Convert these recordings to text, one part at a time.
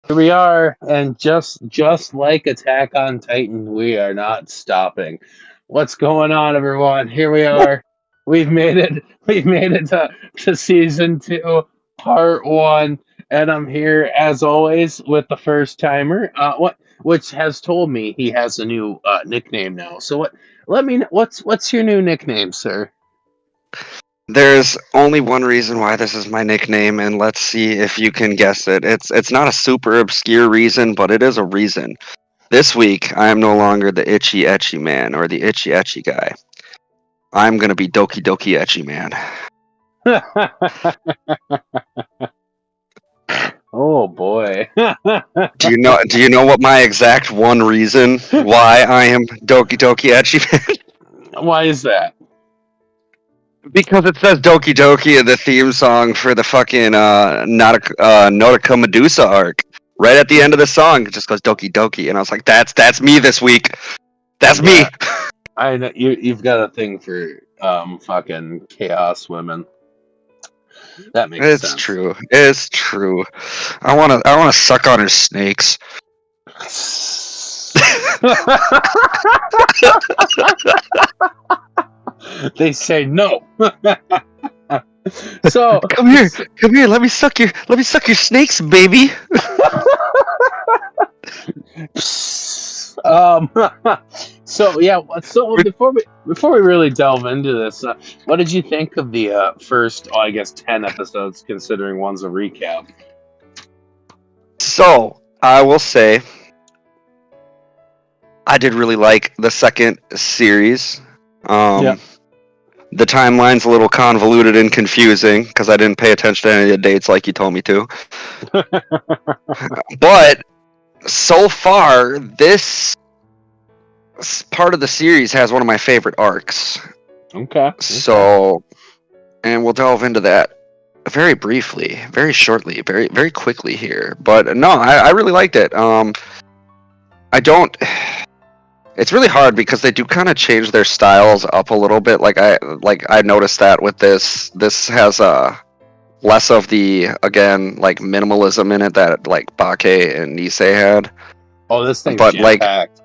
Here we are, and just like Attack on Titan, we are not stopping. What's going on, everyone? Here we are. We've made it. We've made it to season two, part one, and I'm here as always with the first timer. Which has told me he has a new nickname now. So what? Let me know, what's your new nickname, sir? There's only one reason why this is my nickname, and let's see if you can guess it. It's not a super obscure reason, but it is a reason. This week, I am no longer the itchy etchy man or the itchy etchy guy. I'm gonna be Doki Doki Etchy Man. Oh boy. Do you know what my exact one reason why I am Doki Doki Etchy Man? Why is that? Because it says Doki Doki in the theme song for the fucking Nautica Medusa arc. Right at the end of the song, it just goes Doki Doki, and I was like, "That's me this week. That's me." Yeah, I know you've got a thing for fucking chaos women. That makes It's sense. true. It's true. I wanna suck on his snakes. They say no. So, Come here, come here. Let me suck your snakes, baby. um, so yeah. So before we really delve into this, what did you think of the first, I guess, 10 episodes, considering one's a recap? So I will say I did really like the second series. Yeah. Um, the timeline's a little convoluted and confusing because I didn't pay attention to any of the dates like you told me to. But so far, this part of the series has one of my favorite arcs. Okay. Okay. So, and we'll delve into that very briefly, very shortly, very quickly here. But no, I really liked it. I don't. It's really hard because they do kind of change their styles up a little bit. Like I noticed that with this. This has less of the, again, like minimalism in it that like Bake and Nisei had. Oh, this thing's But jam like packed.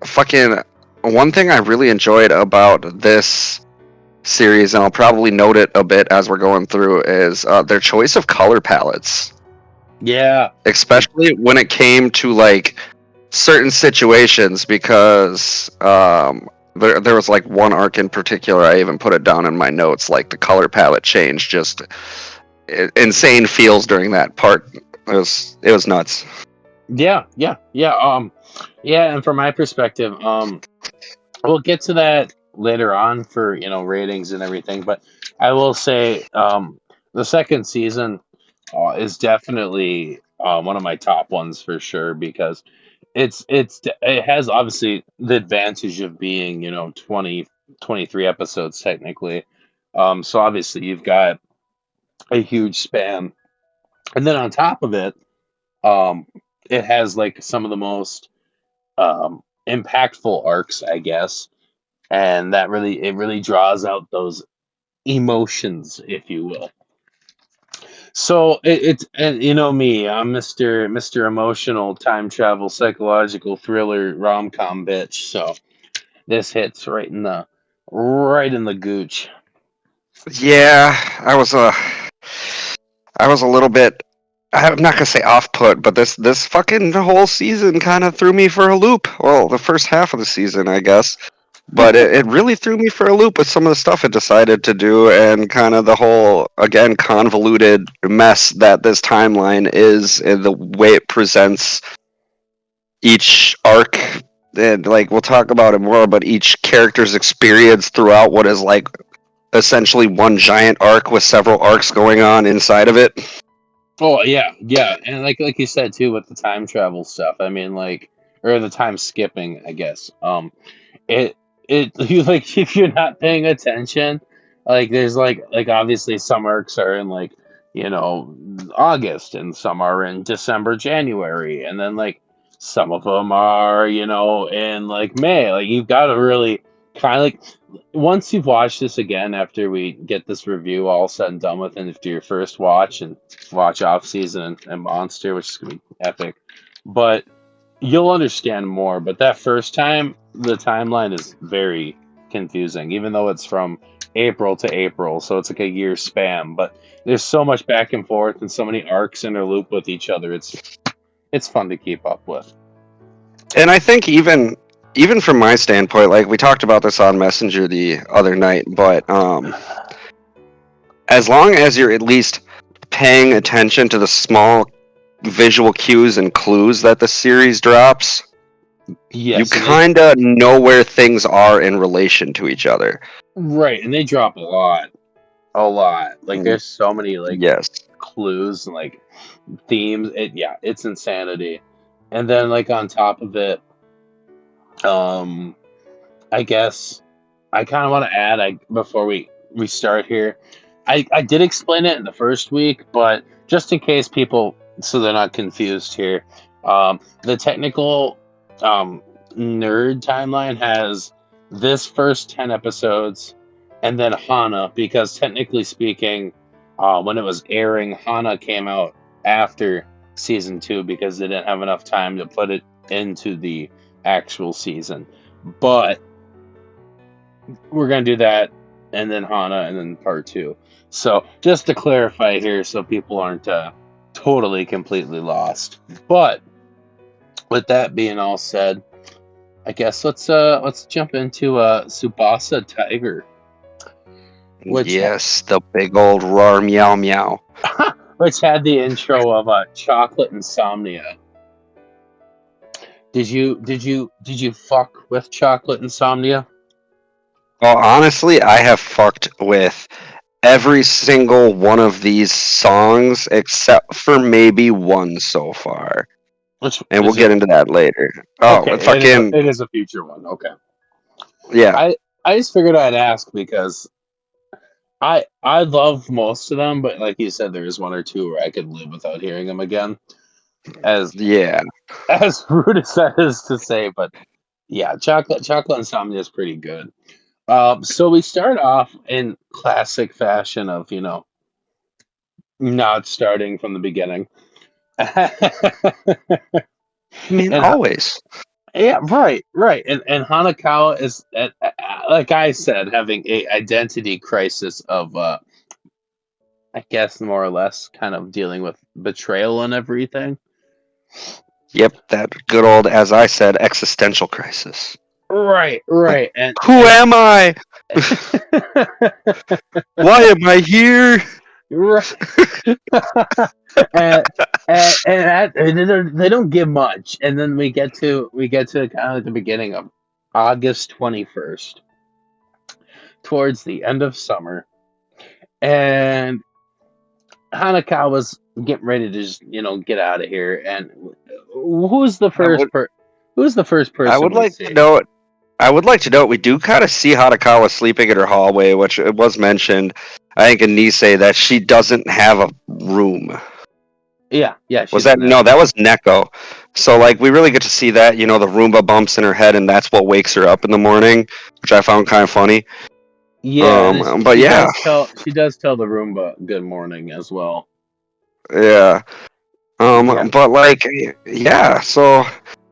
fucking one thing I really enjoyed about this series, and I'll probably note it a bit as we're going through, is their choice of color palettes, Yeah. especially when it came to like certain situations. Because there was like one arc in particular, I even put it down in my notes, like the color palette change, just insane feels during that part. It was nuts. Yeah. Yeah. Yeah. Yeah. And from my perspective, we'll get to that later on for ratings and everything. But I will say, the second season is definitely one of my top ones for sure, because it has obviously the advantage of being 23 episodes technically. So obviously you've got a huge span, and then on top of it, um, it has like some of the most impactful arcs, I guess, and it really draws out those emotions, if you will. So it's, and you know me, I'm Mr. Emotional time travel psychological thriller rom com bitch. So this hits right in the gooch. Yeah, I was a little bit. I'm not gonna say off put, but this fucking whole season kind of threw me for a loop. Well, the first half of the season, I guess, but it really threw me for a loop with some of the stuff it decided to do, and kind of the whole, again, convoluted mess that this timeline is, and the way it presents each arc. And like we'll talk about it more, but each character's experience throughout what is like essentially one giant arc with several arcs going on inside of it. Oh yeah, yeah, and like you said too with the time travel stuff. I mean, like, or the time skipping, I guess. It you, like, if you're not paying attention, like there's like obviously some arcs are in, like, August, and some are in December, January, and then like some of them are in like May. Like you've got to really kind of like once you've watched this again after we get this review all said and done with, and after your first watch and watch off season and Monster, which is gonna be epic, but you'll understand more. But that first time, the timeline is very confusing, even though it's from April to April, so it's like a year span. But there's so much back and forth and so many arcs interloop with each other. It's fun to keep up with. And I think even from my standpoint, like we talked about this on Messenger the other night, but as long as you're at least paying attention to the small visual cues and clues that the series drops, Yes, you kind of know where things are in relation to each other. Right, and they drop a lot. Like there's so many like yes, clues and like themes. It's insanity. And then like on top of it, I guess I kind of want to add, before we start here, I did explain it in the first week, but just in case people, so they're not confused here, the technical nerd timeline has this first 10 episodes and then Hana, because technically speaking, when it was airing, Hana came out after season 2 because they didn't have enough time to put it into the actual season. But we're going to do that, and then Hana, and then part 2. So just to clarify here, so people aren't totally completely lost. But with that being all said, I guess let's jump into Tsubasa Tiger. Yes, the big old roar meow meow. Which had the intro of Chocolate Insomnia. Did you fuck with Chocolate Insomnia? Well, honestly, I have fucked with every single one of these songs except for maybe one so far. And we'll get into that later. Oh, okay, fucking it is a future one. Okay. yeah. I just figured I'd ask because I love most of them, but like you said, there is one or two where I could live without hearing them again. As rude as that is to say, but yeah, Chocolate Insomnia is pretty good. So we start off in classic fashion of, not starting from the beginning. I mean, And always. yeah, right. And Hanakawa is, like I said, having a identity crisis of, I guess more or less, kind of dealing with betrayal and everything. Yep, that good old, as I said, existential crisis. Right. Like, And who am I? Why am I here? Right. and they don't give much, and then we get to kind of at the beginning of August 21st, towards the end of summer, and Hanakawa's getting ready to just get out of here. And who's the first person? I would like to know. I would like to note we do kind of see Hanakawa sleeping in her hallway, which it was mentioned, I think, in Nisei, that she doesn't have a room. Yeah. Was that no? That was Neko. So like we really get to see that, the Roomba bumps in her head, and that's what wakes her up in the morning, which I found kind of funny. Yeah, but yeah, she does tell the Roomba good morning as well. Yeah. But like, yeah. So.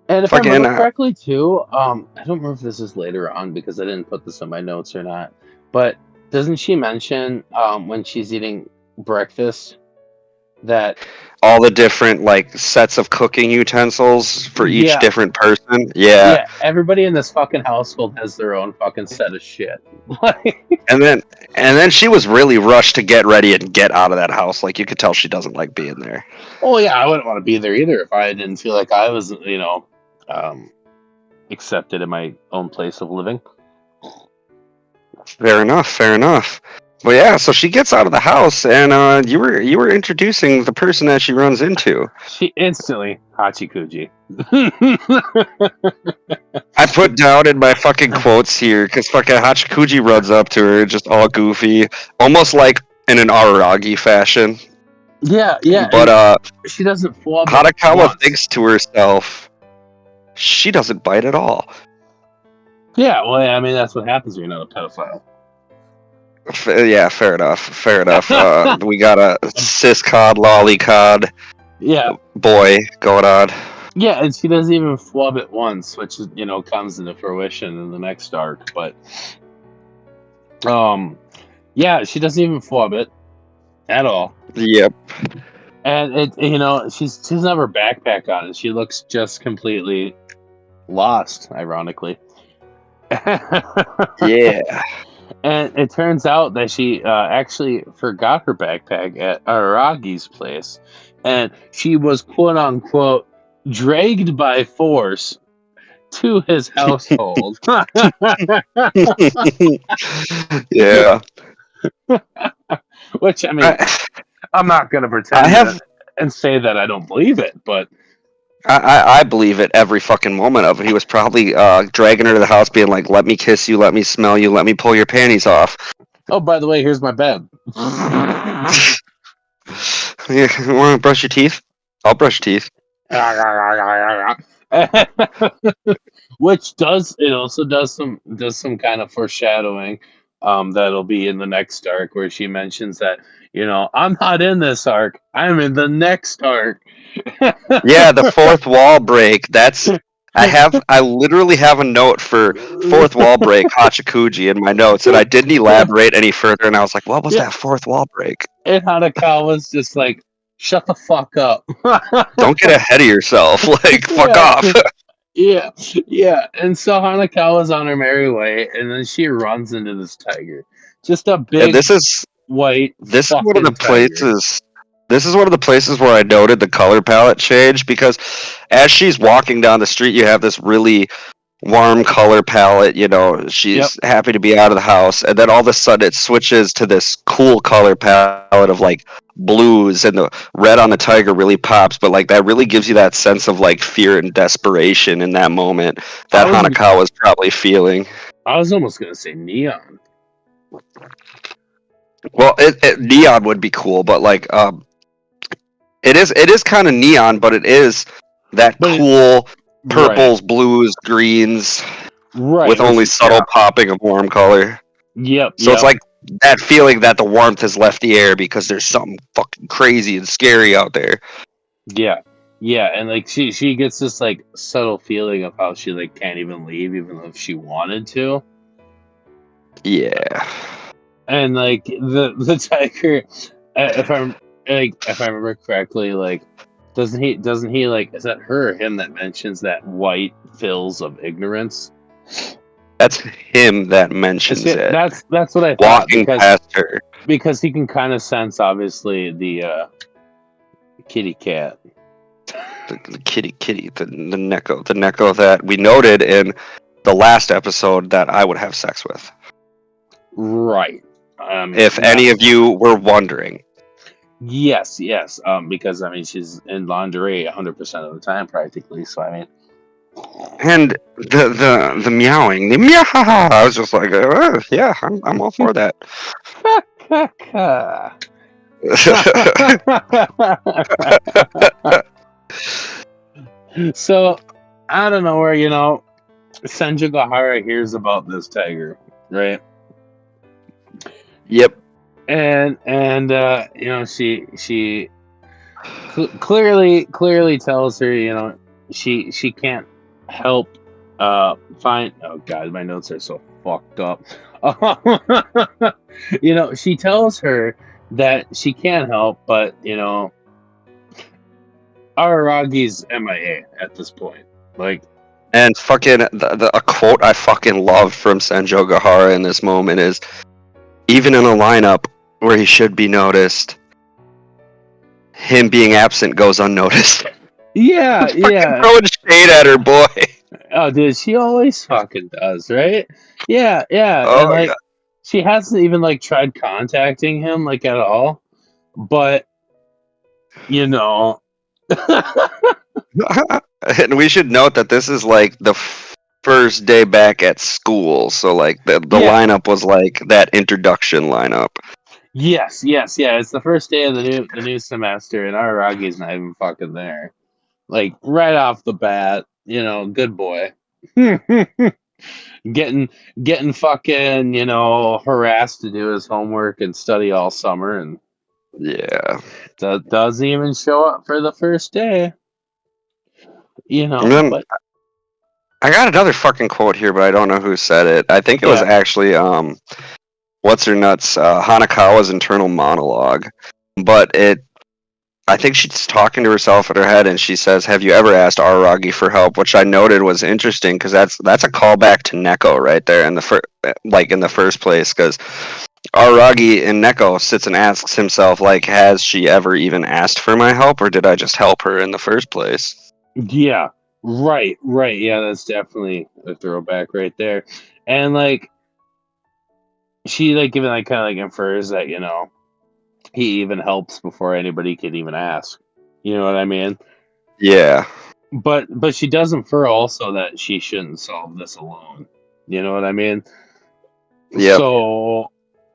And if I remember correctly, too, I don't remember if this is later on because I didn't put this in my notes or not. But doesn't she mention when she's eating breakfast that all the different like sets of cooking utensils for each different person? Yeah. Everybody in this fucking household has their own fucking set of shit. and then she was really rushed to get ready and get out of that house. Like you could tell she doesn't like being there. Oh yeah, I wouldn't want to be there either if I didn't feel like I was, accepted in my own place of living. Fair enough. Well, yeah. So she gets out of the house, and you were introducing the person that she runs into. She instantly Hachikuji. I put down in my fucking quotes here because fucking Hachikuji runs up to her, just all goofy, almost like in an Araragi fashion. Yeah. But she doesn't fall. Hanakawa thinks to herself, she doesn't bite at all. Yeah, well, I mean that's what happens when you're not a pedophile. Yeah, fair enough. Fair enough. We got a cis cod, lolly cod Yeah, boy going on. yeah, and she doesn't even flub it once, which comes into fruition in the next arc. But um, yeah, she doesn't even flub it at all. Yep. And she's never backpack on, and she looks just completely lost, ironically. Yeah. And it turns out that she actually forgot her backpack at Aragi's place, and she was quote unquote dragged by force to his household. Yeah. Which I mean, I'm not gonna I pretend have. and say that I don't believe it, but I believe it every fucking moment of it. He was probably dragging her to the house, being like, "Let me kiss you, let me smell you, let me pull your panties off." oh, by the way, here's my bed. Yeah, want to brush your teeth? I'll brush your teeth. Which also does some kind of foreshadowing that'll be in the next arc where she mentions that I'm not in this arc, I'm in the next arc. Yeah, the fourth wall break. That's I literally have a note for fourth wall break Hachikuji in my notes, and I didn't elaborate any further. And I was like, "What was Yeah, that fourth wall break?" and Hanakawa's just like, shut the fuck up. Don't get ahead of yourself. Like, fuck Yeah, off. yeah, yeah. And so Hanakawa's on her merry way, and then she runs into this tiger, just a And big white this is one of the fucking tiger. places. This is one of the places where I noted the color palette change because as she's walking down the street, you have this really warm color palette. Yep. She's happy to be out of the house, and then all of a sudden it switches to this cool color palette of like blues, and the red on the tiger really pops. But like that really gives you that sense of like fear and desperation in that moment I that was Hanakawa was probably feeling. I was almost gonna say neon, Well, neon would be cool, but like it is kind of neon, but it is that but cool right, purples, blues, greens with right, only subtle popping of warm color. yep, So it's yep, like that feeling that the warmth has left the air because there's something fucking crazy and scary out there. yeah, yeah, and like she gets this like subtle feeling of how she like can't even leave, even though if she wanted to, Yeah. and like the tiger, if I remember correctly, like doesn't he like is that her or him that mentions that white fills of ignorance? That's him that mentions it. That's what I thought Walking past her. because he can kind of sense obviously the kitty cat. The kitty, the Neko that we noted in the last episode that I would have sex with. Right. If Not, any of you were wondering. yes, yes. Because I mean she's in lingerie 100% of the time practically. So I mean, And the meowing, the meow. I was just like, yeah, I'm all for that. so I don't know where Senju Gahara hears about this tiger, right? Yep. And she clearly tells her she can't help find. Oh god, my notes are so fucked up. She tells her that she can't help, but Araragi's MIA at this point. Like, and fucking a quote I fucking love from Senjo Gahara in this moment is, even in a lineup where he should be noticed, him being absent goes unnoticed. yeah, yeah. Throwing shade at her, boy. Oh, dude, she always fucking does, right? Yeah, yeah, Oh and my like, she hasn't even like tried contacting him like at all. But god. And we should note that this is like the first day back at school, so like the yeah, lineup was like that introduction lineup. yes, yes, yeah. It's the first day of the new semester, and Araragi's not even fucking there. Like right off the bat, good boy. getting getting fucking, harassed to do his homework and study all summer, and Yeah. doesn't even show up for the first day, And then but I got another fucking quote here, but I don't know who said it. I think it was yeah. actually what's her nuts Hanakawa's internal monologue, but I think she's talking to herself in her head, and she says, "Have you ever asked Araragi for help?" Which I noted was interesting because that's a callback to Neko right there in in the first place. Because Araragi in Neko sits and asks himself, like, "Has she ever even asked for my help, or did I just help her in the first place?" Yeah, right. Yeah, that's definitely a throwback right there. And like she like even like kind of like infers that he even helps before anybody could even ask. You know what I mean? Yeah. But she does infer also that she shouldn't solve this alone. You know what I mean? Yep. So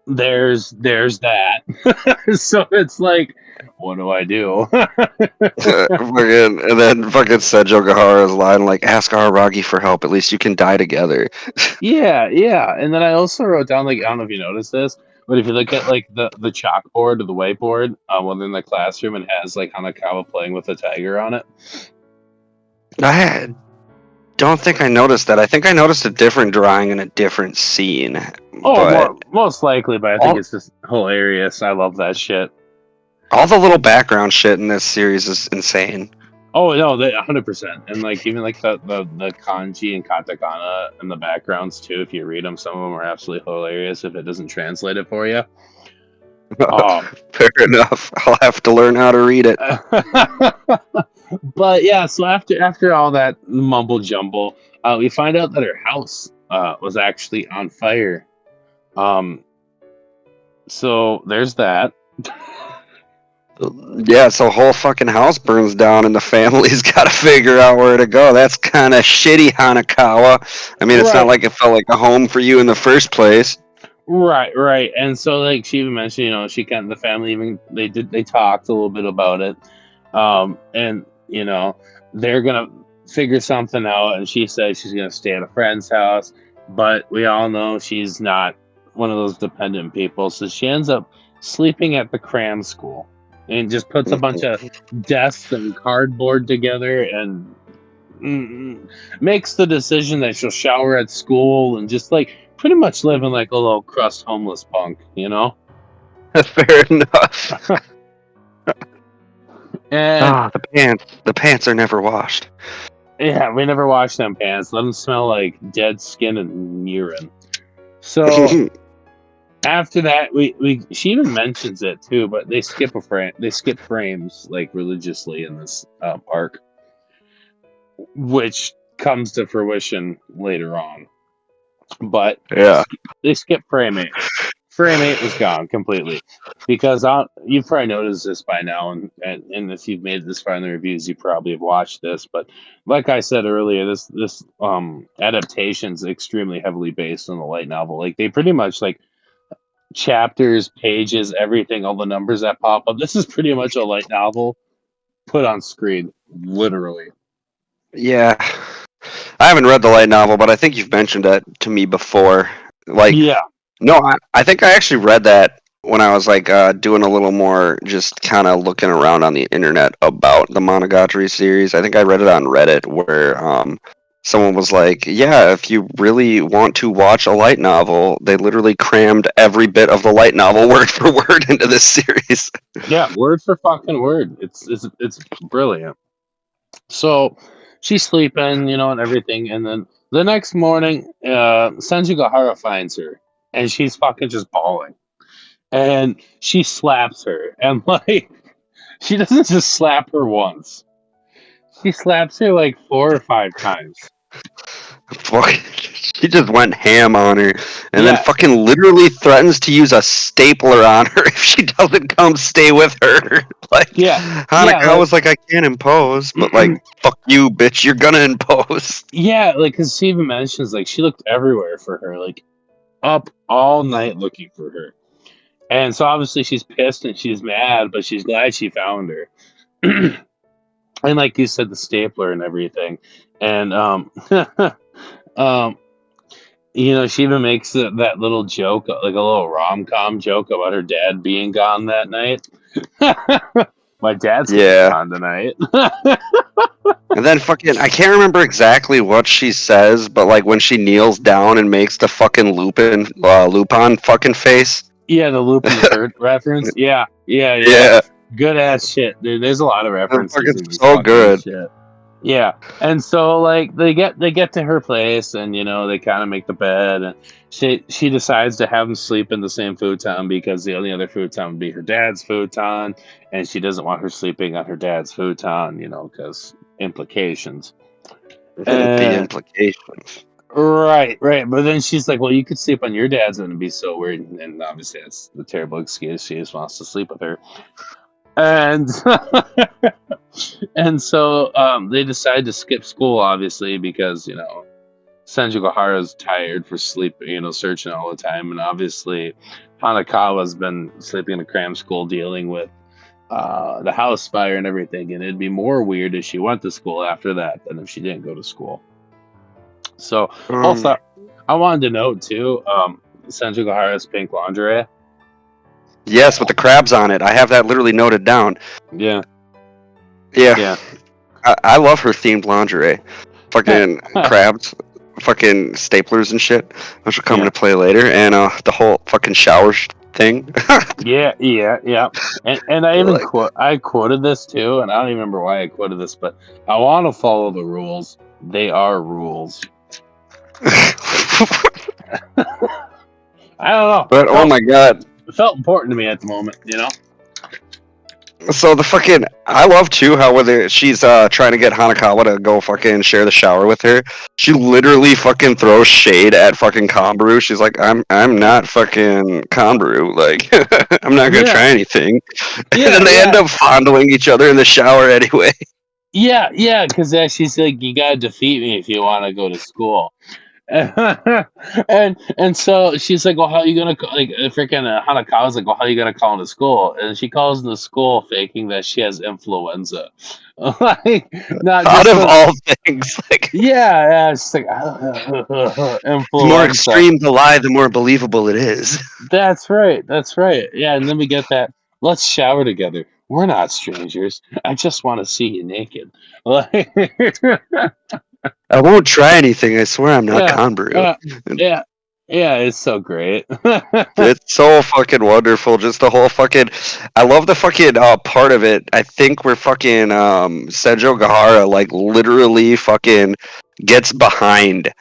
there's that. So it's like, what do I do? And then fucking Sejo Gahara's line like, "Ask Araragi for help. At least you can die together." Yeah. And then I also wrote down, like, I don't know if you noticed this, but if you look at like the chalkboard or the whiteboard, when they're in the classroom, it has like Hanakawa playing with a tiger on it. I don't think I noticed that. I think I noticed a different drawing in a different scene, Oh, but most likely, but I think all it's just hilarious. I love that shit. all the little background shit in this series is insane. Oh no, they 100%, and like even like the kanji and katakana in the backgrounds too. If you read them, some of them are absolutely hilarious. If it doesn't translate it for you, um, Fair enough. I'll have to learn how to read it. but yeah. So after all that mumble jumble, we find out that her house was actually on fire. Um, so there's that. Yeah, so whole fucking house burns down and the family's got to figure out where to go. That's kind of shitty, Hanakawa. I mean, it's not Right. like it felt like a home for you in the first place. Right. And so like she even mentioned, she kind of the family even they talked a little bit about it. And they're gonna figure something out, and she says she's gonna stay at a friend's house, but we all know she's not one of those dependent people, so she ends up sleeping at the cram school and just puts a bunch of desks and cardboard together and makes the decision that she'll shower at school and just like pretty much living like a little crust homeless punk. Fair enough. And Ah, the pants are never washed. yeah, we never wash them pants. Let them smell like dead skin and urine. So after that, we she even mentions it too, but they skip a frame. They skip frames like religiously in this arc, which comes to fruition later on. But Yeah. they skip frame 8. Frame 8 was gone completely because you've probably noticed this by now, and if you've made it this far in the reviews, you probably have watched this. But like I said earlier, this adaptation is extremely heavily based on the light novel. Like they pretty much like chapters, pages, everything, all the numbers that pop up. This is pretty much a light novel put on screen, literally. Yeah. I haven't read the light novel, but I think you've mentioned that to me before. Like, Yeah, no, I think I actually read that when I was like doing a little more, just kind of looking around on the internet about the Monogatari series. I think I read it on Reddit where someone was like, "Yeah, if you really want to watch a light novel, they literally crammed every bit of the light novel word for word into this series." yeah, word for fucking word. It's brilliant. So she's sleeping, and everything, and then the next morning, Sanji Gahara finds her, and she's fucking just bawling, and she slaps her, and like she doesn't just slap her once, she slaps her like 4 or 5 times. Fuck, she just went ham on her, and then Yeah, fucking literally threatens to use a stapler on her if she doesn't come stay with her. Like, yeah, yeah, Hanukkah like was like, "I can't impose," but like, fuck you, bitch, you're gonna impose. yeah, like because she even mentions like she looked everywhere for her, like up all night looking for her. And so obviously she's pissed and she's mad, but she's glad she found her. And like you said, the stapler and everything. And um, she even makes that little joke, like a little rom-com joke about her dad being gone that night. My dad's gonna be Yeah. gone tonight. And then fucking, I can't remember exactly what she says, but like when she kneels down and makes the fucking Lupin fucking face. Yeah, the Lupin the Third reference. Yeah, yeah, yeah. Yeah, Good ass shit, dude. There's a lot of it's references fucking in this so fucking good. shit. Yeah, and so like they get to her place, and they kind of make the bed, and she decides to have them sleep in the same futon because the only other futon would be her dad's futon, and she doesn't want her sleeping on her dad's futon, because implications. The And implications. right, right. But then she's like, "Well, you could sleep on your dad's, and it'd be so weird." And obviously, that's the terrible excuse. She just wants to sleep with her, and and so they decide to skip school, obviously, because Senju Gahara's tired for sleep, searching all the time, and obviously Hanakawa's been sleeping in a cram school, dealing with the house fire and everything, and it'd be more weird if she went to school after that than if she didn't go to school. So Um, also, I wanted to note too, Senju Gahara's pink lingerie. yes, with the crabs on it. I have that literally noted down. Yeah, Yeah, yeah. I love her themed lingerie. Fucking crabs, fucking staplers and shit, which will come Yeah. into play later, and the whole fucking thing. Yeah, yeah, yeah. And I even Like, I quoted this too, and I don't even remember why I quoted this, but I want to follow the rules. They are rules. I don't know. but oh my god. It felt important to me at the moment, So the fucking, I love too how whether she's trying to get Hanakawa to go fucking share the shower with her, she literally fucking throws shade at fucking Kanbaru. She's like, I'm not fucking Kanbaru, like I'm not gonna Yeah. try anything. And Yeah, then they yeah. end up fondling each other in the shower anyway. Yeah, yeah, because she's like, you gotta defeat me if you want to go to school. and so she's like, well, how are you gonna like freaking Hanakawa's like, well, how are you gonna call into school? And she calls into school faking that she has influenza. Like, not Out just of all things, like yeah, it's like the influenza. more extreme the lie, the more believable it is. That's right. That's right. Yeah, and then we get that. Let's shower together. We're not strangers. I just want to see you naked. Like, I won't try anything. I swear I'm not yeah, Kanbaru. yeah, yeah. It's so great. It's so fucking wonderful. Just the whole fucking. I love the fucking part of it. I think where fucking Senjo Gahara like literally fucking gets behind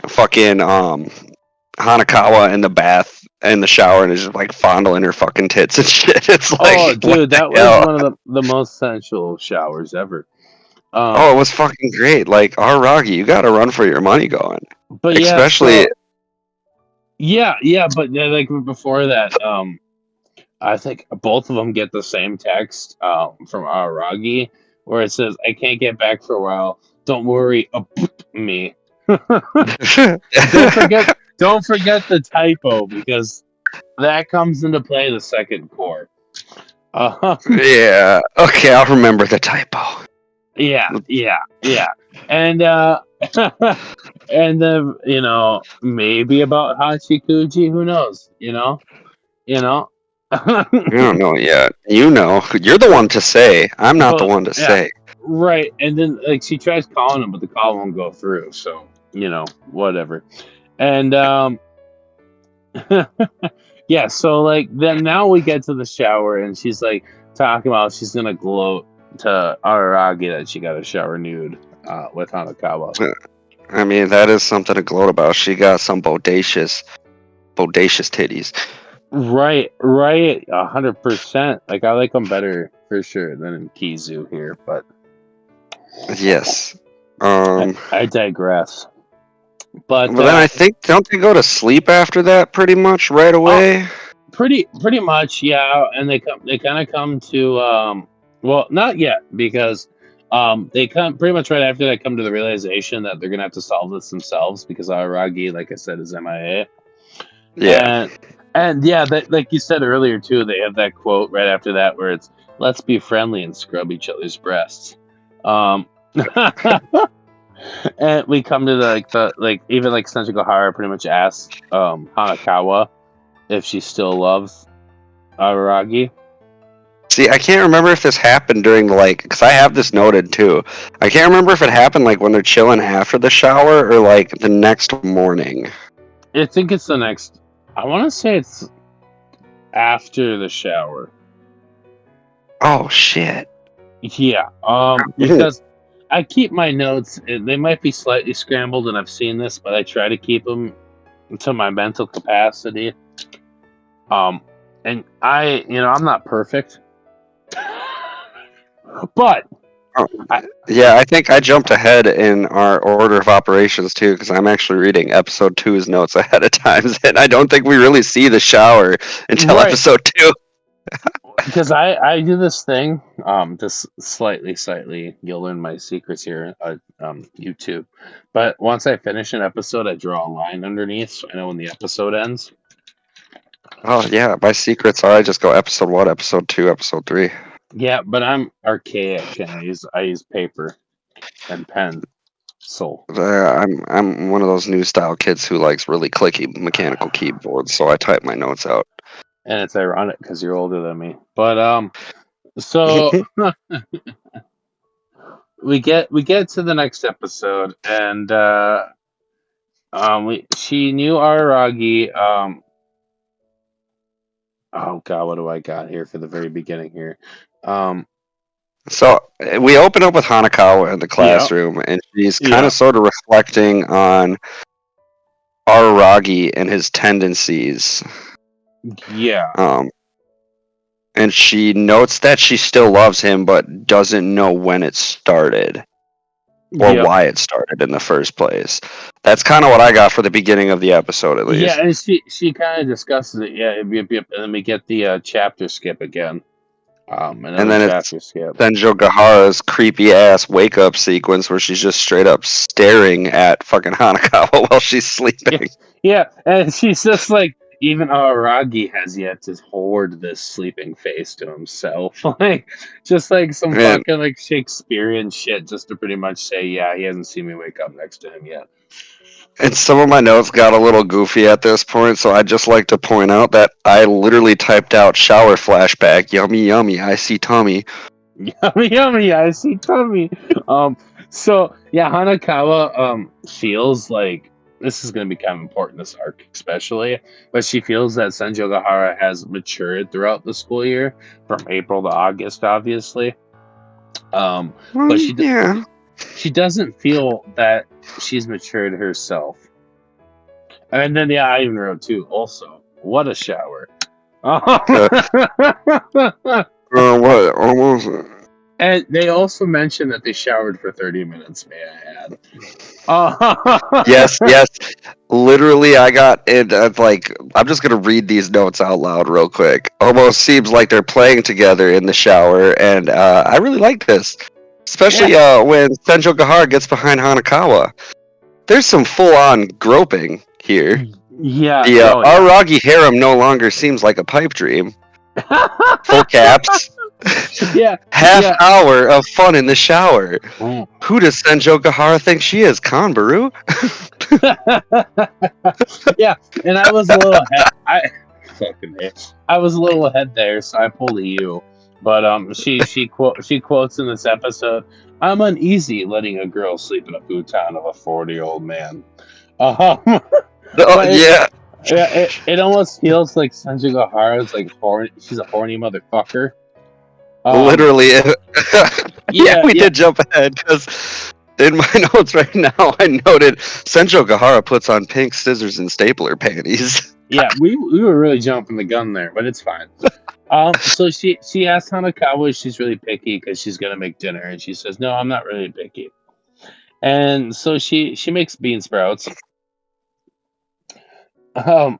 fucking Hanakawa in the bath in the shower and is just like fondling her fucking tits and shit. It's like, Oh, what dude, the that was hell? one of the most sensual showers ever. Oh, it was fucking great. Like, Aragi, you got to run for your money going. But yeah, Especially, so yeah, but like before that, I think both of them get the same text from Aragi where it says, "I can't get back for a while. Don't worry, me." Don't forget the typo because that comes into play the second core. yeah. Okay, I'll remember the typo. Yeah, and and then maybe about Hachikuji, who knows? You know. I don't know yet. You know, you're the one to say. I'm not the Well, one to yeah, say. right. And then like she tries calling him, but the call won't go through. So whatever. And yeah. So like then now we get to the shower, and she's like talking about she's gonna gloat to Araragi that she got a shower nude with Hanakawa. I mean, that is something to gloat about. She got some bodacious titties. Right, 100%. Like I like them better for sure than in Kizu here, but Yes. I digress. But But then I think don't they go to sleep after that pretty much right away? pretty much, yeah. And they kind of come to well, not yet because they come pretty much right after they come to the realization that they're gonna have to solve this themselves because Aragi, like I said, is MIA. Yeah. And yeah, like you said earlier too, they have that quote right after that where it's "Let's be friendly and scrub each other's breasts." And we come to the even like Senju pretty much asks Hanakawa if she still loves Araragi. See, I can't remember if this happened during because I have this noted too. I can't remember if it happened like when they're chilling after the shower or like the next morning. I think it's the next. I want to say it's after the shower. Oh shit! Yeah. Because I keep my notes. They might be slightly scrambled, and I've seen this, but I try to keep them to my mental capacity. And I'm not perfect, but Oh, I, yeah, I think I jumped ahead in our order of operations too because I'm actually reading episode 2's notes ahead of time, and I don't think we really see the shower until right. episode 2. Because I do this thing, just slightly, you'll learn my secrets here, YouTube. But once I finish an episode, I draw a line underneath, so I know when the episode ends. Oh yeah, my secrets are I just go episode 1, episode 2, episode 3. Yeah, but I'm archaic, and I use paper and pen. So I'm one of those new style kids who likes really clicky mechanical keyboards, so I type my notes out. and it's ironic because you're older than me. But so we get to the next episode, and she knew Araragi. Oh God, what do I got here for the very beginning here? Um, So we open up with Hanakawa in the yeah, classroom, and she's kind yeah, of sort of reflecting on Araragi and his tendencies. yeah, Um, and she notes that she still loves him, but doesn't know when it started or yep, why it started in the first place. That's kind of what I got for the beginning of the episode, at yeah, least. and she kind of discusses it. Yeah, yep, and then we get the chapter skip again. And Another then it's chapter skip. Senjo Gahara's creepy ass wake up sequence where she's just straight up staring at fucking Hanakawa while she's Yeah, sleeping. yeah, and she's just like, even Aragi has yet to hoard this sleeping face to himself, like just like some And fucking like Shakespearean shit, just to pretty much say, yeah, he hasn't seen me wake up next to him yet. and some of my notes got a little goofy at this point, so I'd just like to point out that I literally typed out shower flashback, yummy yummy, I see Tommy. Yummy, yummy, I see Tommy. So yeah, Hanakawa feels like this is going to be kind of important this arc, especially, but she feels that Senjo Gahara has matured throughout the school year from April to August, obviously. But Yeah. she doesn't feel that she's matured herself. And then yeah, I even wrote too. Also, what a shower! What? Almost. And they also mentioned that they showered for 30 minutes, may I add. Yes, yes. Literally, I got it. I'm just gonna read these notes out loud real quick. Almost seems like they're playing together in the shower, and I really like this, especially Yeah. when Senjo Gahara gets behind Hanakawa. There's some full-on groping here. Yeah. The Oh, yeah. Aragi harem no longer seems like a pipe dream. Full caps. Yeah. Half Yeah. hour of fun in the shower. Mm. Who does Senjo Gahara think she is, Kanbaru? Yeah. And I was a little ahead. I was a little ahead there, so I pulled a U. But she quotes in this episode, "I'm uneasy letting a girl sleep in a futon of a 40-year-old man." Um, Oh, but yeah. it almost feels like Senju Gahara is like horny. She's a horny motherfucker. Literally. Yeah, we Yeah, did jump ahead because in my notes right now, I noted Senjo Gahara puts on pink scissors and stapler panties. yeah. We were really jumping the gun there, but it's fine. So she asked Hanakawa if she's really picky because she's gonna make dinner, and she says, "No, I'm not really picky." And so she makes bean sprouts. Um,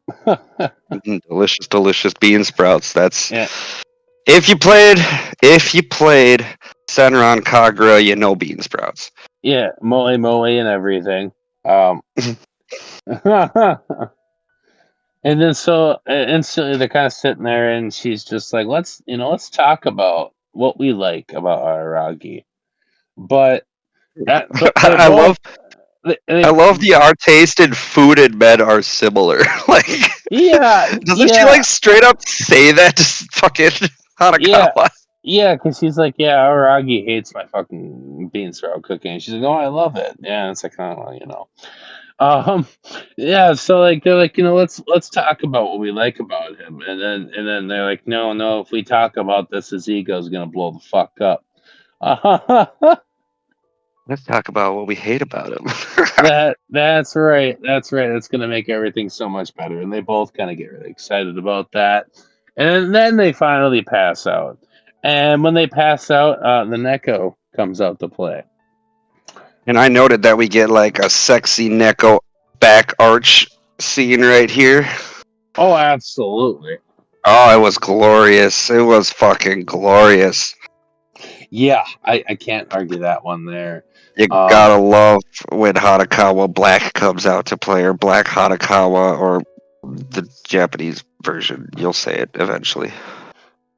Delicious, delicious bean sprouts. That's yeah, if you played Senran Kagura, you know bean sprouts. yeah, moe and everything. Um, and then so instantly they're kind of sitting there, and she's just like, let's talk about what we like about Araragi." But But they I both love I they love the our taste in food and men are similar. Like, yeah, doesn't she yeah, like straight up say that to fucking yeah. Hanakawa? Yeah, because she's like, yeah, Aragi hates my fucking bean sprout cooking. And she's like, oh, I love it. Yeah, it's like, oh. Um, yeah. So like, they're like, let's talk about what we like about him, and then they're like, no, if we talk about this, his ego's gonna blow the fuck up. Let's talk about what we hate about him. That's right. That's right. That's gonna make everything so much better. And they both kind of get really excited about that. And then they finally pass out. And when they pass out, the Neko comes out to play. And I noted that we get like a sexy Neko back arch scene right here. Oh, absolutely. Oh, it was glorious. It was fucking glorious. Yeah, I can't argue that one there. You Um, gotta love when Hanakawa Black comes out to play, or Black Hanakawa, or the Japanese version. You'll say it eventually.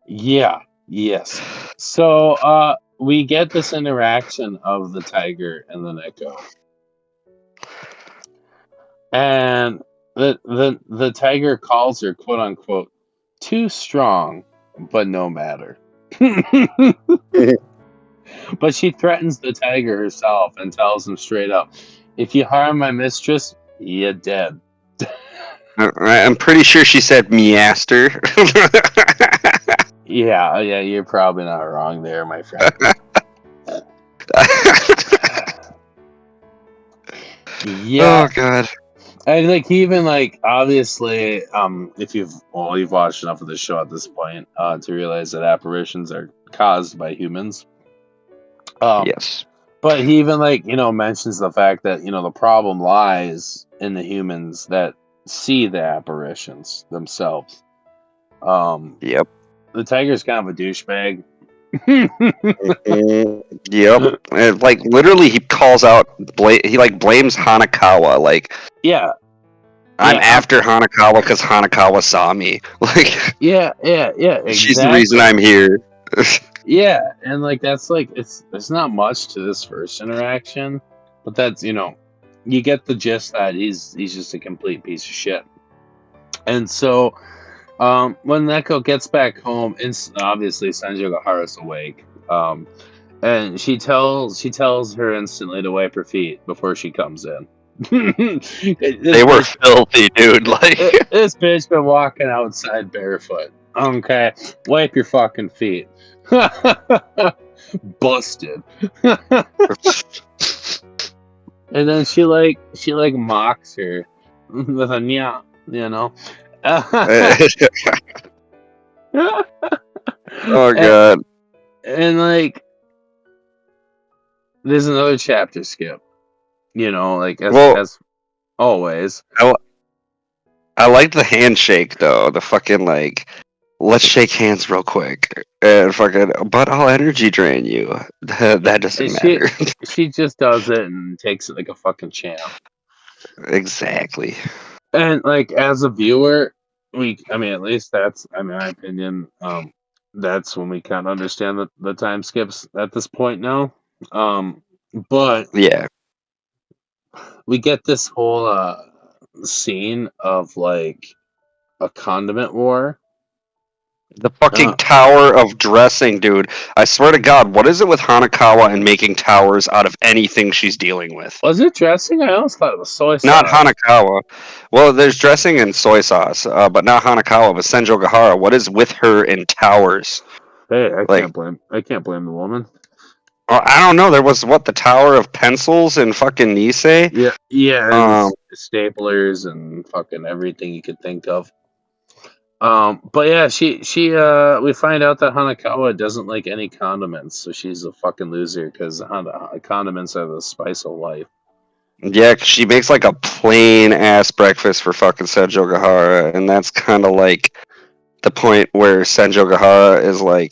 yeah, yes. So we get this interaction of the tiger and the Neko. And the tiger calls her, quote unquote, too strong, but no matter. But she threatens the tiger herself and tells him straight up, if you harm my mistress, you're dead. I'm pretty sure she said Measter. Yeah, you're probably not wrong there, my friend. Yeah, Oh god. and like he even like obviously, if you've watched enough of the show at this point, to realize that apparitions are caused by humans. Um, Yes. but he even like mentions the fact that the problem lies in the humans that see the apparitions themselves. Um, Yep. the tiger's kind of a douchebag. Yep. And, like literally, he calls out. He like blames Hanakawa. Like, Yeah, I'm yeah, after Hanakawa because Hanakawa saw me. Like, yeah, she's the reason exactly. I'm here. Yeah, and like that's like it's not much to this first interaction, but that's you get the gist that he's just a complete piece of shit. And so when Neko gets back home, obviously Sanjogahara's awake. And she tells her instantly to wipe her feet before she comes in. They were filthy, dude. Like, This bitch been walking outside barefoot. Okay, wipe your fucking feet. Busted. And then she mocks her with a nya, oh and, god. and like there's another chapter skip, like as Well, as always. I, I like the handshake though. The fucking like, let's shake hands real quick, and fucking, but I'll energy drain you. That doesn't And she matter. she just does it and takes it like a fucking champ. Exactly. And like as a viewer, I mean, at least that's, in my opinion, that's when we kind of understand the time skips at this point now. But Yeah. we get this whole scene of like a condiment war. The fucking Uh, tower of dressing, dude. I swear to God, what is it with Hanakawa and making towers out of anything she's dealing with? was it dressing? I almost thought it was soy Not sauce. Hanakawa. Well, there's dressing and soy sauce, but not Hanakawa, but Senjo Gahara. What is with her in towers? Hey, I Like, can't blame the woman. I don't know. There was what, the tower of pencils in fucking Nisei. Yeah, and Um, staplers and fucking everything you could think of. But yeah, she we find out that Hanakawa doesn't like any condiments, so she's a fucking loser because condiments are the spice of life. yeah, 'cause she makes like a plain ass breakfast for fucking Senjo Gahara, and that's kind of like the point where Senjo Gahara is like,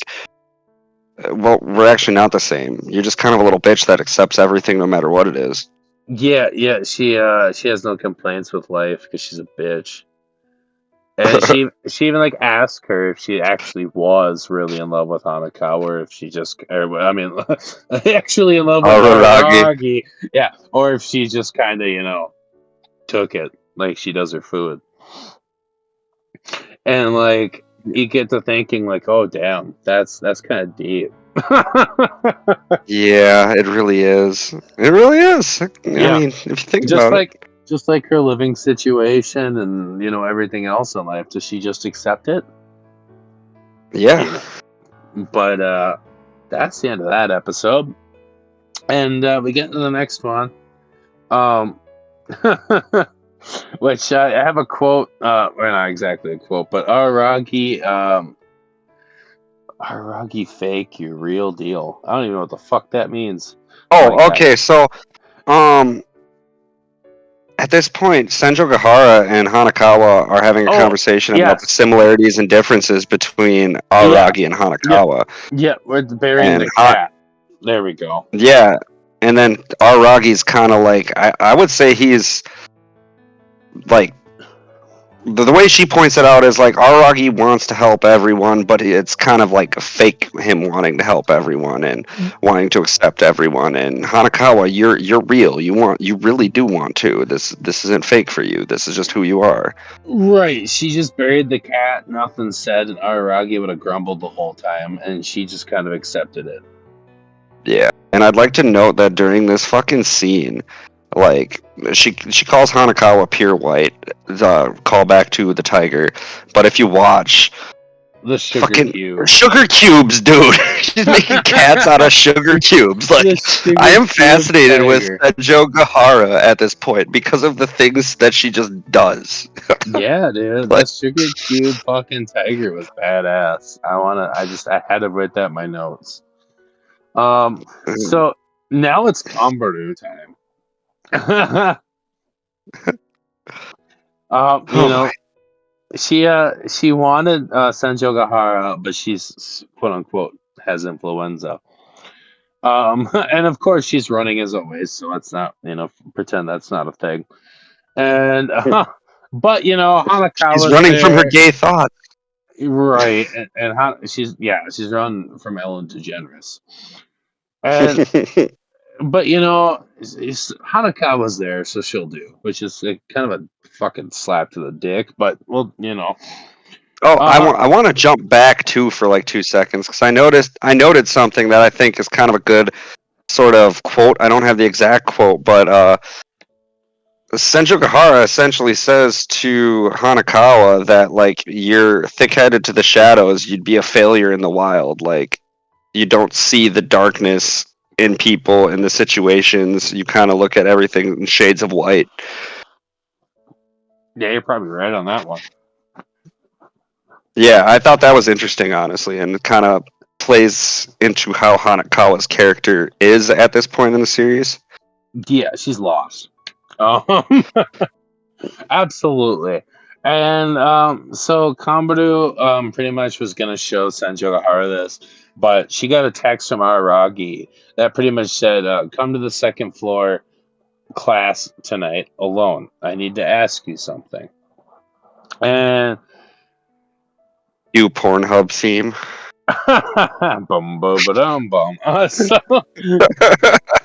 well, we're actually not the same. You're just kind of a little bitch that accepts everything no matter what it is. Yeah, she has no complaints with life because she's a bitch. And she even like asked her if she actually was really in love with Hanakawa, or if she just, or, I mean, actually in love with Araragi. Araragi, yeah, or if she just kind of took it like she does her food, and like you get to thinking like, oh damn, that's kind of deep. Yeah, it really is. It really is. I Yeah, mean, if you think just about it. like just like her living situation and everything else in life, does she just accept it? Yeah. You know, but that's the end of that episode, and we get into the next one. Um, which I have a quote, or not exactly a quote, but Aragi fake, you real deal. I don't even know what the fuck that means. My Oh, God. okay. So, um, at this point, Senjo Gahara and Hanakawa are having a Oh, conversation about the yes. similarities and differences between Yeah. Aragi and Yep. Hanakawa. Yeah. We're burying And the cat. There we go. yeah, and then Aragi's kind of like I would say he's like the way she points it out is like Aragi wants to help everyone, but it's kind of like a fake him wanting to help everyone and wanting to accept everyone. And Hanakawa, you're real. You really do want to. This isn't fake for you. This is just who you are. Right. She just buried the cat, nothing said, and Aragi would have grumbled the whole time, and she just kind of accepted it. Yeah. And I'd like to note that during this fucking scene, like she calls Hanakawa pure white, the callback to the tiger. But if you watch The sugar fucking cube. sugar cubes, dude. She's making cats out of sugar cubes. Like, The sugar I am cube fascinated with tiger. Joe Gahara at this point because of the things that she just does. Yeah, dude, Like, that sugar cube fucking tiger was badass. I had to write that in my notes. So now it's Kombaru time. You oh know, my, she wanted Senjo Gahara, but she's quote unquote has influenza. And of course she's running as always, so let's not pretend that's not a thing. And but she's Hanakawa's running from her there. gay thoughts. Right, and she's run from Ellen DeGeneres, and but Hanakawa's there, so she'll do, which is kind of a fucking slap to the dick. But well, Oh, uh, I want to jump back too for like 2 seconds because I noted something that I think is kind of a good sort of quote. I don't have the exact quote, but Senju Gahara essentially says to Hanakawa that like you're thick-headed to the shadows, you'd be a failure in the wild. Like you don't see the darkness in people in the situations. You kind of look at everything in shades of white. yeah, you're probably right on that one. Yeah, I thought that was interesting, honestly, and it kind of plays into how Hanakawa's character is at this point in the series. Yeah, she's lost. Absolutely. And so Kambaru pretty much was gonna show Senjo Gahara this, but she got a text from Araragi that pretty much said, "Come to the second floor class tonight alone. I need to ask you something." And You Pornhub theme. bum bum ba-dum bum. So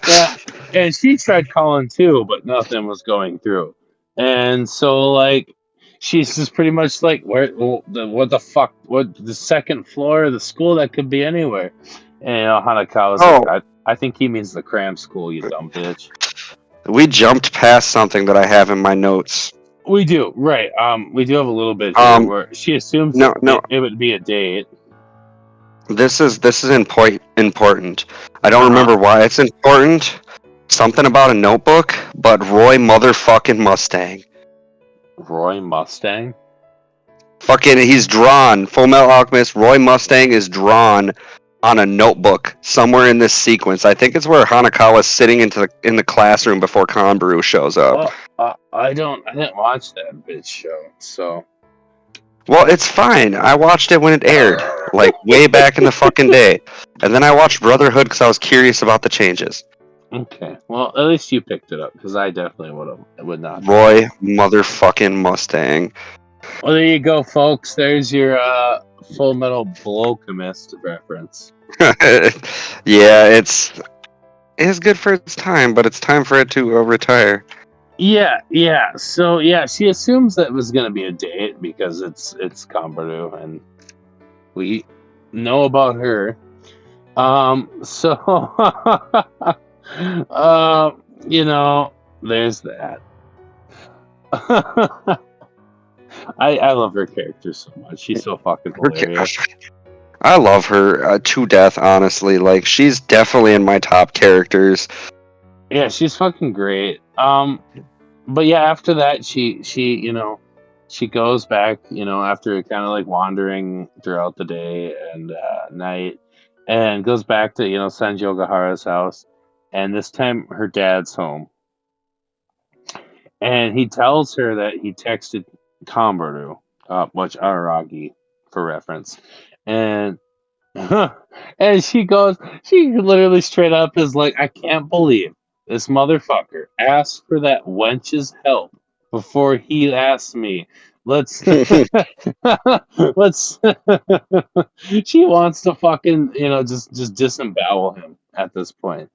yeah, and she tried calling too, but nothing was going through. And so like she's just pretty much like, what the fuck, what, the second floor of the school? That could be anywhere. And Hanakawa's like, Oh, I think he means the cram school, you dumb bitch. we jumped past something that I have in my notes. We do, right. We do have a little bit here Um, where she assumes no, it would be a date. this is important. I don't Uh-huh. remember why it's important. Something about a notebook, but Roy motherfucking Mustang. Roy Mustang. Fucking, he's drawn. Full Metal Alchemist. Roy Mustang is drawn on a notebook somewhere in this sequence. I think it's where Hanakawa's sitting in the classroom before Kanbaru shows up. Well, I didn't watch that bitch show, so. Well, it's fine. I watched it when it aired, like way back in the fucking day, and then I watched Brotherhood because I was curious about the changes. Okay, well, at least you picked it up because I definitely would not. Roy motherfucking Mustang. Well, there you go, folks. There's your Full Metal Alchemist reference. Yeah, it's good for its time, but it's time for it to retire. Yeah, yeah. So yeah, she assumes that it was gonna be a date because it's Kambaru and we know about her. So you know, there's that. I love her character so much. She's so fucking Her, hilarious. I love her to death, honestly. Like, she's definitely in my top characters. Yeah, she's fucking great. But yeah, after that, she goes back, after kind of like wandering throughout the day and night, and goes back to Sanji Ogahara's house, and this time her dad's home, and he tells her that he texted Kambaru, which Araragi for reference, and and she literally straight up is like, I can't believe this motherfucker asked for that wench's help before he asked me. Let's let's she wants to fucking just disembowel him at this point.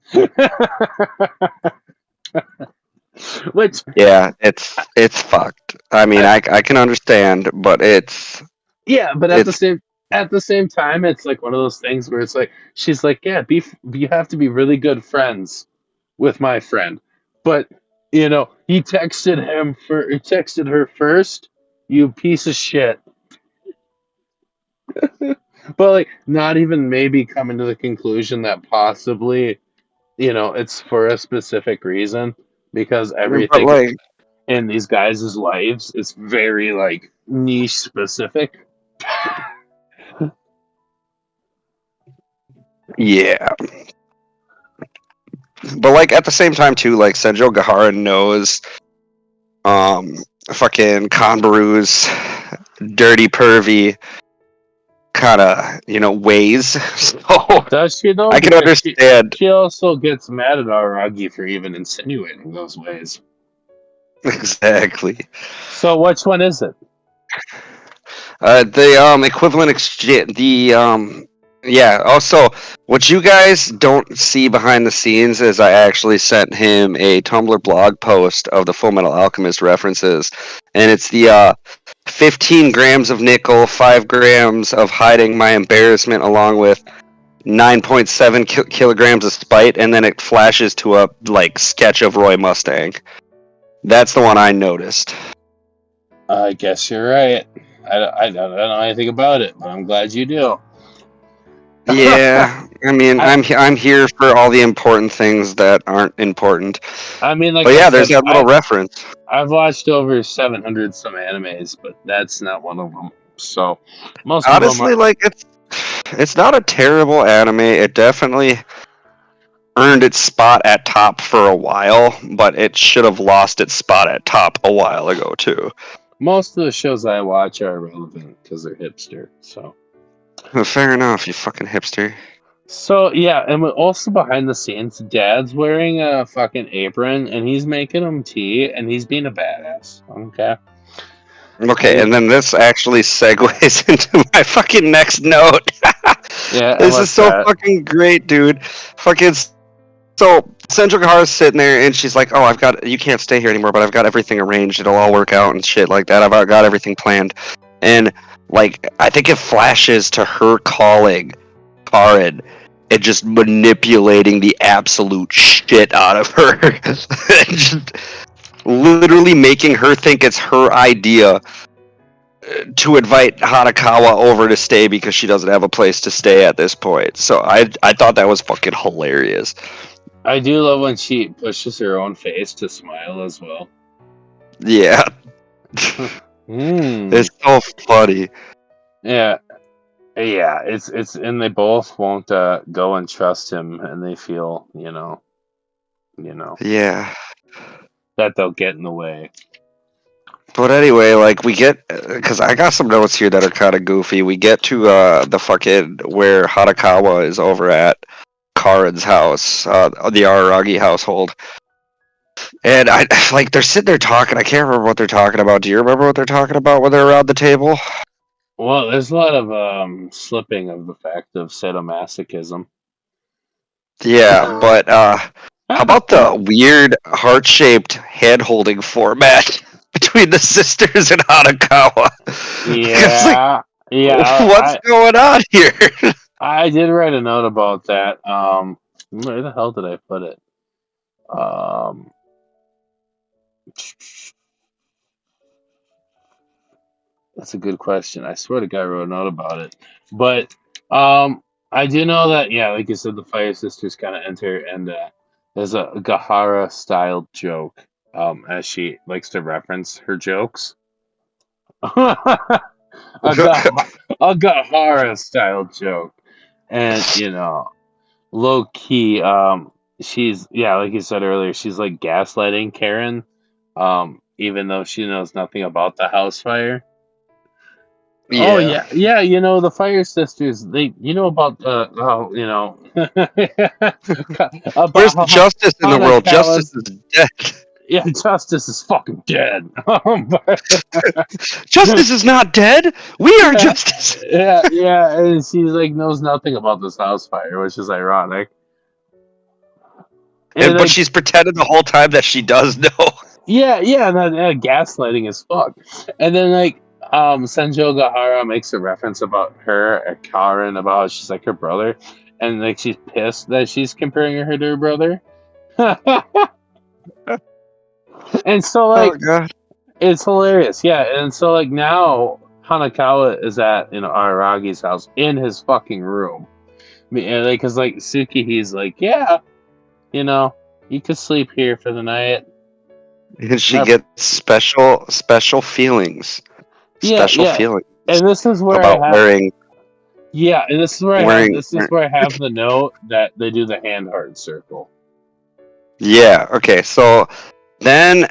Which Yeah, it's fucked. I mean, I can understand, but yeah, but it's at the same time, it's like one of those things where it's like she's like, yeah, you have to be really good friends with my friend, but he texted her first, you piece of shit. But like, not even maybe coming to the conclusion that possibly it's for a specific reason because but everything like in these guys' lives is very like niche specific. yeah. But like at the same time too, like Senjo Gahara knows um fucking Kanbaru's dirty pervy kind of ways. So Does she though? I can Because understand she also gets mad at Aragi for even insinuating those ways. exactly. So which one is it? The equivalent exchange. The yeah. Also, what you guys don't see behind the scenes is I actually sent him a Tumblr blog post of the Full Metal Alchemist references, and it's the 15 grams of nickel, 5 grams of hiding my embarrassment, along with 9.7 kilograms of spite, and then it flashes to a like sketch of Roy Mustang. That's the one I noticed. I guess you're right. I don't know anything about it, but I'm glad you do. Yeah, I mean, I I'm here for all the important things that aren't important. I mean, like But I yeah, there's said, that little reference. I've watched over 700 some animes, but that's not one of them. So most of them are. Honestly, like it's not a terrible anime. It definitely earned its spot at top for a while, but it should have lost its spot at top a while ago too. Most of the shows I watch are irrelevant because they're hipster. Fair enough, you fucking hipster. So yeah, and also behind the scenes, Dad's wearing a fucking apron and he's making him tea and he's being a badass. Okay. Okay, and then this actually segues into my fucking next note. Yeah, and This is what's so that? fucking great, dude. Fucking so Central Kahara's sitting there and she's like, "Oh, you can't stay here anymore, but I've got everything arranged. It'll all work out and shit like that. I've got everything planned." And like, I think it flashes to her calling Karin and just manipulating the absolute shit out of her, just literally making her think it's her idea to invite Hanakawa over to stay because she doesn't have a place to stay at this point. So I thought that was fucking hilarious. I do love when she pushes her own face to smile as well. Yeah, Mm. it's so funny. Yeah, yeah. It's and they both won't go and trust him, and they feel you know Yeah. that they'll get in the way. But anyway, like we get, because I got some notes here that are kind of goofy. We get to the fucking where Hanakawa is over at Karin's house, the Araragi household, And I like they're sitting there talking. I can't remember what they're talking about. Do you remember what they're talking about when they're around the table? Well, there's a lot of slipping of the fact of sadomasochism. Yeah, but how about the weird heart-shaped hand-holding format between the sisters and Hanakawa? It's like, Yeah, yeah. what's going on here? I did write a note about that. Where the hell did I put it? Um, that's a good question. I swear to God, I wrote a note about it. But I do know that, yeah, like you said, the Fire Sisters kind of enter, and there's a Gahara style joke, as she likes to reference her jokes. a, Gah- a Gahara style joke, and low key, she's, yeah, like you said earlier, she's like gaslighting Karen, even though she knows nothing about the house fire. Oh Yeah. yeah, yeah. The Fire Sisters. They, about how Where's about the how justice in the world? Justice Hanakawa's, is dead. yeah, Justice is fucking dead. Justice is not dead. We are Yeah, justice. yeah, and she's like knows nothing about this house fire, which is ironic. And But like, she's pretending the whole time that she does know. yeah, and gaslighting as fuck. And then like, Senjo Gahara makes a reference about her at Karen, about how she's like her brother, and like she's pissed that she's comparing her to her brother. And so Oh like god. it's hilarious, yeah. And so like now Hanakawa is at Araragi's house in his fucking room, because like Suki, he's like, yeah, you know, you could sleep here for the night. And she Not, gets special feelings. yeah, Special yeah. feelings And this is where I about have, yeah, and this is where I have wearing this is where I have the note that they do the hand heart circle, yeah, okay. So then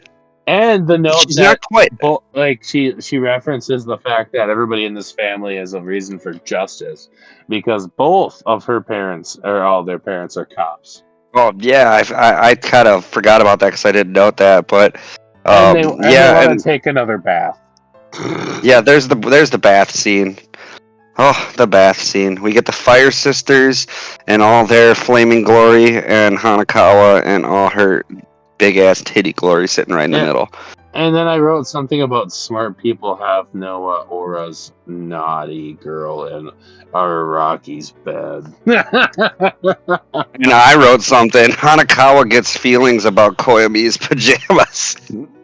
and the note she's not that quite like she references the fact that everybody in this family is a reason for justice, because both of her parents, or all their parents, are cops, well, yeah, I kind of forgot about that because I didn't note that, but and they yeah, want to and take another bath. yeah, there's the bath scene. Oh, the bath scene. We get the Fire Sisters and all their flaming glory, and Hanakawa and all her big ass titty glory sitting right in the Yeah, middle. and then I wrote something about smart people have no auras. Naughty girl in Araki's bed. And I wrote something. Hanakawa gets feelings about Koyami's pajamas.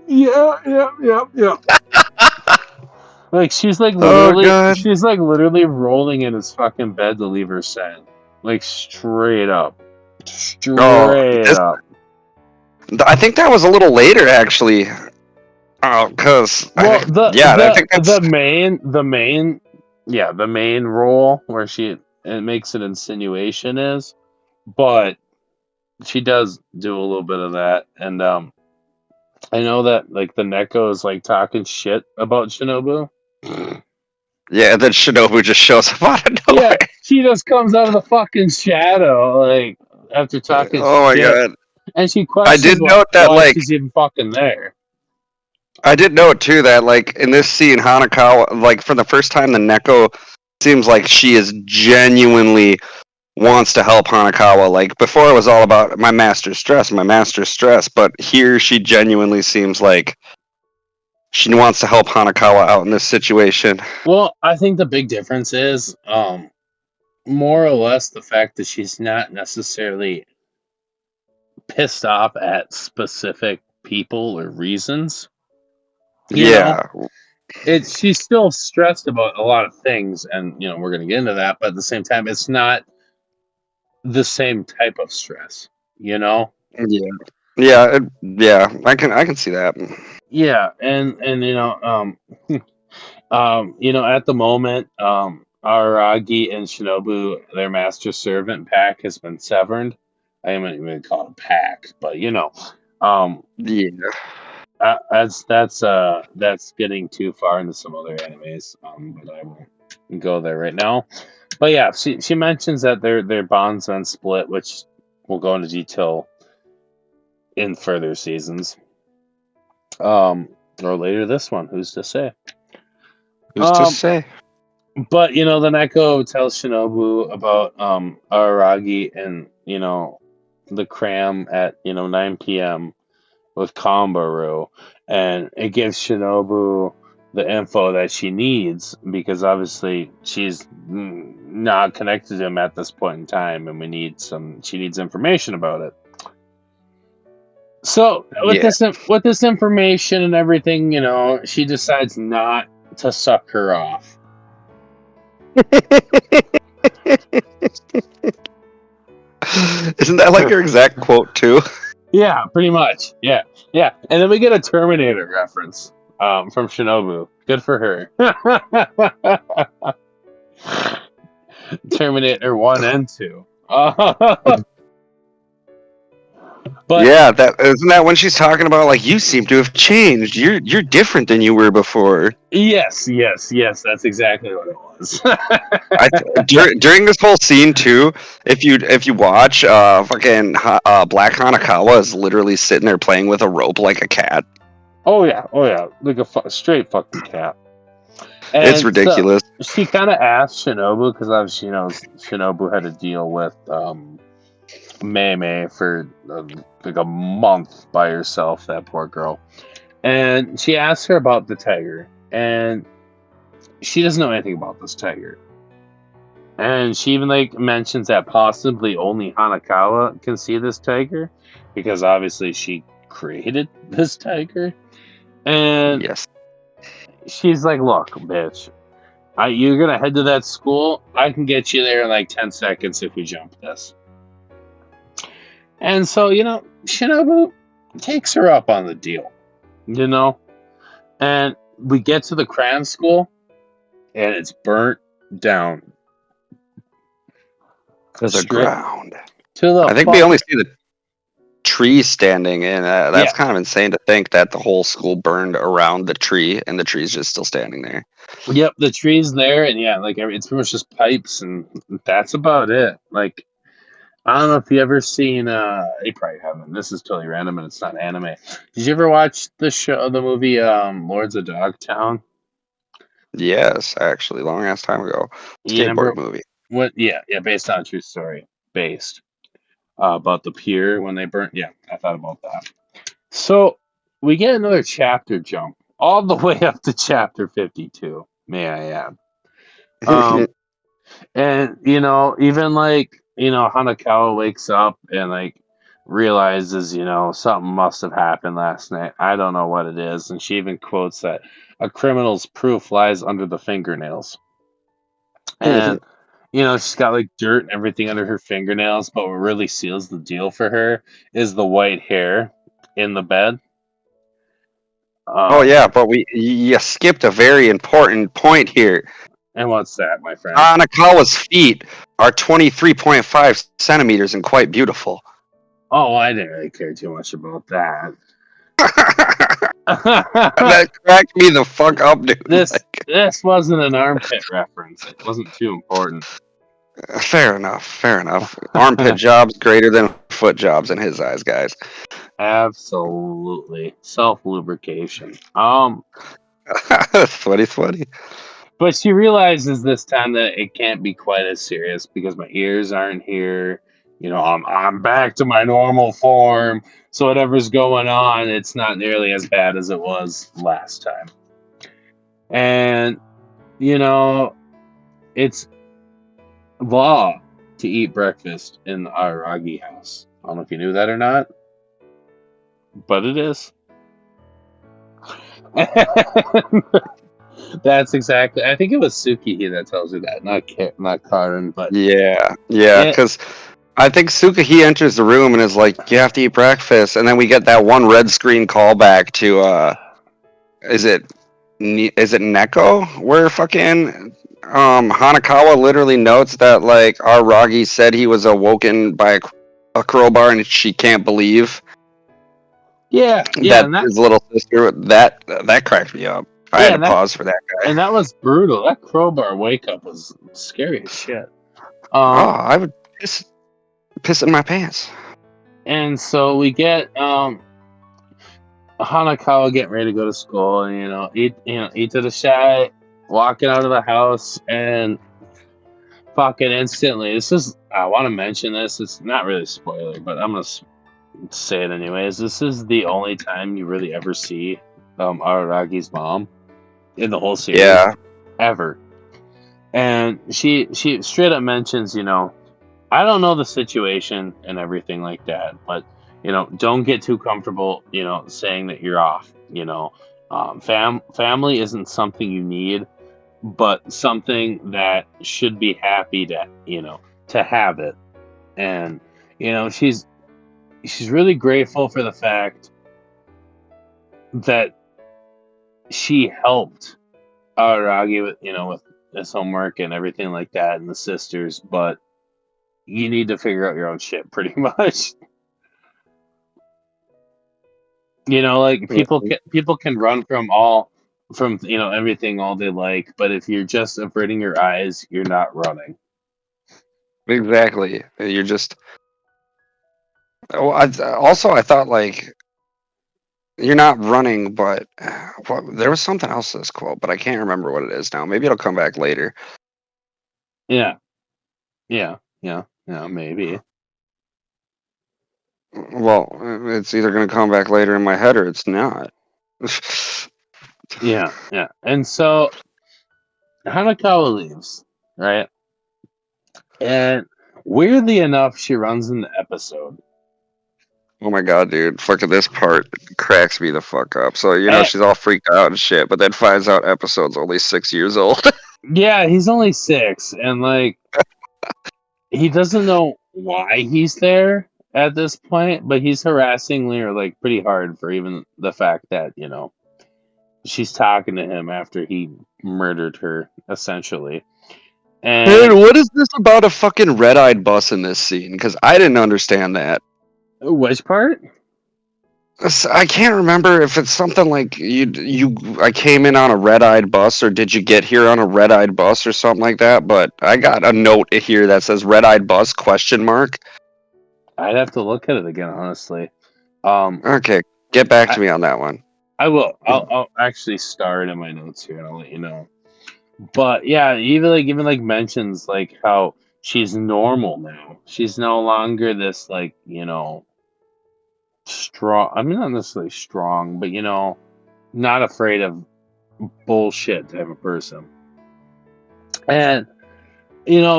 Yeah. Like Oh god. she's like literally rolling in his fucking bed to leave her scent. Like straight up. Oh, Straight up. I think that was a little later actually. Oh, cause Well, yeah, I think that's the main role where it makes an insinuation is, but she does do a little bit of that, and I know that like the Neko is like talking shit about Shinobu. yeah. And then Shinobu just shows up out of Yeah, nowhere. she just comes out of the fucking shadow, like after talking Oh my shit, god. and she I did questions note that why like she's even fucking there. I did note too that like in this scene, Hanakawa, like for the first time, the Neko seems like she is genuinely wants to help Hanakawa. Like before, it was all about my master's stress. But here, she genuinely seems like she wants to help Hanakawa out in this situation. Well, I think the big difference is, more or less the fact that she's not necessarily pissed off at specific people or reasons. You know, Yeah, she's still stressed about a lot of things, and we're gonna get into that. But at the same time, it's not the same type of stress. You know. yeah, yeah. I can see that. Yeah, and at the moment, Aragi and Shinobu, their master servant pack has been severed. I am not even call it a pack, but um, Yeah, that's getting too far into some other animes. But I won't go there right now. But yeah, she mentions that their bonds then split, which we'll go into detail in further seasons. Um, or later this one, who's to say? Who's to Um, say? but then Echo tells Shinobu about Araragi and the cram at 9 p.m. with Kambaru, and it gives Shinobu the info that she needs because obviously she's not connected to him at this point in time, and she needs information about it. So Yeah. with this information and everything, she decides not to suck her off. Isn't that like your exact quote too? Yeah, pretty much. Yeah, yeah. And then we get a Terminator reference from Shinobu. Good for her. Terminator 1 and 2. But Yeah, that isn't that when she's talking about like you seem to have changed. You're different than you were before. yes, that's exactly what it was. During this whole scene too, if you watch, Black Hanakawa is literally sitting there playing with a rope like a cat. Oh yeah, like a straight fucking cat. It's And so ridiculous. she kind of asked Shinobu because obviously Shinobu had to deal with Mei for like a month by herself. That poor girl. And she asked her about the tiger, and she doesn't know anything about this tiger. And she even mentions that possibly only Hanakawa can see this tiger because obviously she created this tiger. And Yes. she's like, "Look, bitch, you're gonna head to that school. I can get you there in like 10 seconds if we jump this." And so Shinobu takes her up on the deal, and we get to the crayon school, and it's burnt down To the straight ground. to the. I think we only see the tree standing, and that's Yeah. kind of insane to think that the whole school burned around the tree, and the tree's just still standing there. Yep, the tree's there, and yeah, it's pretty much just pipes, and that's about it. Like, I don't know if you ever seen. You probably haven't. This is totally random, and it's not anime. Did you ever watch the movie Lords of Dogtown? Yes, actually, long ass time ago. You Skateboard never movie. what? Yeah, based on a true story, based about the pier when they burnt. Yeah, I thought about that. So we get another chapter jump all the way up to chapter 52. May I add? Um, and even Hanakawa wakes up and realizes something must have happened last night. I don't know what it is, and she even quotes that a criminal's proof lies under the fingernails. And she's got dirt and everything under her fingernails, but what really seals the deal for her is the white hair in the bed. Oh yeah, but you skipped a very important point here. And what's that, my friend? Hanakawa's feet are 23.5 centimeters and quite beautiful. Oh, I didn't really care too much about that. That cracked me the fuck up, dude. This wasn't an armpit reference. It wasn't too important. Fair enough. Armpit jobs greater than foot jobs in his eyes, guys. Absolutely. Self-lubrication. 2020. But she realizes this time that it can't be quite as serious because my ears aren't here. I'm back to my normal form. So whatever's going on, it's not nearly as bad as it was last time. And it's law to eat breakfast in the Araragi house. I don't know if you knew that or not, but it is. That's exactly. I think it was Tsukihee that tells her that, not Karin. But yeah, because I think Tsukihee enters the room and is like, "You have to eat breakfast," and then we get that one red screen callback to is it Neko where fucking Hanakawa literally notes that Araragi said he was awoken by a crowbar and she can't believe. Yeah, that his little sister. That cracked me up. I had to pause for that guy. And that was brutal. That crowbar wake up was scary as shit. I would piss in my pants. And so we get Hanakawa getting ready to go to school, and eat to the shy, walking out of the house, and fucking instantly. This is I want to mention this. It's not really a spoiler, but I'm gonna say it anyways. This is the only time you really ever see Araragi's mom in the whole series Yeah, ever, and she straight up mentions, I don't know the situation and everything like that, but don't get too comfortable, saying that you're off. Family isn't something you need, but something that should be happy to have it. And she's really grateful for the fact that she helped Aragi with his homework and everything like that, and the sisters, but you need to figure out your own shit pretty much. Like people can run from everything all they like, but if you're just averting your eyes, you're not running. exactly. You're just. Well, I thought like you're not running, but there was something else to this quote, but I can't remember what it is now. Maybe it'll come back later. Yeah, yeah, yeah, yeah, maybe. Well, it's either going to come back later in my head or it's not. Yeah, yeah. And so Hanakawa leaves, right? And weirdly enough, she runs in the episode. Oh my god, dude! Fucking this part cracks me the fuck up. So Eh, she's all freaked out and shit, but then finds out episode's only 6 years old. yeah, he's only 6, and like he doesn't know why he's there at this point, but he's harassing Lear like pretty hard for even the fact that she's talking to him after he murdered her essentially. And Dude, what is this about a fucking red-eyed bus in this scene? Because I didn't understand that. which part? I can't remember if it's something like I came in on a red-eyed bus or did you get here on a red-eyed bus or something like that, but I got a note here that says red-eyed bus question mark. I'd have to look at it again, honestly. Um, Okay, get back I, to me on that one. I will. I'll actually start in my notes here, and I'll let you know. But yeah, even like mentions like how she's normal now. She's no longer this like strong. I mean, not necessarily strong, but not afraid of bullshit type of person. And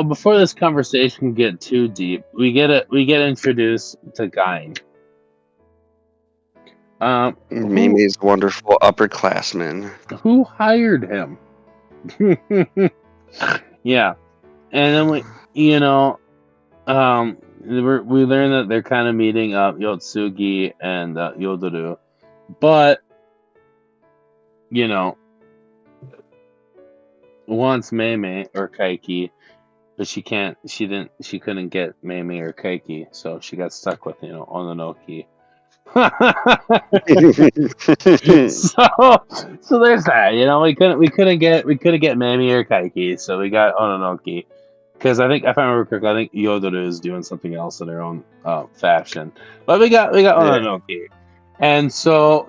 before this conversation can get too deep, we get introduced to Guy. Who Mimi's wonderful upperclassman. who hired him? Yeah, and then we learn that they're kind of meeting up Yotsugi and Yodoru, but you know wants Meme or Kaiki, but she couldn't get Meme or Kaiki, so she got stuck with Ononoki. so there's that. We couldn't get Mami or Kaiki, so we got Ononoki. Because I think, if I remember correctly, I think Yodoru is doing something else in her own fashion. But we got Yeah. Ononoki, and so,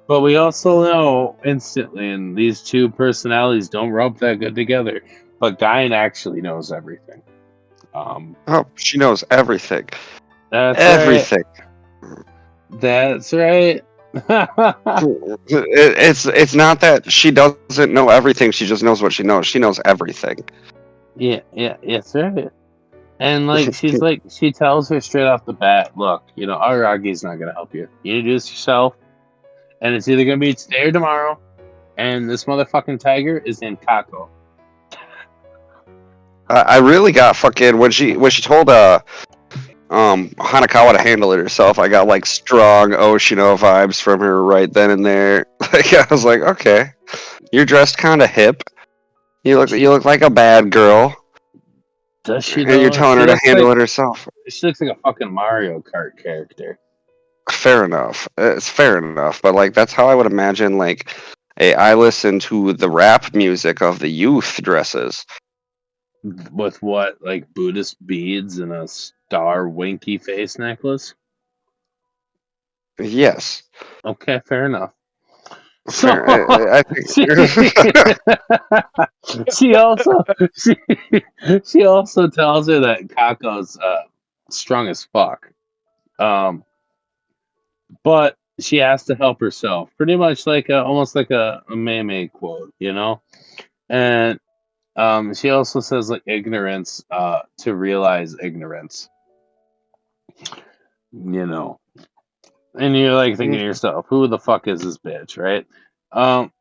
but we also know instantly, and these two personalities don't rub that good together. But Guyan actually knows everything. Oh, she knows everything. That's right. Everything. That's right. It's not that she doesn't know everything. She just knows what she knows. She knows everything. Yeah, yeah, yes, right. And like she tells her straight off the bat, look, Aragi's not gonna help you. You need to do this yourself, and it's either gonna be today or tomorrow. And this motherfucking tiger is named Kako. I really got fucking when she told Hanakawa to handle it herself. I got like strong Oshino vibes from her right then and there. Like I was like, okay, you're dressed kind of hip. You look like a bad girl, Does she and you're though? telling her to handle it herself. She looks like a fucking Mario Kart character. Fair enough. It's fair enough, but like that's how I would imagine I listen to the rap music of the youth dresses. with what, like Buddhist beads and a star winky face necklace? Yes, Okay, fair enough. So fair. I she think. she also she she also tells her that Kako's strong as fuck. Um, but she has to help herself. Pretty much like almost like a Mei quote, you know? And she also says like ignorance to realize ignorance, you know. And you're like thinking to yourself, who the fuck is this bitch, right? Um,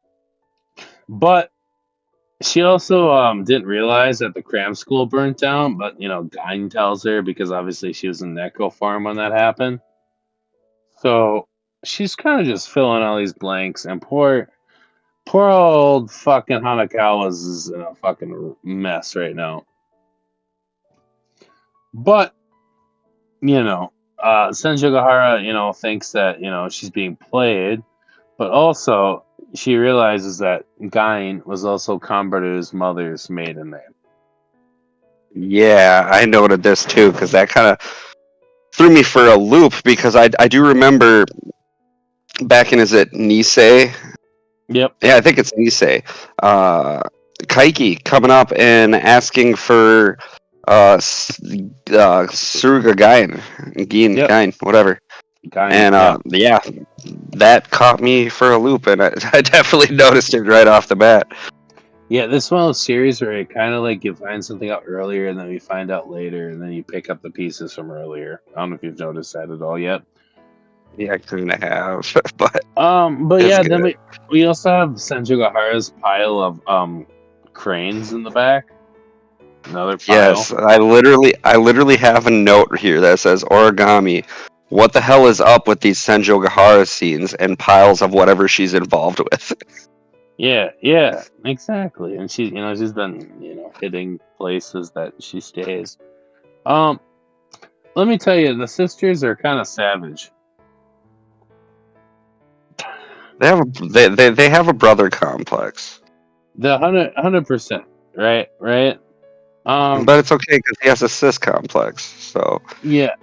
but she also didn't realize that the cram school burnt down, but Guine tells her because obviously she was in Echo Farm when that happened. So she's kind of just filling all these blanks, and poor old fucking Hanakawa's is in a fucking mess right now. But Senjogahara, thinks that she's being played, but also she realizes that Gain was also Kambaru's mother's maiden name. Yeah, I noted this too because that kind of threw me for a loop because I do remember back in, is it Nisei? Yep, Yeah, I think it's Nisei. Uh, Kaiki coming up and asking for Suruga yep, Gain, whatever. Gain, And yeah. yeah, that caught me for a loop, and I definitely noticed it right off the bat. Yeah, this is one of those series where it kind of like you find something out earlier and then you find out later and then you pick up the pieces from earlier. I don't know if you've noticed that at all yet. Yeah, I couldn't have, but But it's yeah, then good. we also have Senjugahara's pile of cranes in the back. Another pile. Yes, I literally have a note here that says origami. What the hell is up with these Senjo Gahara scenes and piles of whatever she's involved with? Yeah, yeah, exactly. And she's been, hitting places that she stays. Um, Let me tell you, the sisters are kind of savage. They have a brother complex, The 100%, right. but it's okay because he has a cis complex. So Yeah.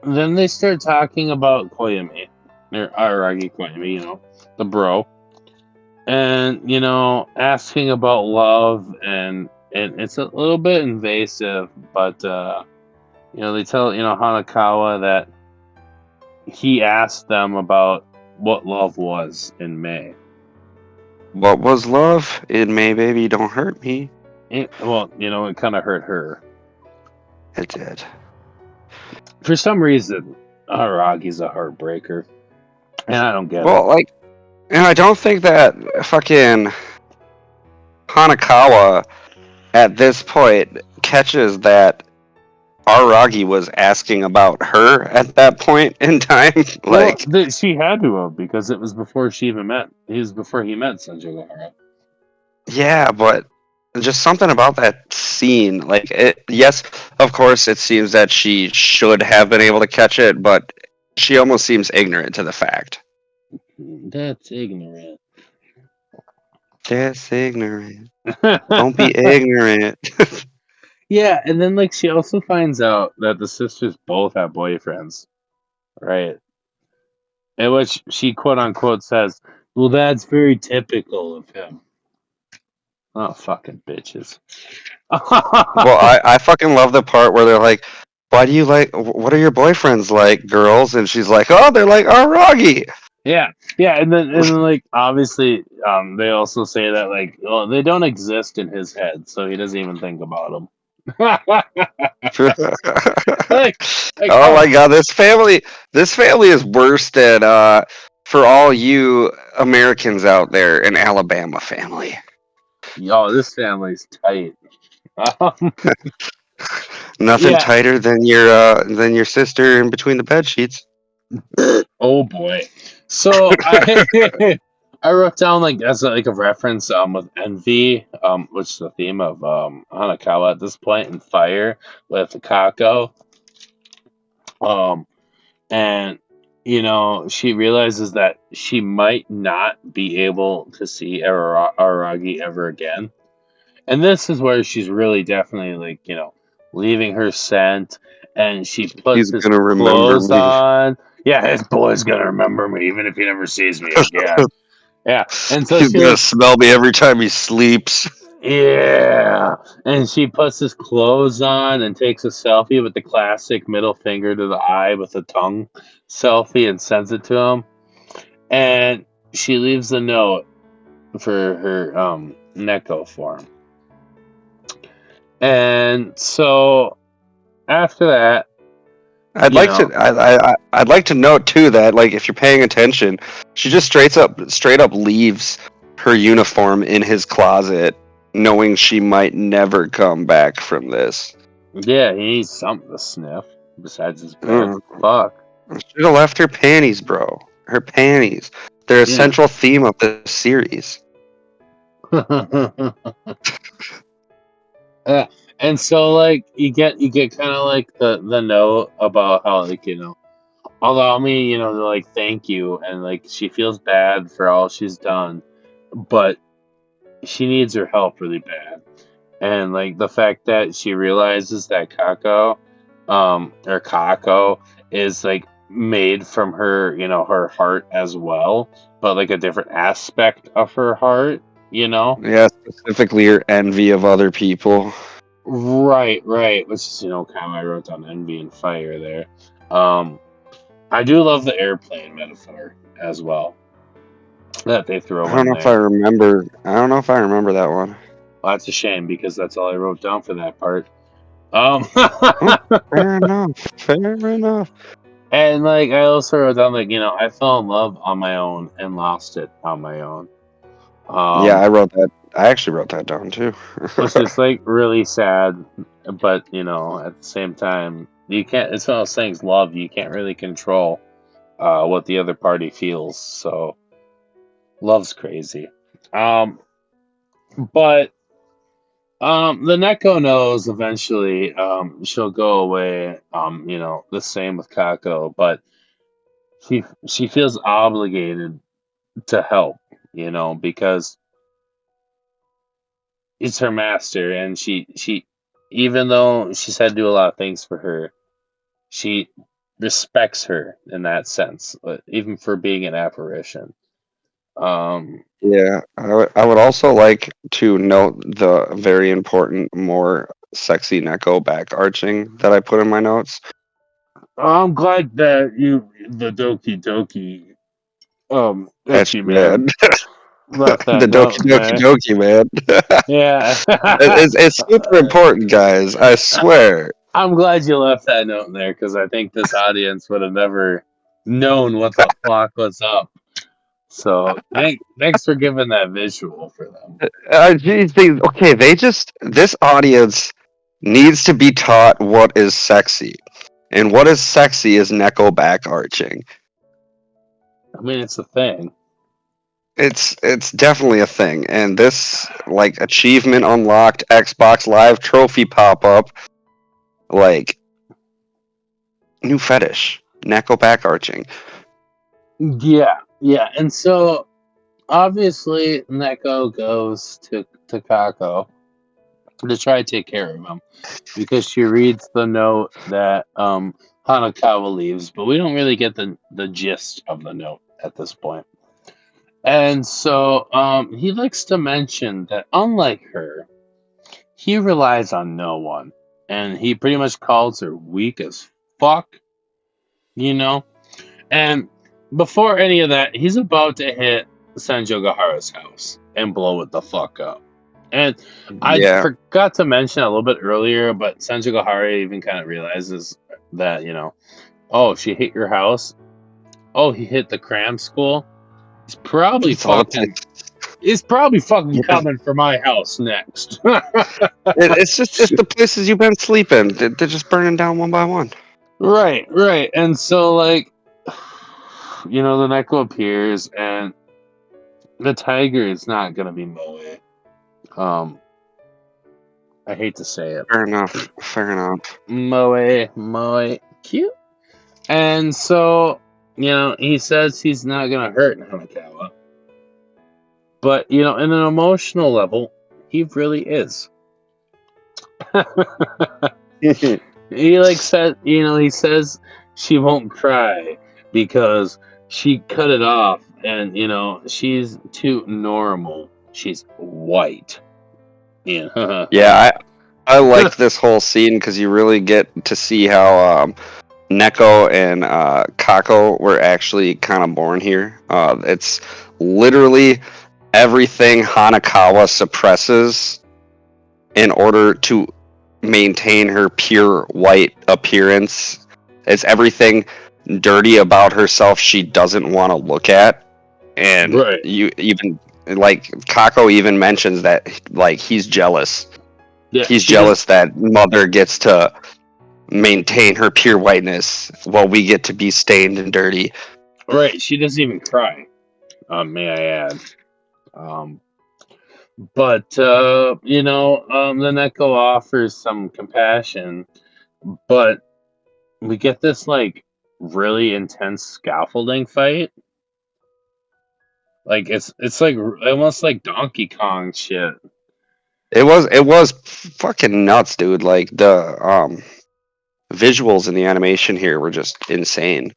Then they start talking about Koyami, or Araragi Koyami, the bro, and asking about love, and it's a little bit invasive, but they tell Hanakawa that he asked them about what love was in May. what was love in May, baby? Don't hurt me. Well, it kind of hurt her. It did. For some reason, Aragi's a heartbreaker, and I don't get it. Well, like, and I don't think that fucking Hanakawa at this point catches that Aragi was asking about her at that point in time. Well, Like, she had to have because it was before she even met. It was before he met Sanjay. yeah, but just something about that scene. Like, yes, of course, it seems that she should have been able to catch it, but she almost seems ignorant to the fact. That's ignorant. That's ignorant. Don't be ignorant. Yeah, and then like she also finds out that the sisters both have boyfriends, right? In which she quote unquote says, "Well, that's very typical of him." Oh, fucking bitches. Well, I fucking love the part where they're like, "Why do you like? What are your boyfriends like, girls?" And she's like, "Oh, they're like Aragi." Yeah, yeah, and then like obviously, they also say that like, well, they don't exist in his head, so he doesn't even think about them. like, Oh oh, my god, this family is worse than for all you Americans out there, an Alabama family. yo, this family's tight. Um, Nothing yeah. tighter than your sister in between the bed sheets. Oh boy. So I I wrote down like as like a reference with envy, which is the theme of Hanakawa at this point in Fire with Kako. Um, and she realizes that she might not be able to see Araragi ever again, And this is where she's really definitely like, leaving her scent, and she He's puts his gonna remember clothes me. on. Yeah, his boy's gonna remember me even if he never sees me again. Yeah. And so He's she gonna like, smell me every time he sleeps. yeah. And she puts his clothes on and takes a selfie with the classic middle finger to the eye with the tongue selfie and sends it to him. And she leaves a note for her Neko form. And so after that, I'd you like to. know, I'd like to note too that like if you're paying attention, she just straight up leaves her uniform in his closet, knowing she might never come back from this. yeah, he needs something to sniff besides his bed. Mm. Fuck. Should have left her panties, bro. Her panties. They're a Yeah. central theme of the series. Yeah. And so like you get kind of like the note about how like allow me to like thank you, and like she feels bad for all she's done, but she needs her help really bad. And like the fact that she realizes that Kako is like made from her heart as well, but like a different aspect of her heart. Yeah, specifically your envy of other people. Right, which is kind of why I wrote down envy and fire there. I do love the airplane metaphor as well that they I throw don't in know if I there. remember. I don't know if I remember that one. Well, that's a shame because that's all I wrote down for that part. Um, Oh, fair enough. Fair enough. and like I also wrote down like I fell in love on my own and lost it on my own. Yeah, Um, I wrote that. I actually wrote that down too. which is like really sad, but at the same time you can't. It's one of those things. Love you can't really control what the other party feels. So love's crazy. Um, but the Neko knows eventually she'll go away. The same with Kako, but she feels obligated to help, because it's her master, and she even though she's had to do a lot of things for her, she respects her in that sense, even for being an apparition. Um, Yeah, I would also like to note the very important, more sexy Neko back arching that I put in my notes. I'm glad that the Doki Doki That's itchy man man. left that The note Doki in Doki there. Doki man. Yeah. It's super important, guys. I swear. I'm glad you left that note in there because I think this audience would have never known what the fuck was up. So thanks for giving that visual for them. Geez, okay, this audience needs to be taught what is sexy, and what is sexy is Neko back arching. I mean, it's a thing. It's definitely a thing, and this like achievement unlocked Xbox Live trophy pop up, like new fetish, Neko back arching. Yeah. And so obviously Neko goes to Kako to try to take care of him because she reads the note that Hanakawa leaves, but we don't really get the gist of the note at this point. And so he likes to mention that unlike her, he relies on no one. And he pretty much calls her weak as fuck, you know? And before any of that, he's about to hit Sanjogahara's house and blow it the fuck up. And I Yeah, forgot to mention a little bit earlier, but Sanjogahara even kind of realizes that, oh, she hit your house. Oh, he hit the cram school. He's probably that's all it fucking takes. He's probably fucking Yeah, coming for my house next. it's the places you've been sleeping. They're just burning down one by one. Right. And so, like, the Neko appears, and the tiger is not gonna be Moe. Um, I hate to say it. Fair enough. Fair enough. Moe, cute. And so, he says he's not gonna hurt Hanakawa. But, in an emotional level, He really is. He like said, he says she won't cry because she cut it off, and she's too normal. She's white. Yeah. Yeah, I like this whole scene because you really get to see how Neko and Kako were actually kind of born here. It's literally everything Hanakawa suppresses in order to maintain her pure white appearance. It's everything dirty about herself she doesn't want to look at. And Right. you even like Kako even mentions that like he's jealous. Yeah. He's She does. jealous that mother gets to maintain her pure whiteness while we get to be stained and dirty. Right. She doesn't even cry. May I add. Um, but the Neko offers some compassion, but we get this like really intense scaffolding fight. Like it's like almost like Donkey Kong shit. It was fucking nuts, dude. Like the visuals and the animation here were just insane.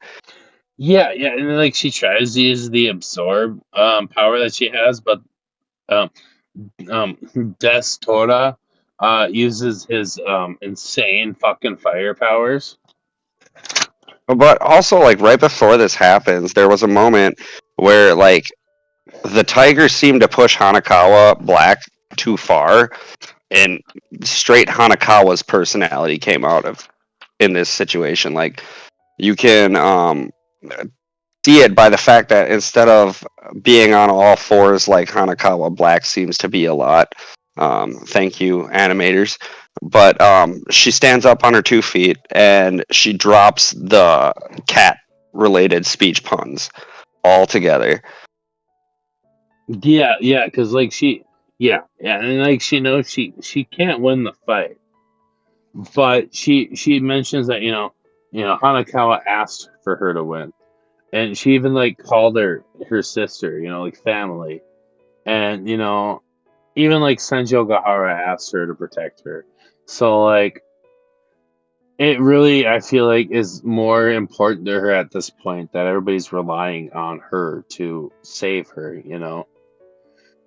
Yeah, yeah, and then, like she tries to use the absorb power that she has, but um Des Tora uses his insane fucking fire powers. But also, like right before this happens, there was a moment where like the tiger seemed to push Hanakawa black too far, and straight Hanakawa's personality came out of in this situation. Like you can see it by the fact that instead of being on all fours like Hanakawa, black seems to be a lot. Thank you, animators. But she stands up on her 2 feet and she drops the cat related speech puns all together. Yeah, yeah, because like yeah, and like she knows she can't win the fight, but she mentions that Hanakawa asked for her to win, and she even like called her sister, like family, and even like Senjo Gahara asked her to protect her, so like it really I feel like is more important to her at this point that everybody's relying on her to save her.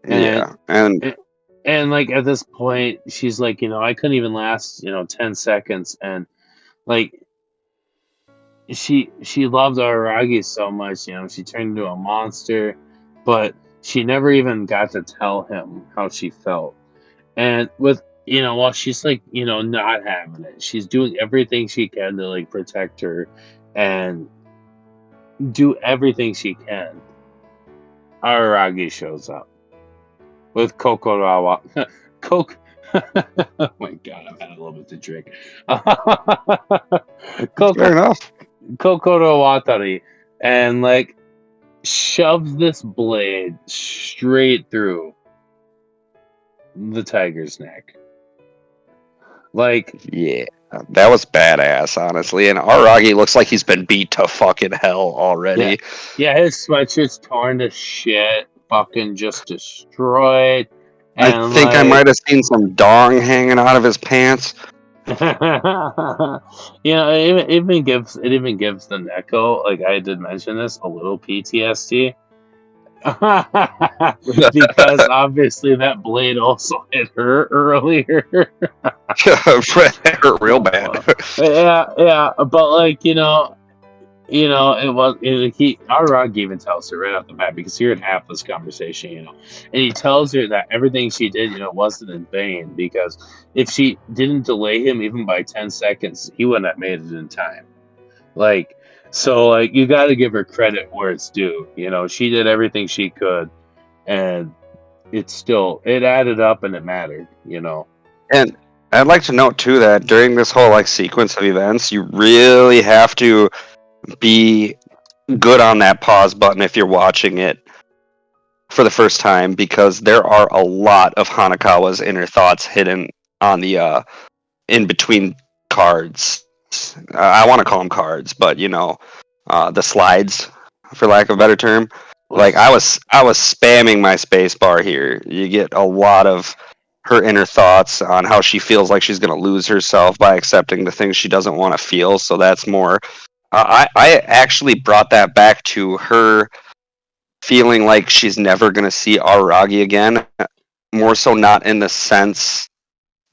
And Yeah, and And, and like at this point, she's like, I couldn't even last, 10 seconds. And like she loved Araragi so much, she turned into a monster, but she never even got to tell him how she felt. And with while she's like, not having it, she's doing everything she can to like protect her and do everything she can. Araragi shows up with Kokorowa. Coke. Oh my god, I've had a little bit to drink. fair enough. Kokoro Watari, and like shoves this blade straight through the tiger's neck. Like, Yeah, that was badass, honestly. And Aragi looks like he's been beat to fucking hell yeah, already. yeah, his sweatshirt's torn to shit, fucking just destroyed, I and think I like might have seen some dong hanging out of his pants. it even gives the Neko, like I did mention this, a little PTSD. Because obviously that blade also hit her earlier. That hurt real bad. Yeah, yeah, but like it was he Arag even tells her right off the bat because he heard half this conversation, and he tells her that everything she did, wasn't in vain because if she didn't delay him even by 10 seconds, he wouldn't have made it in time. Like, so like you got to give her credit where it's due. She did everything she could, and it added up and it mattered. And I'd like to note too that during this whole like sequence of events, you really have to be good on that pause button if you're watching it for the first time because there are a lot of Hanakawa's inner thoughts hidden on the in between cards. I want to call them cards, but the slides, for lack of a better term. Like I was spamming my space bar here. You get a lot of her inner thoughts on how she feels like she's going to lose herself by accepting the things she doesn't want to feel. So that's more. I actually brought that back to her feeling like she's never going to see Araragi again. More so, not in the sense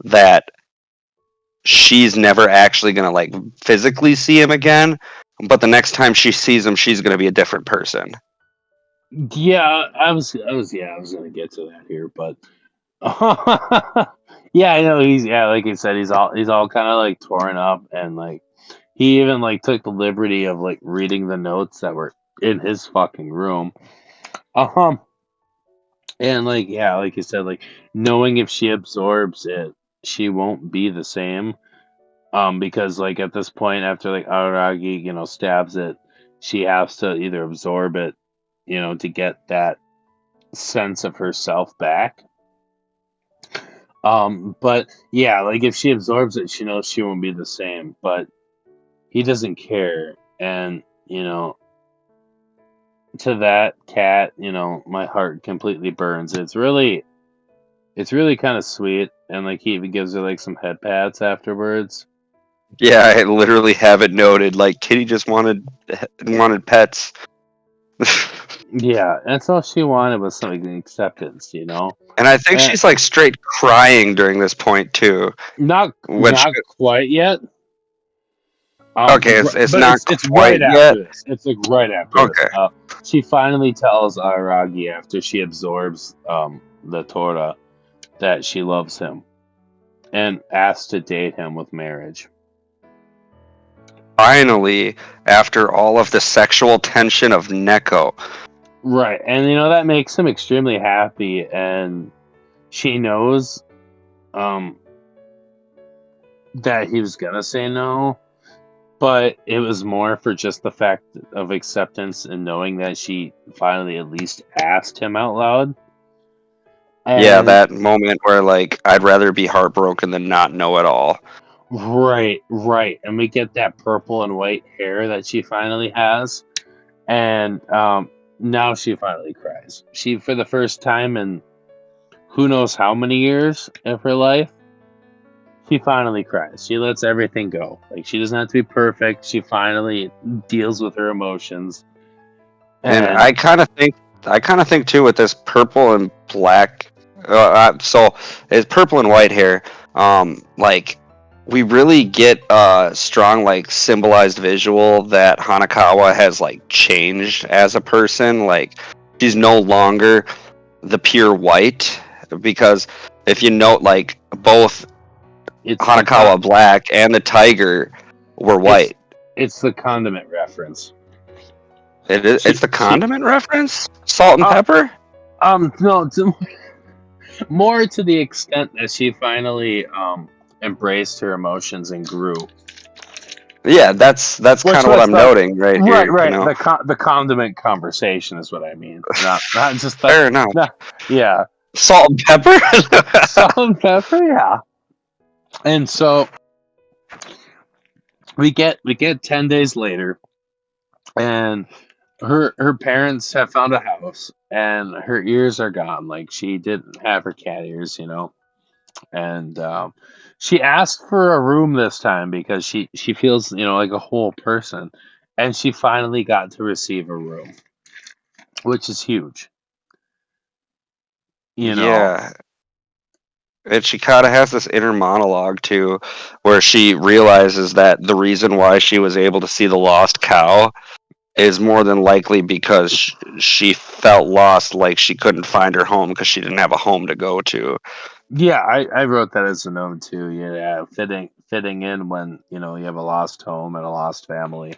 that she's never actually going to like physically see him again, but the next time she sees him, she's going to be a different person. Yeah, I was gonna get to that here, but yeah, I know like you said, he's all kind of like torn up, and like he even like took the liberty of like reading the notes that were in his fucking room. Um, and like yeah, like you said, like knowing if she absorbs it, she won't be the same. Because like at this point, after like Araragi, stabs it, she has to either absorb it, to get that sense of herself back. But yeah, like if she absorbs it, she knows she won't be the same. But he doesn't care, and to that cat, my heart completely burns. It's really kind of sweet, and like he even gives her like some head pats afterwards. Yeah, I literally have it noted. Like Kitty just wanted pets. Yeah, that's all she wanted was something acceptance. And I think And she's like straight crying during this point too. When she, not quite yet. okay, it's But not it's quite right yet. after this. It's like right after this. Okay. She finally tells Aragi after she absorbs the Tora that she loves him and asks to date him with marriage. Finally, after all of the sexual tension of Neko. Right, and that makes him extremely happy, and she knows that he was gonna say no, but it was more for just the fact of acceptance and knowing that she finally at least asked him out loud. Yeah, And that moment where like I'd rather be heartbroken than not know at all. right, and we get that purple and white hair that she finally has, and now she finally cries. She, for the first time in who knows how many years of her life, she finally cries. She lets everything go. Like she doesn't have to be perfect. She finally deals with her emotions. And And I kind of think too with this purple and black. So it's purple and white hair. Like we really get a strong like symbolized visual that Hanakawa has like changed as a person. Like she's no longer the pure white, because if you note, like both it's Hanakawa Black and the Tiger were white. it's the condiment reference. It's the condiment reference? Salt and pepper? No, more to the extent that she finally embraced her emotions and grew. Yeah, that's kind of what I'm noting right here. Right. You know? The condiment conversation is what I mean. Not just fair enough. Yeah, Salt and pepper. salt and pepper. Yeah, and so we get 10 days later, and her parents have found a house, and her ears are gone. Like she didn't have her cat ears, and she asked for a room this time because she feels like a whole person, and she finally got to receive a room, which is huge. Yeah. And she kind of has this inner monologue too, where she realizes that the reason why she was able to see the lost cow is more than likely because she felt lost, like she couldn't find her home because she didn't have a home to go to. Yeah, I wrote that as a note too. Yeah, fitting in when you have a lost home and a lost family.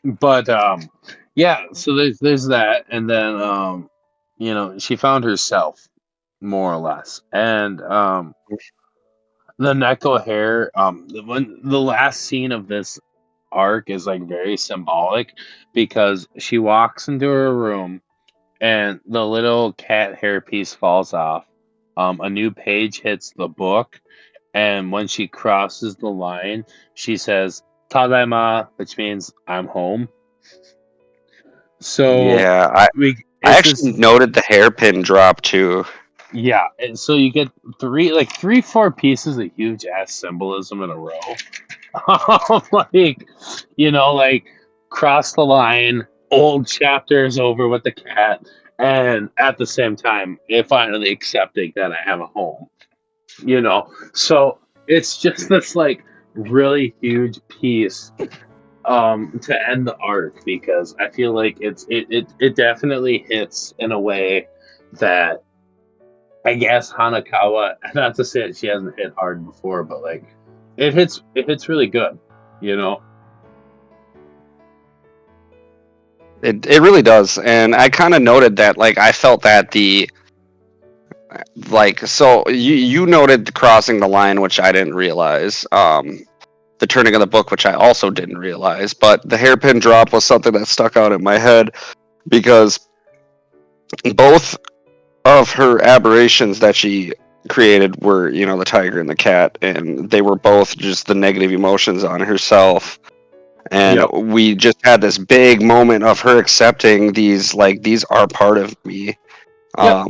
But yeah, so there's that, and then she found herself more or less, and the Neko hair. When the last scene of this arc is like very symbolic because she walks into her room and the little cat hair piece falls off. A new page hits the book, and when she crosses the line, she says "Tadaima," which means "I'm home." So Yeah, we I It's actually this, noted the hairpin drop too. yeah. And so you get three, 4 pieces of huge ass symbolism in a row. Like, like cross the line, old chapters over with the cat, and at the same time, it finally accepting that I have a home. So it's just this like really huge piece to end the arc because I feel like it definitely hits in a way that I guess Hanakawa, not to say that she hasn't hit hard before, but like it hits really good, you know. It really does, and I kind of noted that. Like, I felt that so you noted crossing the line, which I didn't realize. The turning of the book, which I also didn't realize, but the hairpin drop was something that stuck out in my head because both of her aberrations that she created were, the tiger and the cat, and they were both just the negative emotions on herself. And Yep. we just had this big moment of her accepting these are part of me. Yep.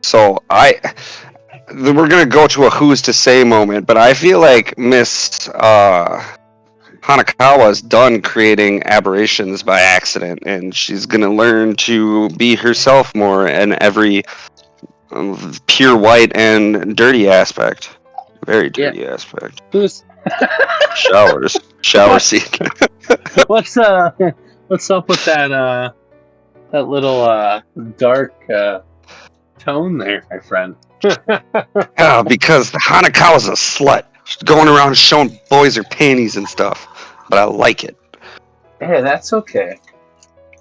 So we're gonna go to a who's to say moment, but I feel like Miss Hanakawa's done creating aberrations by accident, and she's gonna learn to be herself more in every pure white and dirty aspect. Very Yeah. dirty aspect. Who's Shower what? scene. What's what's up with that little dark tone there, my friend? Yeah, because Hanakawa's a slut. She's going around showing boys her panties and stuff. But I like it. Hey, that's okay.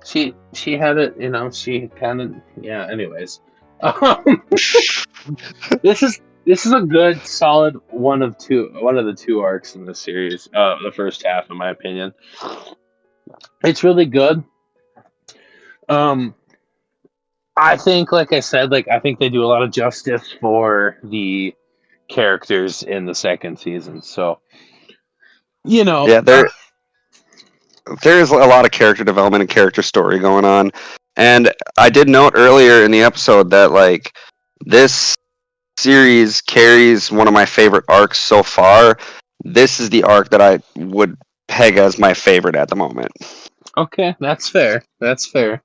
She had it, she kind of, yeah. Anyways, this is a good solid one of the two arcs in the series. The first half, in my opinion, it's really good. Um, I think, like I said, like I think they do a lot of justice for the characters in the second season. So you know, Yeah, there's a lot of character development and character story going on. And I did note earlier in the episode that this series carries one of my favorite arcs so far. This is the arc that I would peg as my favorite at the moment. okay, that's fair. That's fair.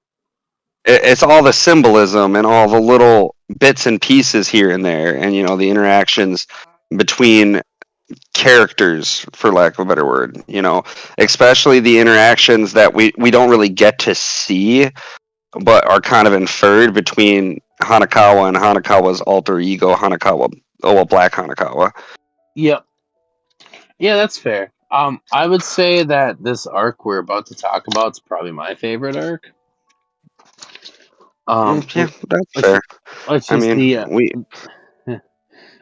It's all the symbolism and all the little bits and pieces here and there, and the interactions between characters, for lack of a better word. Especially the interactions that we don't really get to see, but are kind of inferred between Hanakawa and Hanakawa's alter ego, Hanakawa. Oh, well, Black Hanakawa. Yep. Yeah, that's fair. I would say that this arc we're about to talk about is probably my favorite arc. Um, Yeah, that's which fair. which I is mean, the we,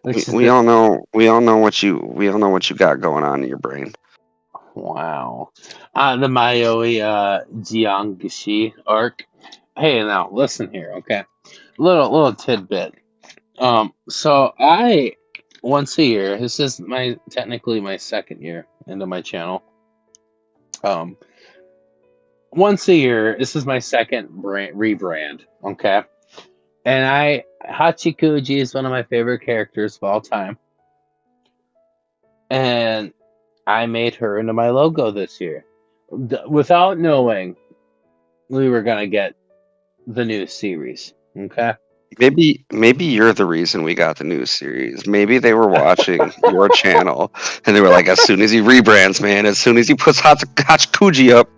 which is we the all know what you got going on in your brain. wow, the Mayoi Jiangxi arc. Hey, now listen here, okay? Little tidbit. So I once a year. This is technically my second year into my channel. Um, once a year. This is my second rebrand. Okay, and Hachikuji is one of my favorite characters of all time, and I made her into my logo this year, without knowing we were gonna get the new series. Okay. Maybe you're the reason we got the new series. Maybe they were watching your channel and they were like, as soon as he rebrands, man, as soon as he puts Hachikuji up,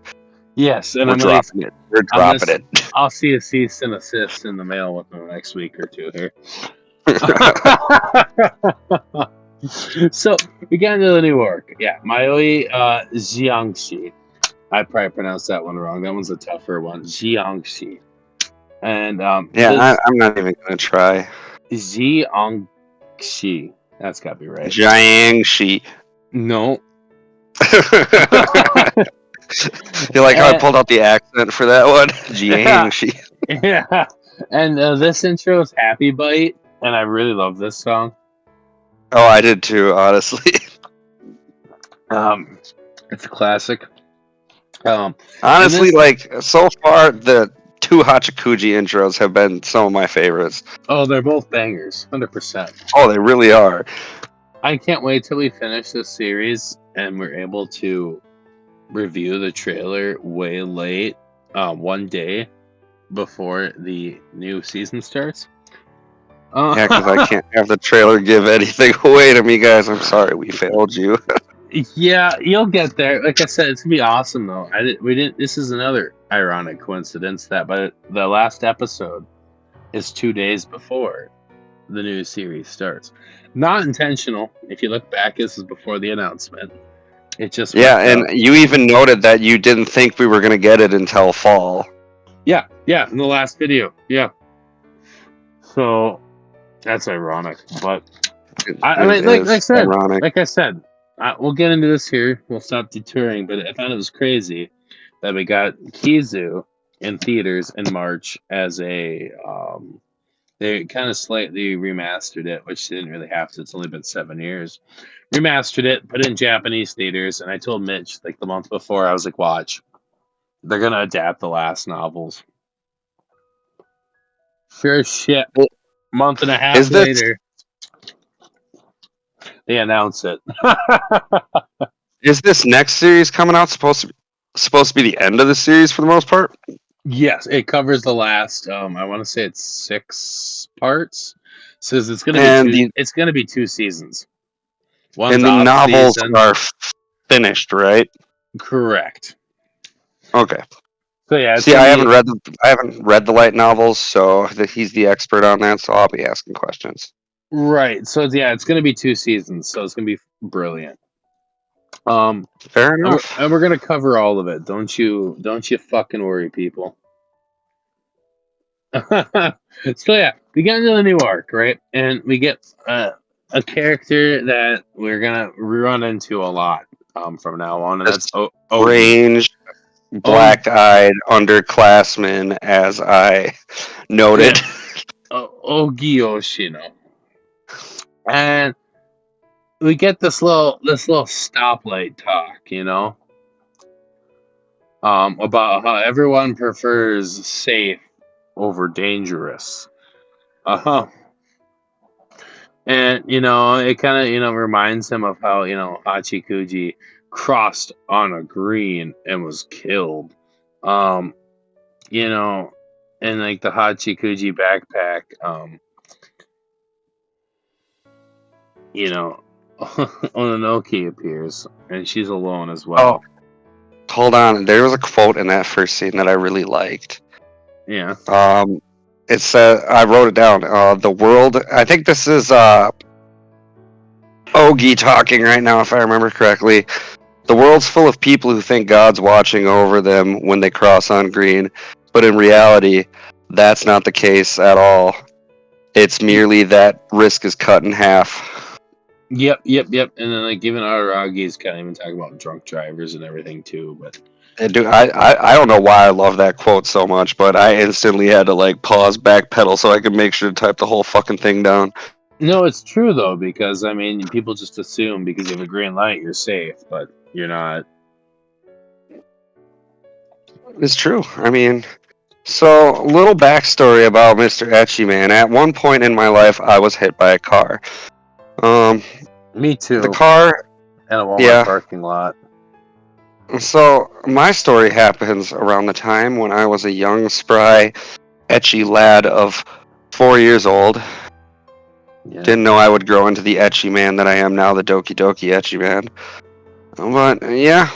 Yes, and we're dropping it. We're I'm gonna dropping it. I'll see a cease and assist in the mail within the next week or two here. So we got into the new arc. Yeah, Mayoi Jiangxi. I probably pronounced that one wrong. That one's a tougher one. Jiangxi. And Yeah, I'm not even gonna try. Jiangxi. That's gotta be right. Jiangxi. No. You like how I pulled out the accent for that one? Jiangxi. Yeah. And this intro is Happy Bite, and I really love this song. Oh, I did too, honestly. It's a classic. Honestly, so far the two Hachikuji intros have been some of my favorites. Oh, they're both bangers, 100%. Oh, they really are. I can't wait till we finish this series and we're able to review the trailer way late, one day before the new season starts. Yeah, because I can't have the trailer give anything away to me, guys. I'm sorry, we failed you. Yeah, you'll get there. Like I said, it's gonna be awesome though. We didn't. This is another ironic coincidence that, but the last episode is 2 days before the new series starts. Not intentional. If you look back, this is before the announcement. It just Yeah, worked and out. you even noted that you didn't think we were going to get it until fall. Yeah, in the last video. Yeah. So that's ironic, but I mean, like I said, we'll get into this here. We'll stop detouring, but I thought it was crazy that we got Kizu in theaters in March as a. They kind of slightly remastered it, which they didn't really have to. It's only been 7 years. Remastered it, put it in Japanese theaters, and I told Mitch like the month before, I was like, "Watch, they're gonna adapt the last novels." Sure as shit. Month and a half later, they announce it. Is this next series coming out supposed to be the end of the series for the most part? Yes, it covers the last. I want to say it's 6 parts. Says it's gonna be two. It's gonna be 2 seasons. One's and the off novels season. are finished, right? Correct. Okay. So yeah. See, I haven't read the light novels, so he's the expert on that. So I'll be asking questions. Right. So yeah, it's gonna be 2 seasons. So it's gonna be brilliant. Fair enough. And we're gonna cover all of it. Don't you fucking worry, people. So yeah, we get into the new arc, right? And we get a character that we're gonna run into a lot from now on, and that's Range, black-eyed underclassman, as I noted. Yeah. Ogi Yoshino. And we get this little stoplight talk, about how everyone prefers safe over dangerous. And it kind of reminds him of how Hachikuji crossed on a green and was killed. And like the Hachikuji backpack, Ononoki appears, and she's alone as well. Oh, hold on. There was a quote in that first scene that I really liked. Yeah. It said, I wrote it down. The world. I think this is Ogi talking right now, if I remember correctly. The world's full of people who think God's watching over them when they cross on green, but in reality, that's not the case at all. It's merely that risk is cut in half. Yep. And then like even Aragi's kind of even talking about drunk drivers and everything too. But dude, I don't know why I love that quote so much, but I instantly had to like pause, backpedal, so I could make sure to type the whole fucking thing down. No, it's true though, because I mean, people just assume because you have a green light you're safe, but you're not. It's true. I mean, so a little backstory about Mr. Etchy Man. At one point in my life, I was hit by a car. Me too. The car in a Walmart parking lot. So my story happens around the time when I was a young, spry, etchy lad of 4 years old. Yeah. Didn't know I would grow into the etchy man that I am now, the Doki Doki etchy man. But yeah,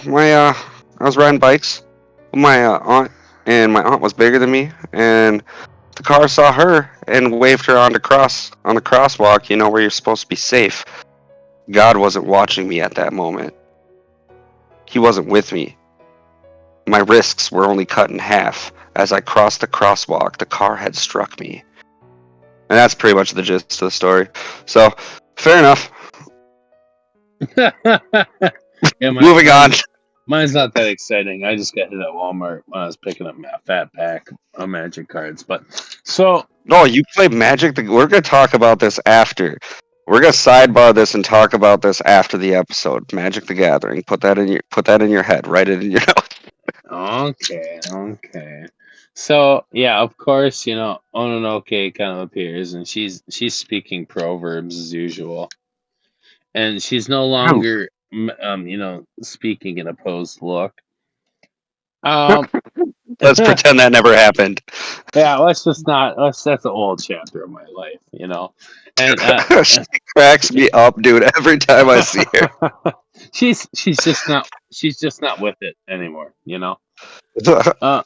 I was riding bikes with my aunt, and my aunt was bigger than me, and the car saw her and waved her on the crosswalk, where you're supposed to be safe. God wasn't watching me at that moment. He wasn't with me. My risks were only cut in half. As I crossed the crosswalk, the car had struck me. And that's pretty much the gist of the story. So, fair enough. Moving on. Mine's not that exciting. I just got hit at Walmart when I was picking up a fat pack of Magic cards. But so. No, you play Magic. We're going to talk about this after. We're gonna sidebar this and talk about this after the episode. Magic the Gathering. Put that in your head. Write it in your notes. Okay. So yeah, of course, Ononoke kind of appears, and she's speaking proverbs as usual, and she's no longer, speaking in a posed look. Um, Let's pretend that never happened. yeah, let's just not. That's an old chapter of my life, and She cracks me up, dude, every time I see her. she's just not with it anymore. Uh,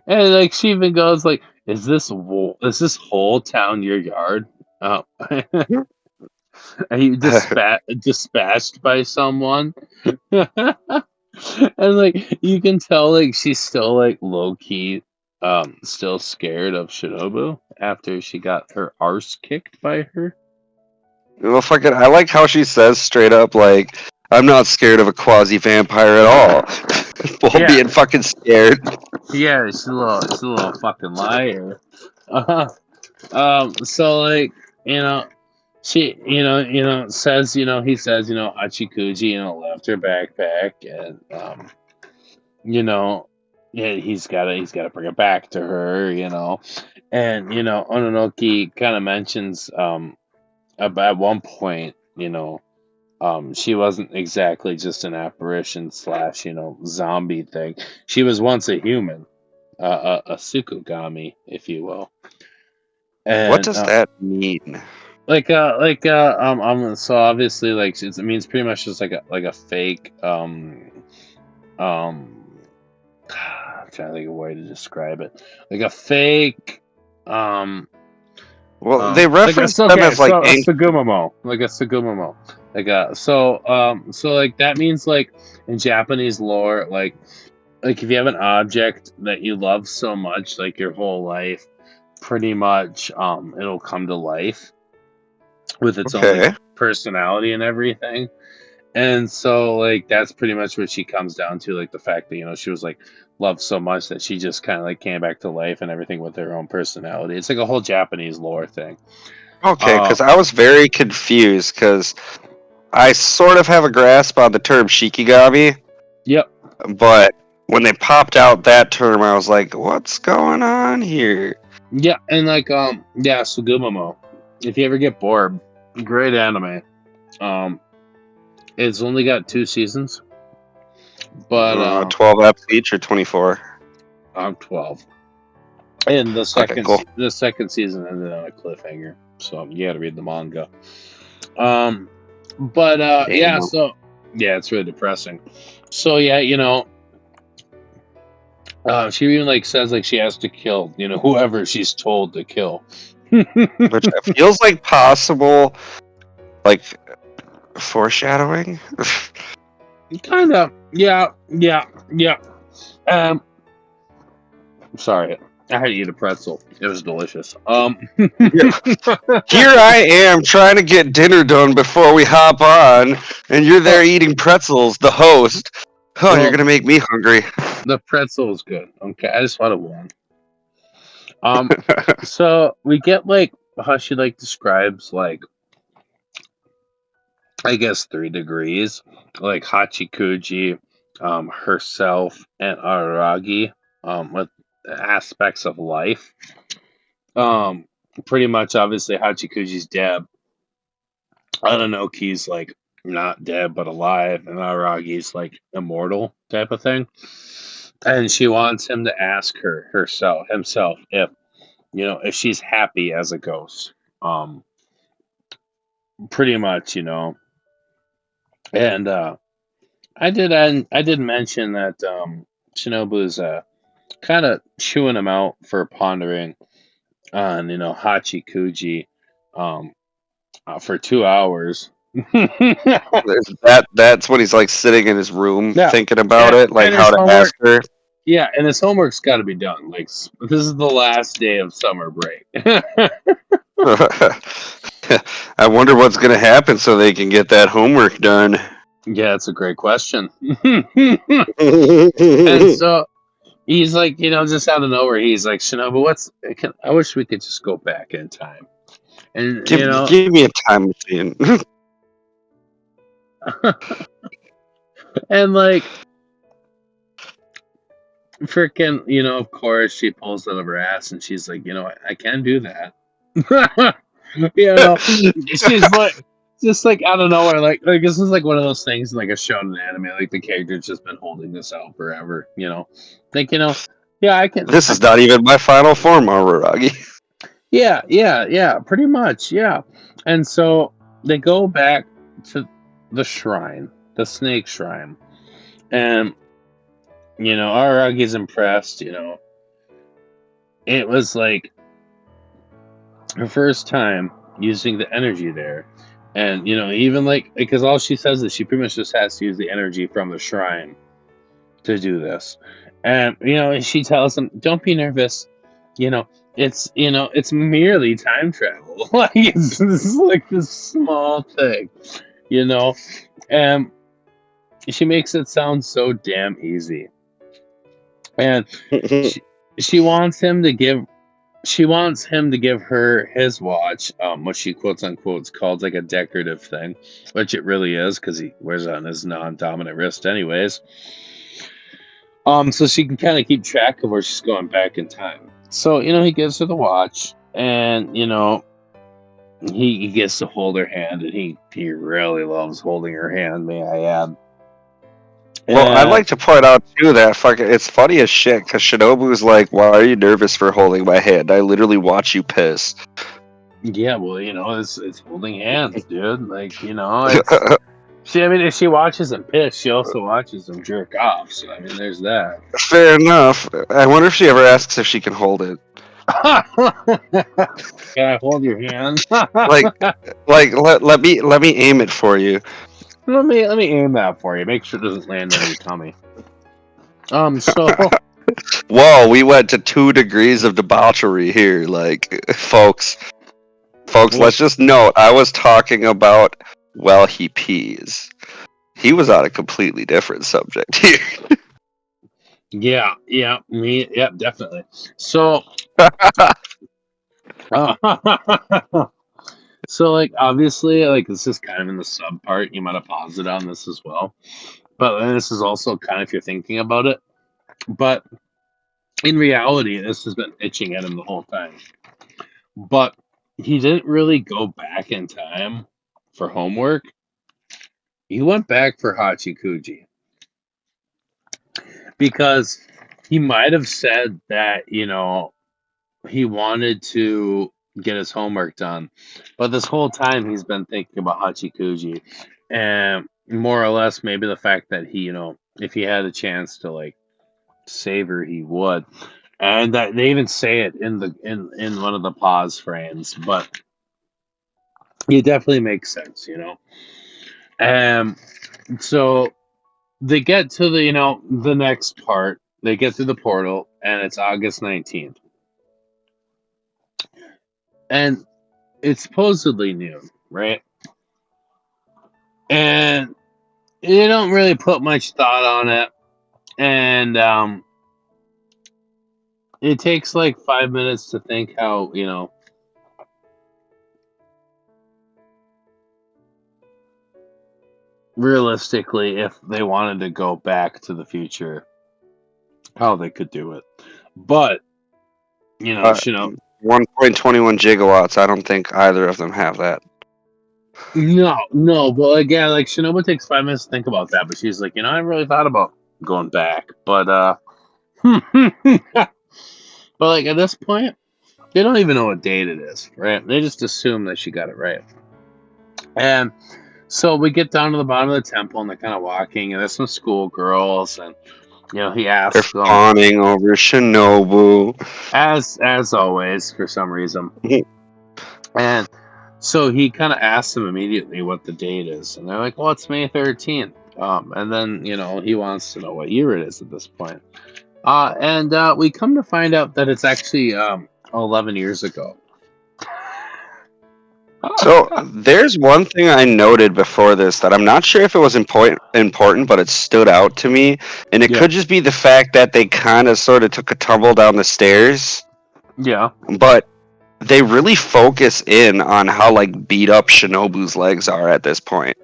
and like she even goes like, is this whole town your yard? Uh, are you dispatched by someone? And like you can tell like she's still like low key still scared of Shinobu after she got her arse kicked by her. Well, fucking, I like how she says straight up, like, I'm not scared of a quasi vampire at all. While Yeah, being fucking scared. yeah, she's a little fucking liar. Uh, so like, you know, she, says, he says, Hachikuji, left her backpack, and you know, yeah, he's gotta bring it back to her. And Ononoki kind of mentions at one point, she wasn't exactly just an apparition slash zombie thing. She was once a human, a Tsukugami, if you will. What And does that mean? so obviously like it means pretty much just like a fake I'm trying to think of a way to describe it, like a fake um Well, they like a reference so them okay as, like, so a ancient. Sagumomo, like a Sagumomo, like so like that means like in Japanese lore, like if you have an object that you love so much like your whole life, pretty much it'll come to life with its own like Okay. personality and everything. And so like that's pretty much what she comes down to, like the fact that she was like loved so much that she just kind of like came back to life and everything with her own personality. It's like a whole Japanese lore thing. Okay, Uh because I was very confused, because I sort of have a grasp on the term Shikigami, yep. but when they popped out that term, I was like, what's going on here? Yeah, and like yeah, Sugumomo. If you ever get bored, great anime. Um it's only got 2 seasons, but 12 eps each or 24? I'm 12. And the Okay, second cool. the second season ended on a cliffhanger, so you got to read the manga. Um, but yeah, Damn. so yeah, it's really depressing. So yeah, she even like says like she has to kill whoever she's told to kill. Which feels like possible, like, foreshadowing. Kind of, yeah. Um, sorry, I had to eat a pretzel. It was delicious. Here I am trying to get dinner done before we hop on, and you're there eating pretzels, the host. Oh, you're well, gonna make me hungry. the pretzel is good. Okay, I just wanted one. So we get like how she like describes like I guess 3 degrees, like Hachikuji, herself, and Aragi, with aspects of life. Um, Pretty much, obviously, Hachikuji's dead. Ononoki's like not dead but alive, and Aragi's like immortal type of thing. And she wants him to ask himself, if she's happy as a ghost. Um, Pretty much, and I did mention that Shinobu's kind of chewing him out for pondering on Hachikuji um for 2 hours. That's when he's like sitting in his room Yeah, thinking about and, it, like and how his to homework. ask her. Yeah, and his homework's got to be done. Like this is the last day of summer break. I wonder what's gonna happen so they can get that homework done. Yeah, it's a great question. And so he's like, just out of nowhere, he's like, Shinobu, I wish we could just go back in time. And, give me a time machine. and like, freaking, of course, she pulls out of her ass and she's like, I can do that. you know, she's like, just like out of nowhere, like this is like one of those things like a shonen anime, like the character's just been holding this out forever, like, yeah, This I is can, not even my final form, Araragi. yeah, pretty much, yeah. And so they go back to the shrine, the snake shrine, and Aragi's impressed. It was like her first time using the energy there, and even like because all she says is she pretty much just has to use the energy from the shrine to do this, and she tells him, "Don't be nervous, you know." It's merely time travel. Like it's like this small thing, you know, and she makes it sound so damn easy. And she she wants him to give her his watch, what she quotes unquote calls like a decorative thing, which it really is because he wears it on his non-dominant wrist, anyways. So she can kind of keep track of where she's going back in time. So he gives her the watch, and he gets to hold her hand, and he really loves holding her hand. May I add? Well, I'd And like to point out too that it's funny as shit because Shinobu's like, "Why are you nervous for holding my hand? I literally watch you piss." yeah, well, it's holding hands, dude. Like, it's I mean, if she watches him piss, she also watches him jerk off. So I mean, there's that. Fair enough. I wonder if she ever asks if she can hold it. Can I hold your hand? Like, let me aim it for you. Let me aim that for you. Make sure it doesn't land on your tummy. So Whoa, we went to 2 degrees of debauchery here, like folks. Folks, well, let's just note I was talking about he pees. He was on a completely different subject here. yeah, me, yeah, definitely. So, so like obviously, like this is kind of in the sub part. You might have paused it on this as well, but then this is also kind of if you're thinking about it. But in reality, this has been itching at him the whole time. But he didn't really go back in time for homework. He went back for Hachikuji because he might have said that, he wanted to get his homework done. But this whole time he's been thinking about Hachikuji. And more or less maybe the fact that he, if he had a chance to like save her, he would. And that they even say it in one of the pause frames, but it definitely makes sense. Um so they get to the next part. They get through the portal and it's August 19th. And it's supposedly noon, right? And you don't really put much thought on it. And it takes like 5 minutes to think how, realistically, if they wanted to go back to the future, how they could do it. But, Uh, Shino, 1.21 gigawatts. I don't think either of them have that. no, but again, like Shinobu takes 5 minutes to think about that, but she's like, I really thought about going back, but but like at this point, they don't even know what date it is, right? They just assume that she got it right. And so we get down to the bottom of the temple, and they're kind of walking, and there's some schoolgirls, and he They're asks them, fawning over Shinobu. as always, for some reason, and so he kind of asks them immediately what the date is, and they're like, "Well, it's May 13th." And then he wants to know what year it is at this point. And we come to find out that it's actually 11 years ago. So there's one thing I noted before this that I'm not sure if it was important, but it stood out to me, and it Yeah, could just be the fact that they kind of sort of took a tumble down the stairs, yeah, but they really focus in on how like beat up Shinobu's legs are at this point,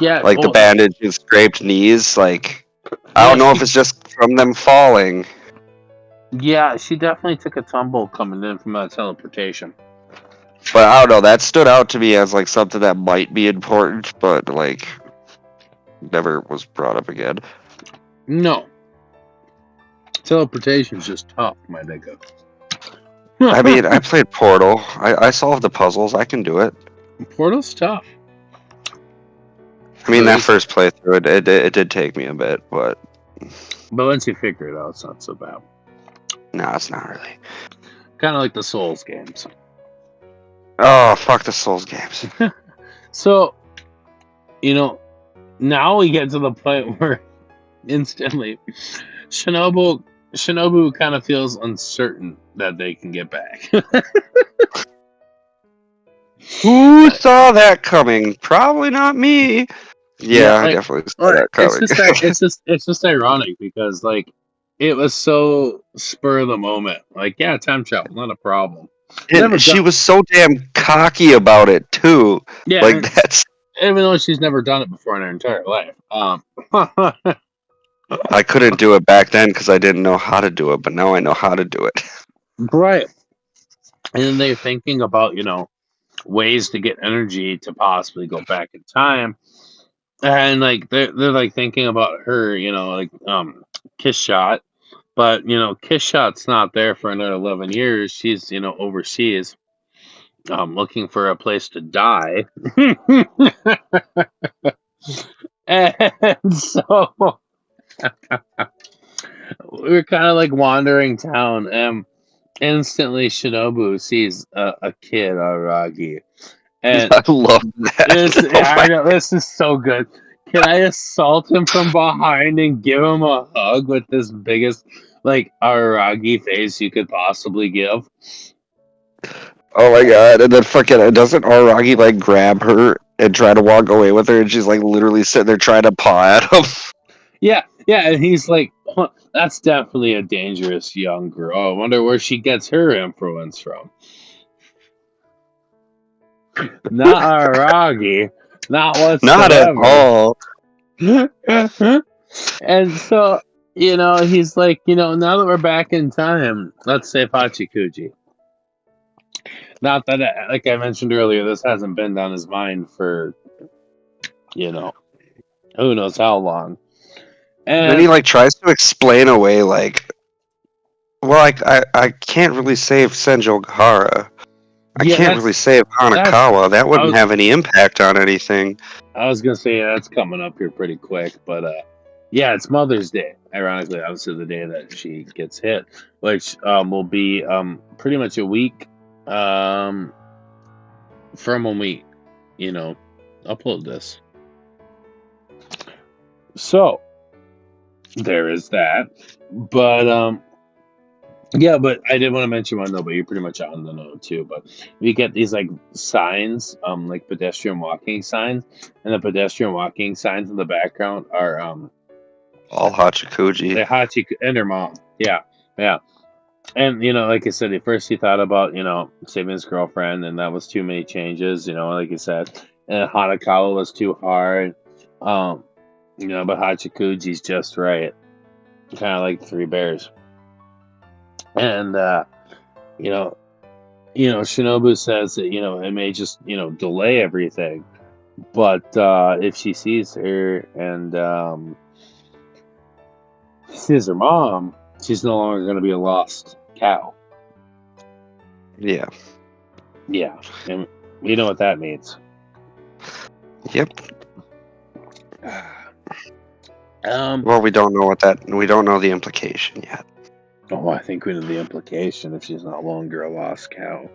yeah. like the Well, bandage and scraped knees, like. I Yeah, don't know if it's just from them falling, she definitely took a tumble coming in from that teleportation. but I don't know. That stood out to me as like something that might be important, but like never was brought up again. No, teleportation's just tough, my nigga. I mean, I played Portal. I solved the puzzles. I can do it. Portal's tough. I mean, that But first playthrough, it did take me a bit, but once you figure it out, it's not so bad. no, it's not really. Kind of like the Souls games. Oh, fuck the Souls games. So, now we get to the point where instantly Shinobu kind of feels uncertain that they can get back. Who saw that coming? Probably not me. Yeah, I definitely saw that coming. It's just ironic because like it was so spur of the moment. Like, yeah, time travel, not a problem. And she was so damn cocky about it too. Yeah, like that's. Even though she's never done it before in her entire life. I couldn't do it back then because I didn't know how to do it, but now I know how to do it. Right. And then they're thinking about, ways to get energy to possibly go back in time. And like they're like thinking about her, Kiss Shot. But Kiss Shot's not there for another 11 years. She's, overseas, looking for a place to die. And so we're kind of like wandering town, and instantly Shinobu sees a kid, Aragi. And I love that. I know, this is so good. Can I assault him from behind and give him a hug with this biggest, like, Aragi face you could possibly give? Oh my god! And then fucking doesn't Aragi like grab her and try to walk away with her, and she's like literally sitting there trying to paw at him. Yeah, and he's like, huh, that's definitely a dangerous young girl. I wonder where she gets her influence from. Not Aragi. Not whatsoever. Not at all. And so, he's like, now that we're back in time, let's save Hachikuji. Not that, like I mentioned earlier, this hasn't been on his mind for, who knows how long. And then he like tries to explain away like, well, I can't really save Senjo Hara. I can't really save Hanakawa. That wouldn't have any impact on anything. I was gonna say that's coming up here pretty quick, but yeah, it's Mother's Day. Ironically, obviously the day that she gets hit, which will be pretty much a week from when we, upload this. So there is that, but yeah, but I did want to mention one though, but you're pretty much on the note too. But we get these like signs, like pedestrian walking signs, and the pedestrian walking signs in the background are all Hachikuji. They're Hachikuji and her mom. Yeah. And like I said, at first he thought about saving his girlfriend, and that was too many changes. Like you said, and Hanakawa was too hard. But Hachikuji's just right, kind of like Three Bears. And Shinobu says that it may just delay everything, but if she sees her and sees her mom, she's no longer going to be a lost cow. Yeah, and you know what that means. Yep. Well, we don't know we don't know the implication yet. Oh, I think we know the implication if she's no longer a lost cow.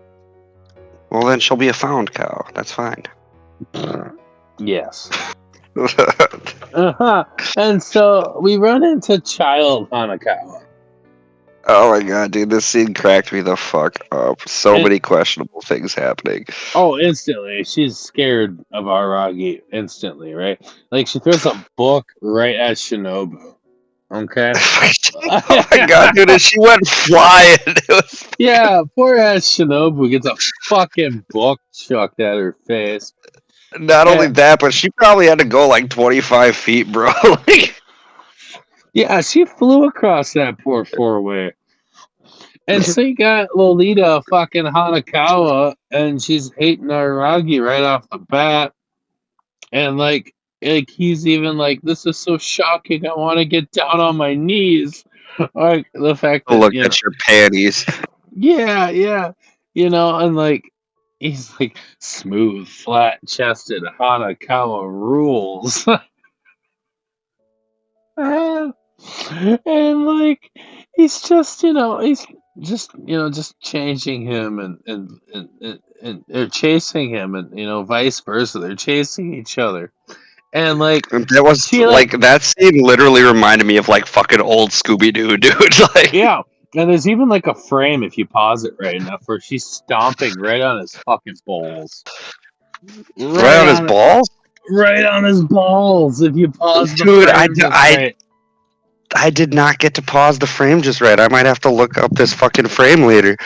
Well, then she'll be a found cow. That's fine. Yes. And so we run into child Hanakawa. Oh my god, dude, this scene cracked me the fuck up. Many questionable things happening. Oh, instantly. She's scared of Aragi instantly, right? Like, she throws a book right at Shinobu. Okay? Oh my god, dude, and she went flying. Yeah, poor ass Shinobu gets a fucking book chucked at her face. Not only that, but she probably had to go like 25 feet, bro. Yeah, she flew across that poor four-way. And so you got Lolita fucking Hanakawa, and she's hating Aragi right off the bat. And like he's even like, this is so shocking. I want to get down on my knees. Like the fact that Look at your panties. yeah, yeah, and like he's like smooth, flat chested Hanakawa rules. And like he's just changing him and they're chasing him and vice versa. They're chasing each other. And like That was she like like that scene literally reminded me of like fucking old Scooby Doo, dude. Like yeah. And there's even like a frame if you pause it right enough where she's stomping right on his fucking balls. right Right on his on balls, right on his balls if you pause the dude. frame just right. I did not get to pause the frame just right. I might have to look up this fucking frame later.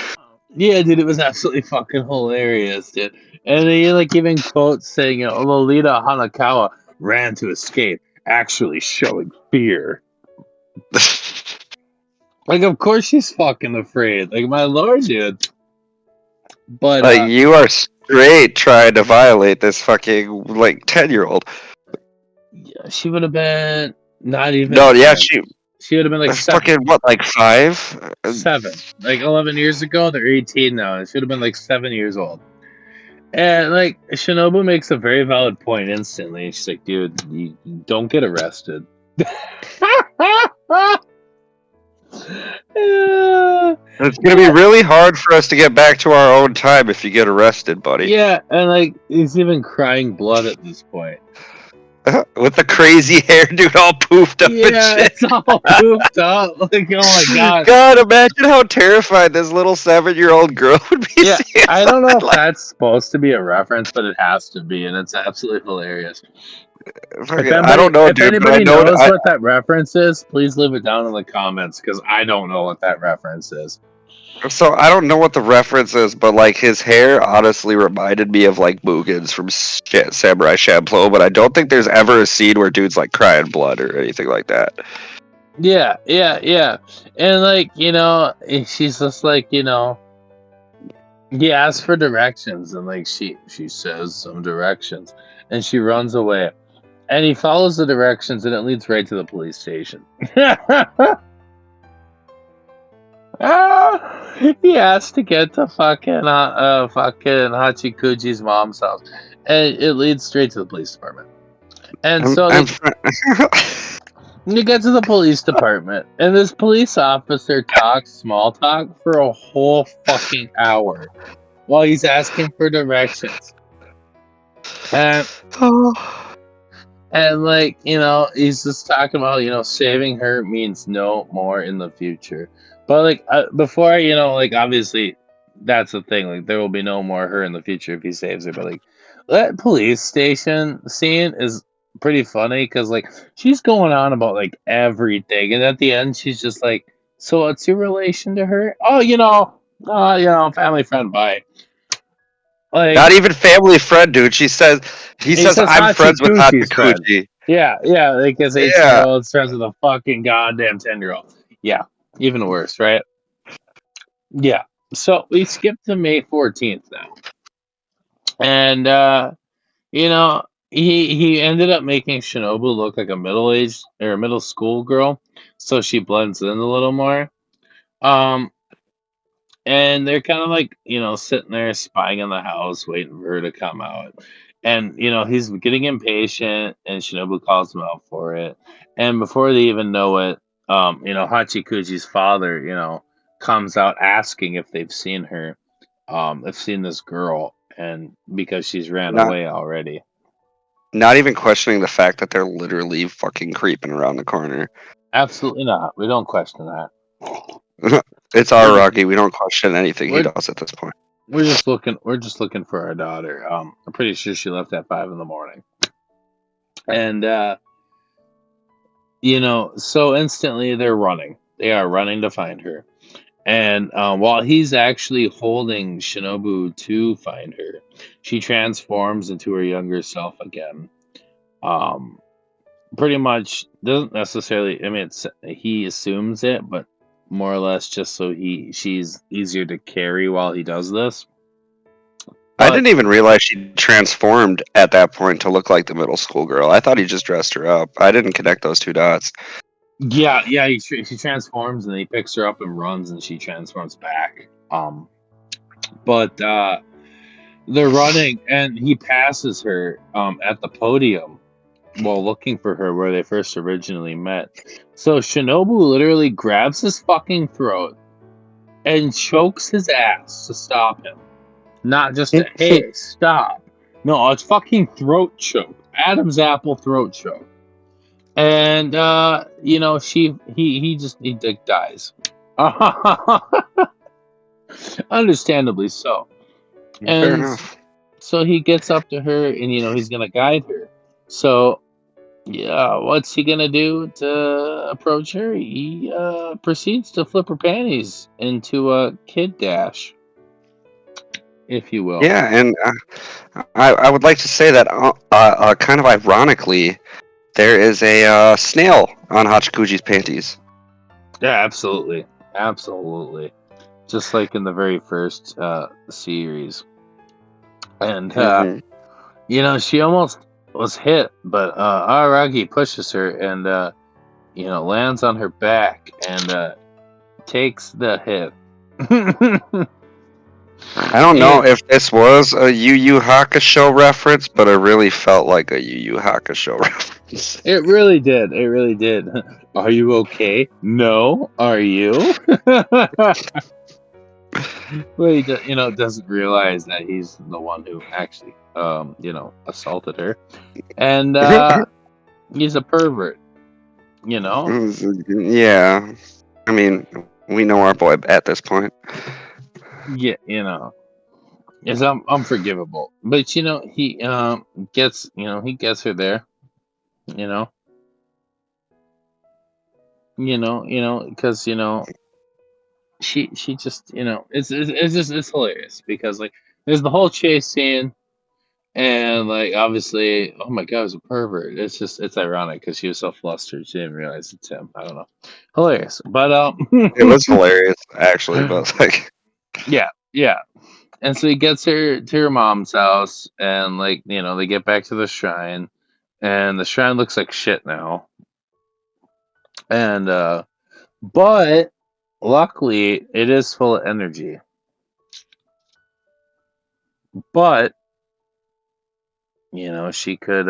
Yeah, dude, it was absolutely fucking hilarious, dude. And they like even quotes saying, Lolita Hanakawa ran to escape, actually showing fear. Like, of course she's fucking afraid. Like, my lord, dude. But Like you are straight trying to violate this fucking like 10-year-old. yeah, she would have been not even No, yeah, 10. She would have been like fucking what, like 5? 7. Like 11 years ago, they're 18 now. And she would have been like 7 years old. And like Shinobu makes a very valid point instantly. She's like, dude, you don't get arrested. It's gonna be really hard for us to get back to our own time if you get arrested, buddy. Yeah, and like he's even crying blood at this point. With the crazy hair, dude, all poofed up and Yeah, shit. it's all poofed up. Like, oh my god. God, imagine how terrified this little 7-year-old girl would be. Yeah, seeing I don't know if like, that's supposed to be a reference, but it has to be, and it's absolutely hilarious. I don't know, If dude, but I anybody know knows what that reference is, please leave it down in the comments because I don't know what that reference is. so I don't know what the reference is, but like his hair honestly reminded me of like Mugen's from Samurai Champloo, but I don't think there's ever a scene where dude's like crying blood or anything like that. Yeah, yeah, yeah. And like, she's just like, he asks for directions and like she says some directions and she runs away. And he follows the directions and it leads right to the police station. He has to get to fucking Hachikuji's mom's house. And it leads straight to the police department. And you get to the police department, and this police officer talks small talk for a whole fucking hour while he's asking for directions. And like, he's just talking about, saving her means no more in the future. But like, before, like, obviously, that's the thing. Like, there will be no more her in the future if he saves her. But like, that police station scene is pretty funny because like she's going on about like everything, and at the end, she's just like, "So, what's your relation to her? Oh, family friend. Bye." Like, not even family friend, dude. He says I'm friends with Hachikuji. Yeah, like his 18-year-old friends with a fucking goddamn 10-year-old. Yeah, even worse, right? Yeah. So we skip to May 14th now. And he ended up making Shinobu look like a middle-aged or a middle school girl, so she blends in a little more. And they're kind of like, sitting there spying on the house, waiting for her to come out. And, he's getting impatient, and Shinobu calls him out for it. And before they even know it, Hachikuji's father, comes out asking if they've seen her, if seen this girl, and because she's ran away already. Not even questioning the fact that they're literally fucking creeping around the corner. Absolutely not. We don't question that. It's our Rocky. We don't question anything he does at this point. We're just looking for our daughter. I'm pretty sure she left at 5 a.m. And so instantly they're running. They are running to find her. And while he's actually holding Shinobu to find her, she transforms into her younger self again. pretty much doesn't necessarily. I mean, he assumes it, but more or less just so she's easier to carry while he does this. I But didn't even realize she transformed at that point to look like the middle school girl. I thought he just dressed her up. I didn't connect those two dots. yeah, yeah, she transforms and he picks her up and runs, and she transforms back. But they're running, and he passes her at the podium while looking for her where they first originally met. So Shinobu literally grabs his fucking throat and chokes his ass to stop him. Not just a hey, stop. No, it's fucking throat choke. Adam's apple throat choke. And he dies. Understandably so. Fair And enough. so he gets up to her, and he's gonna guide her. So yeah, what's he gonna do to approach her? He proceeds to flip her panties into a kid dash, if you will. Yeah, and I would like to say that kind of ironically, there is a snail on Hachikuji's panties. Yeah, absolutely, absolutely. Just like in the very first series, and Hmm. she almost was hit, but Aragi pushes her and lands on her back and takes the hit. I don't know And if this was a Yu Yu Hakusho reference, but it really felt like a Yu Yu Hakusho reference. it really did. It really did. Are you okay? No. Are you? Well, doesn't realize that he's the one who actually, assaulted her, and he's a pervert. You know. Yeah, I mean, we know our boy at this point. Yeah. It's unforgivable. But he gets her there. You know. Because she just it's hilarious because like there's the whole chase scene, and like obviously, oh my god, it's a pervert. It's ironic because she was so flustered she didn't realize it's him. I don't know, hilarious, but It was hilarious, actually, but like, yeah, yeah. And so he gets her to her mom's house, and like they get back to the shrine, and the shrine looks like shit now, and but luckily it is full of energy, but she could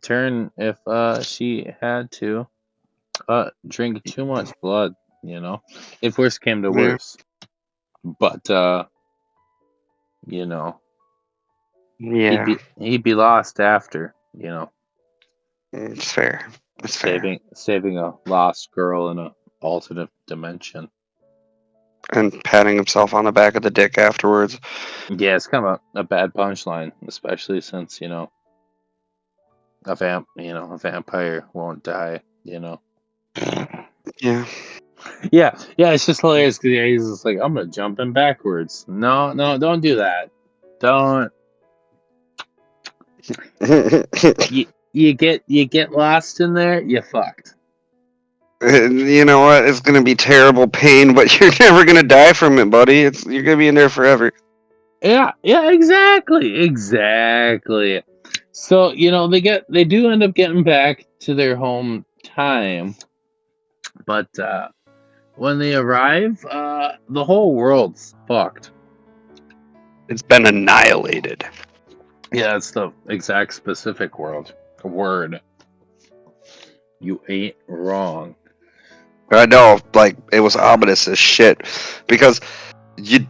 turn if she had to drink too much blood, if worse came to yeah, worse. But you know, he'd yeah, be lost after, it's fair. It's fair. saving a lost girl in a alternate dimension. And patting himself on the back of the dick afterwards. Yeah, it's kind of a bad punchline, especially since, a vampire won't die. Yeah. Yeah, yeah, it's just hilarious because he's just like, I'm gonna jump in backwards. No, no, don't do that. Don't. You get lost in there, you fucked. You know what? It's gonna be terrible pain, but you're never gonna die from it, buddy. You're gonna be in there forever. Yeah, yeah, exactly. So they do end up getting back to their home time, but when they arrive, the whole world's fucked. It's been annihilated. Yeah, it's the exact specific word. You ain't wrong. I know, like it was ominous as shit because you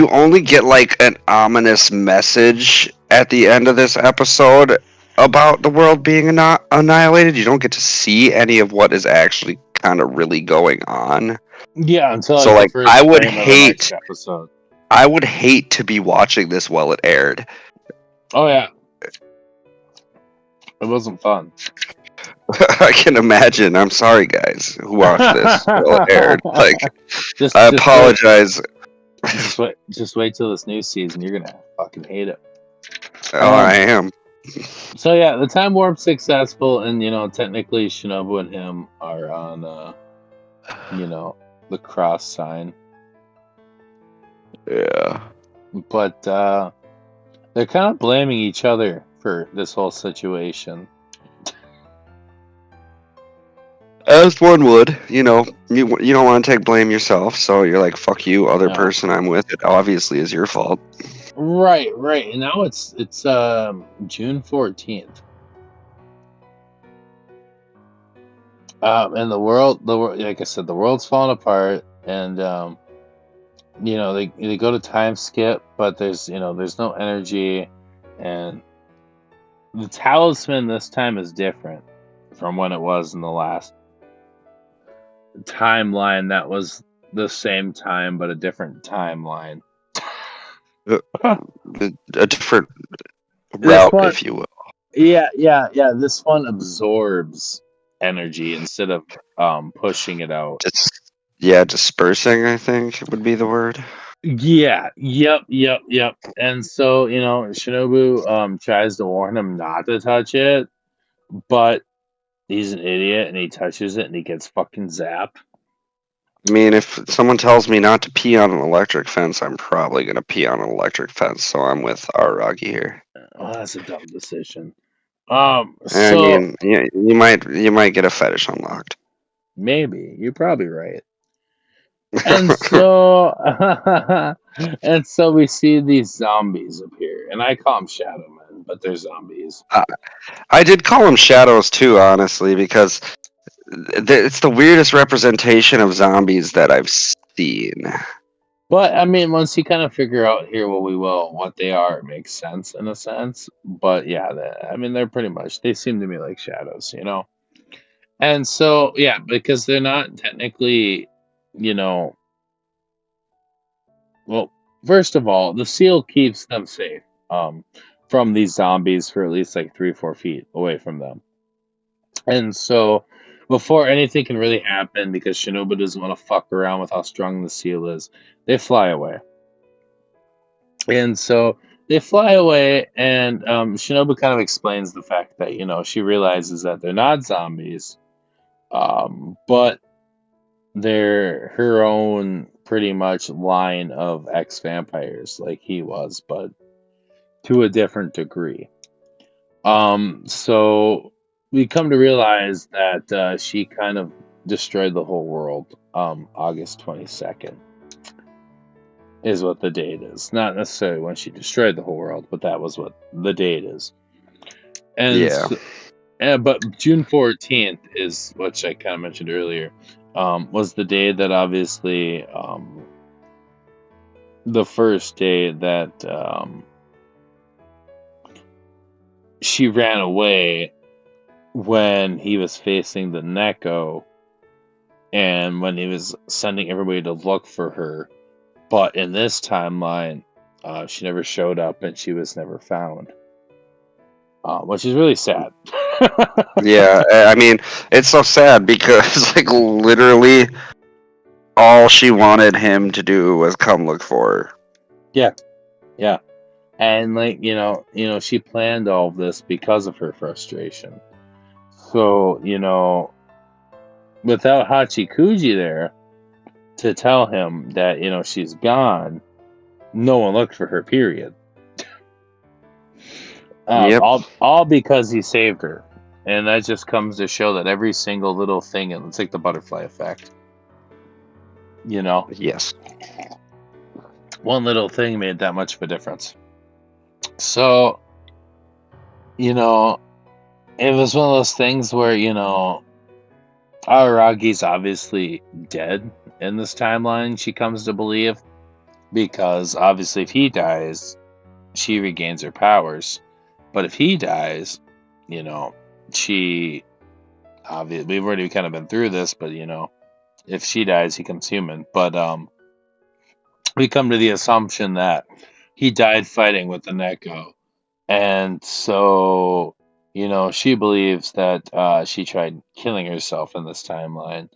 only get like an ominous message at the end of this episode about the world being annihilated. You don't get to see any of what is actually kind of really going on. Yeah, until So like the like first frame of the next episode. I would hate to be watching this while it aired. Oh yeah, it wasn't fun. I can imagine. I'm sorry, guys, who watched this while it aired. Like, just I just wait, apologize. just wait till this new season. You're gonna fucking hate it. Oh, I am. So yeah, the time warp's successful, and technically Shinobu and him are on you know, the cross sign, Yeah. but they're kind of blaming each other for this whole situation. As one would, you don't want to take blame yourself, so you're like, "Fuck you, other No. person I'm with. It obviously is your fault." Right, right. And now it's June 14th. And the world, like I said, the world's falling apart, and they go to time skip, but there's no energy, and the talisman this time is different from when it was in the last timeline that was the same time but a different timeline. Uh, a different This route, one, if you will. yeah, yeah, yeah. This one absorbs energy instead of pushing it out. Just yeah, dispersing, I think would be the word. Yeah, yep, yep, yep. And so, Shinobu tries to warn him not to touch it, but he's an idiot and he touches it and he gets fucking zapped. I mean, if someone tells me not to pee on an electric fence, I'm probably gonna pee on an electric fence. So I'm with Aragi here. Oh, that's a dumb decision. I So mean, you might get a fetish unlocked. maybe you're probably right. And so and so we see these zombies appear, and I call them shadow men, but they're zombies. I, I did call them shadows too, honestly, because it's the weirdest representation of zombies that I've seen. But I mean, once you kind of figure out here what we will, what they are, it makes sense in a sense. But yeah, I mean, they're pretty much they seem to me like shadows. And so yeah, because they're not technically, you know, well, first of all, the seal keeps them safe from these zombies for at least like 3 or 4 feet away from them. And so before anything can really happen, because Shinobu doesn't want to fuck around with how strong the seal is, they fly away. And so they fly away, and Shinobu kind of explains the fact that, she realizes that they're not zombies, but they're her own pretty much line of ex vampires, like he was, but to a different degree. So we come to realize that she kind of destroyed the whole world. August 22nd is what the date is. Not necessarily when she destroyed the whole world, but that was what the date is. And Yeah. but June 14th is, which I kind of mentioned earlier, was the day that obviously the first day that she ran away when he was facing the Neko and when he was sending everybody to look for her. But in this timeline, she never showed up and she was never found, which is really sad. Yeah, I mean, it's so sad because like literally all she wanted him to do was come look for her. Yeah, yeah. And like, she planned all of this because of her frustration. So, without Hachikuji there to tell him that, she's gone, no one looked for her, period. Yep. All because he saved her. And that just comes to show that every single little thing, and it's like the butterfly effect. Yes. One little thing made that much of a difference. So, it was one of those things where, Aragi's obviously dead in this timeline, she comes to believe, because obviously if he dies, she regains her powers. But if he dies, she obviously, we've already kind of been through this, but if she dies, he becomes human. But we come to the assumption that he died fighting with the Neko. And so, she believes that she tried killing herself in this timeline.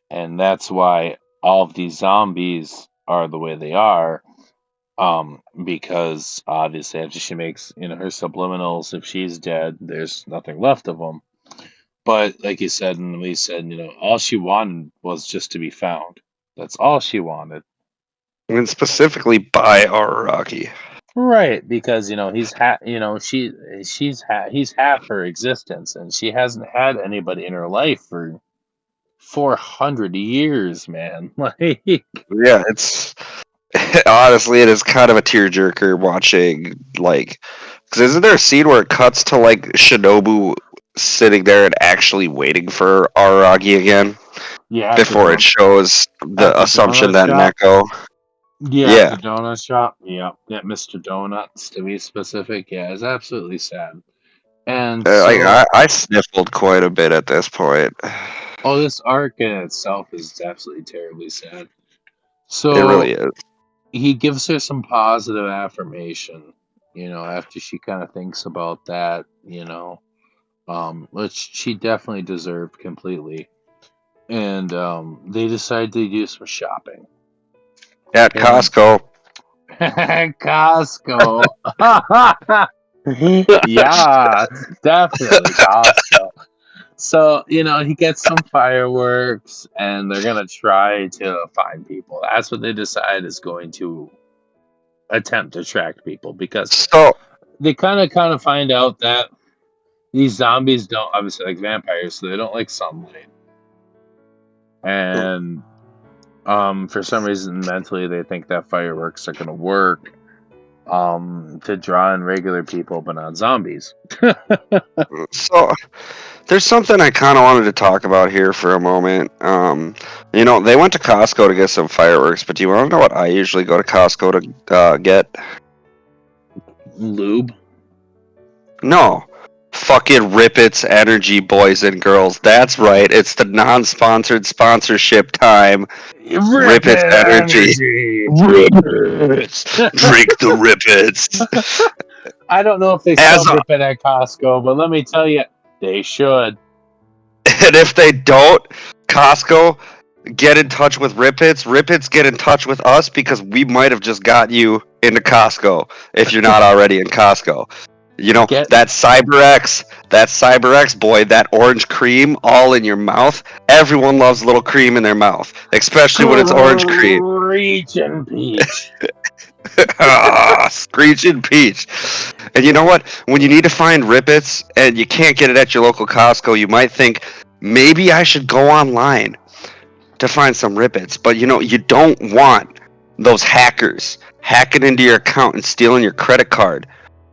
And that's why all of these zombies are the way they are. Because obviously after she makes, her subliminals, if she's dead, there's nothing left of them. But like you said, and we said, all she wanted was just to be found. That's all she wanted. And specifically by Araraki. Right, because he's he's half her existence, and she hasn't had anybody in her life for 400 years, man. Like, Yeah, it's honestly it is kind of a tearjerker watching like because isn't there a scene where it cuts to like Shinobu sitting there and actually waiting for Araragi again yeah, before it shows the at the assumption donut that shop. Neko. Yeah, at Yeah, the donut shop. Yeah, Mr. Donuts to be specific. Yeah, it's absolutely sad. And like so, I sniffled quite a bit at this point. oh, this arc in itself is absolutely terribly sad. It really So is. he gives her some positive affirmation, after she kind of thinks about that, which she definitely deserved completely. And they decide to do some shopping. At And Costco. Costco. Yeah, definitely Costco. So, he gets some fireworks and they're going to try to find people. That's what they decide is going to attempt to attract people because So they kind of find out that these zombies don't obviously like vampires, so they don't like sunlight. And for some reason mentally they think that fireworks are going to work to draw in regular people but not zombies. so there's something I kind of wanted to talk about here for a moment. They went to Costco to get some fireworks, but do you want to know what I usually go to Costco to get? Lube. No. Fucking Rippets Energy, boys and girls. That's right. It's the non-sponsored sponsorship time. Rippets Ripid Energy. energy. Rippets. Drink the Rippets. I don't know if they sell As a, Ripid at Costco, but let me tell you, they should. and if they don't, Costco, get in touch with Rippets. Rippets, get in touch with us because we might have just got you into Costco if you're not already in Costco. Get That CyberX boy, that orange cream all in your mouth. Everyone loves a little cream in their mouth, especially when it's orange cream. Screeching peach. Screeching peach. And you know what? When you need to find Rippets and you can't get it at your local Costco, you might think, maybe I should go online to find some Rippets. But you don't want those hackers hacking into your account and stealing your credit card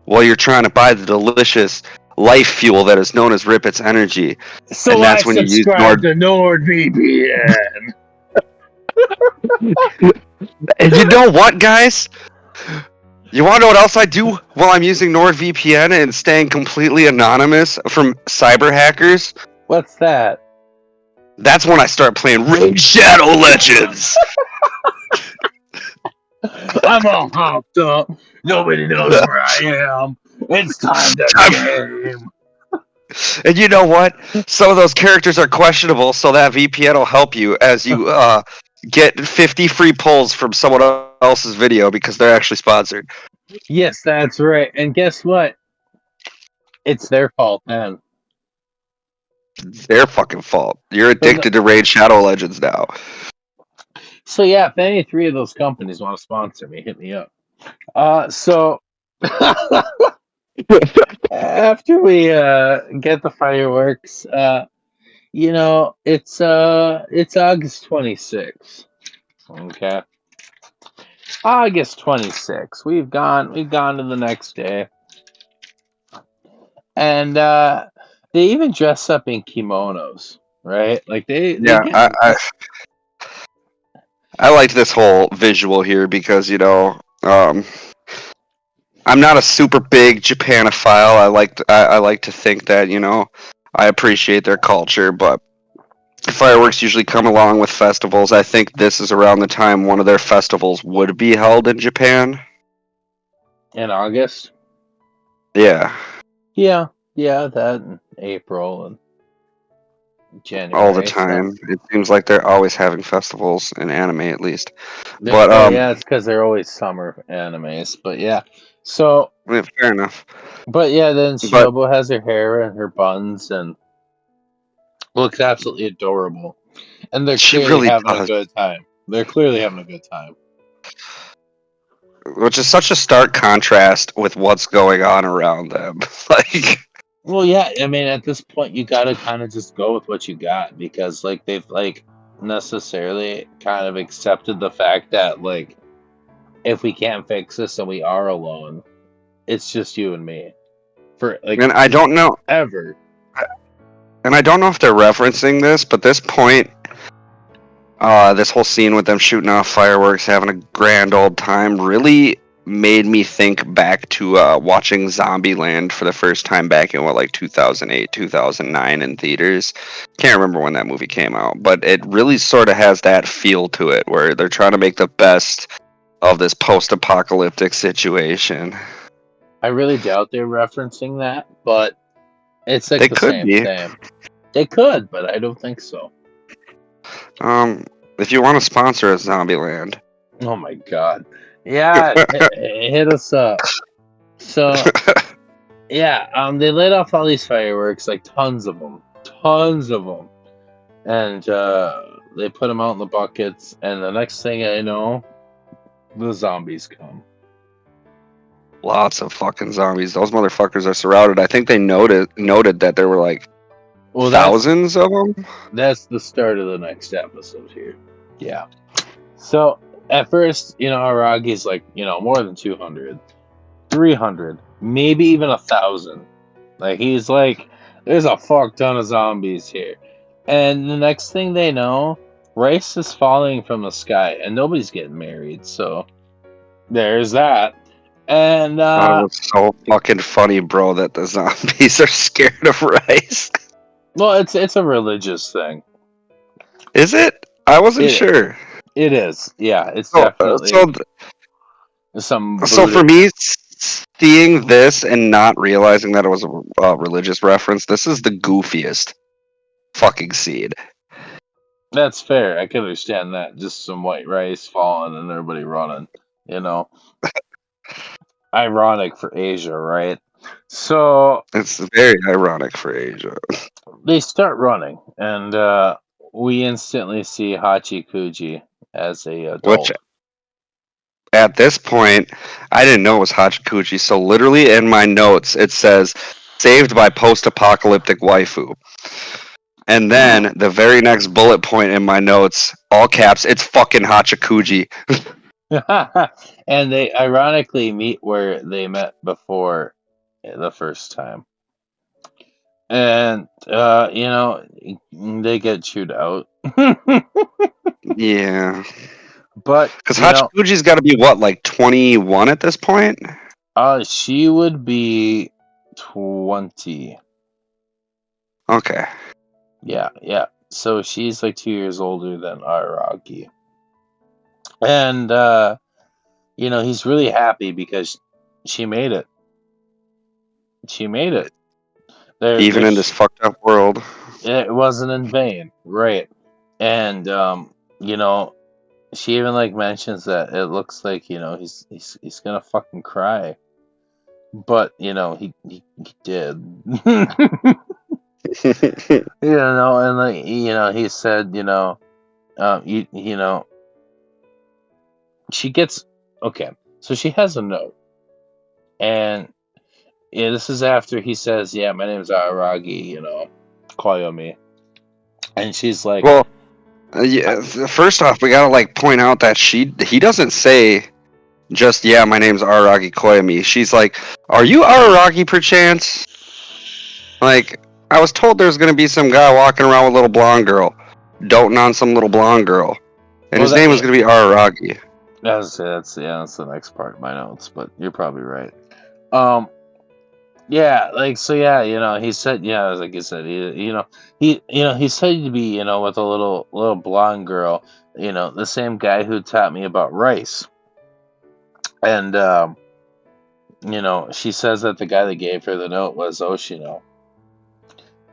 while you're trying to buy the delicious life fuel that is known as Rippets Energy. So And that's I when you use subscribe to NordVPN. And you know what, guys? You want to know what else I do while I'm using NordVPN and staying completely anonymous from cyber hackers? What's that? That's when I start playing Raid Shadow Legends. I'm all hopped up. Nobody knows where I am. It's time to game. And you know what? Some of those characters are questionable, so that VPN will help you as you get 50 free pulls from someone else's video because they're actually sponsored. Yes, that's right. And guess what? It's their fault then. It's their fucking fault. You're addicted to Raid Shadow Legends now. So yeah, if any three of those companies want to sponsor me, hit me up. So after we get the fireworks, it's August 26th. Okay. August 26th. We've gone to the next day. And they even dress up in kimonos, right? Like they get I liked this whole visual here because I'm not a super big Japanophile. I like to think that I appreciate their culture, but fireworks usually come along with festivals. I think this is around the time one of their festivals would be held in Japan. in August. Yeah. Yeah, that in April and all the January. So time. It seems like they're always having festivals in anime, at least. they're, But oh yeah, it's because they're always summer animes. But yeah, so yeah, fair enough. but yeah, then But Shinobu has her hair and her buns and looks absolutely adorable. And they're she clearly really having a does, good time. They're clearly having a good time. which is such a stark contrast with what's going on around them. Like, Well, yeah, I mean, at this point, you gotta kind of just go with what you got because, like, they've like necessarily kind of accepted the fact that, like, if we can't fix this and we are alone, it's just you and me for like and I don't know, ever. and I don't know if they're referencing this, but this point, this whole scene with them shooting off fireworks, having a grand old time, really made me think back to watching Zombieland for the first time back in what, like 2008, 2009 in theaters. Can't remember when that movie came out, but it really sort of has that feel to it where they're trying to make the best of this post-apocalyptic situation. I really doubt they're referencing that, but it's like They the could same be. thing. They could, but I don't think so. Um, if you want to sponsor a Zombieland, Oh my god. Yeah, hit us up. So, yeah, they lit off all these fireworks, like tons of them, and they put them out in the buckets. And the next thing I know, the zombies come. lots of fucking zombies. Those motherfuckers are surrounded. I think they noted that there were like Well, thousands of them. that's the start of the next episode here. Yeah. So at first, Aragi's like, more than 200, 300, maybe even 1,000. Like he's like, there's a fuck ton of zombies here. And the next thing they know, rice is falling from the sky, and nobody's getting married. So there's that. And Thought it was so fucking funny, bro, that the zombies are scared of rice. well, it's a religious thing. Is it? I wasn't It sure. it is. Yeah, it's So, definitely some so for Buddhist. me, seeing this and not realizing that it was a religious reference, this is the goofiest fucking scene. That's fair. I can understand that. Just some white rice falling and everybody running. You know, ironic for Asia, right? So It's very ironic for Asia. they start running, and we instantly see Hachi Kuji as a Which adult. at this point, I didn't know it was Hachikuji. So literally in my notes, it says saved by post-apocalyptic waifu. And then the very next bullet point in my notes, all caps, it's fucking Hachikuji. And they ironically meet where they met before the first time. And they get chewed out. Yeah. But Because Hachikuji's got to be what, like 21 at this point? she would be 20. Okay. Yeah. So she's like 2 years older than Araki. And he's really happy because she made it. She made it. Even in this fucked up world. It wasn't in vain, right? And she even like mentions that it looks like he's gonna fucking cry, but he did. And like he said, she gets okay. So she has a note, and yeah, this is after he says, "Yeah, my name's Aragi, Koyomi," and she's like, Well, yeah, first off, we gotta like point out that he doesn't say just, yeah, my name's Aragi Koyami. She's like, are you Aragi perchance? Like, I was told there's gonna be some guy walking around with a little blonde girl, doting on some little blonde girl, and his name was gonna be Aragi. That's the next part of my notes, but you're probably right. Yeah, like so. Yeah, he said, yeah, like you said, he said to be, with a little blonde girl, the same guy who taught me about rice, and she says that the guy that gave her the note was Oshino,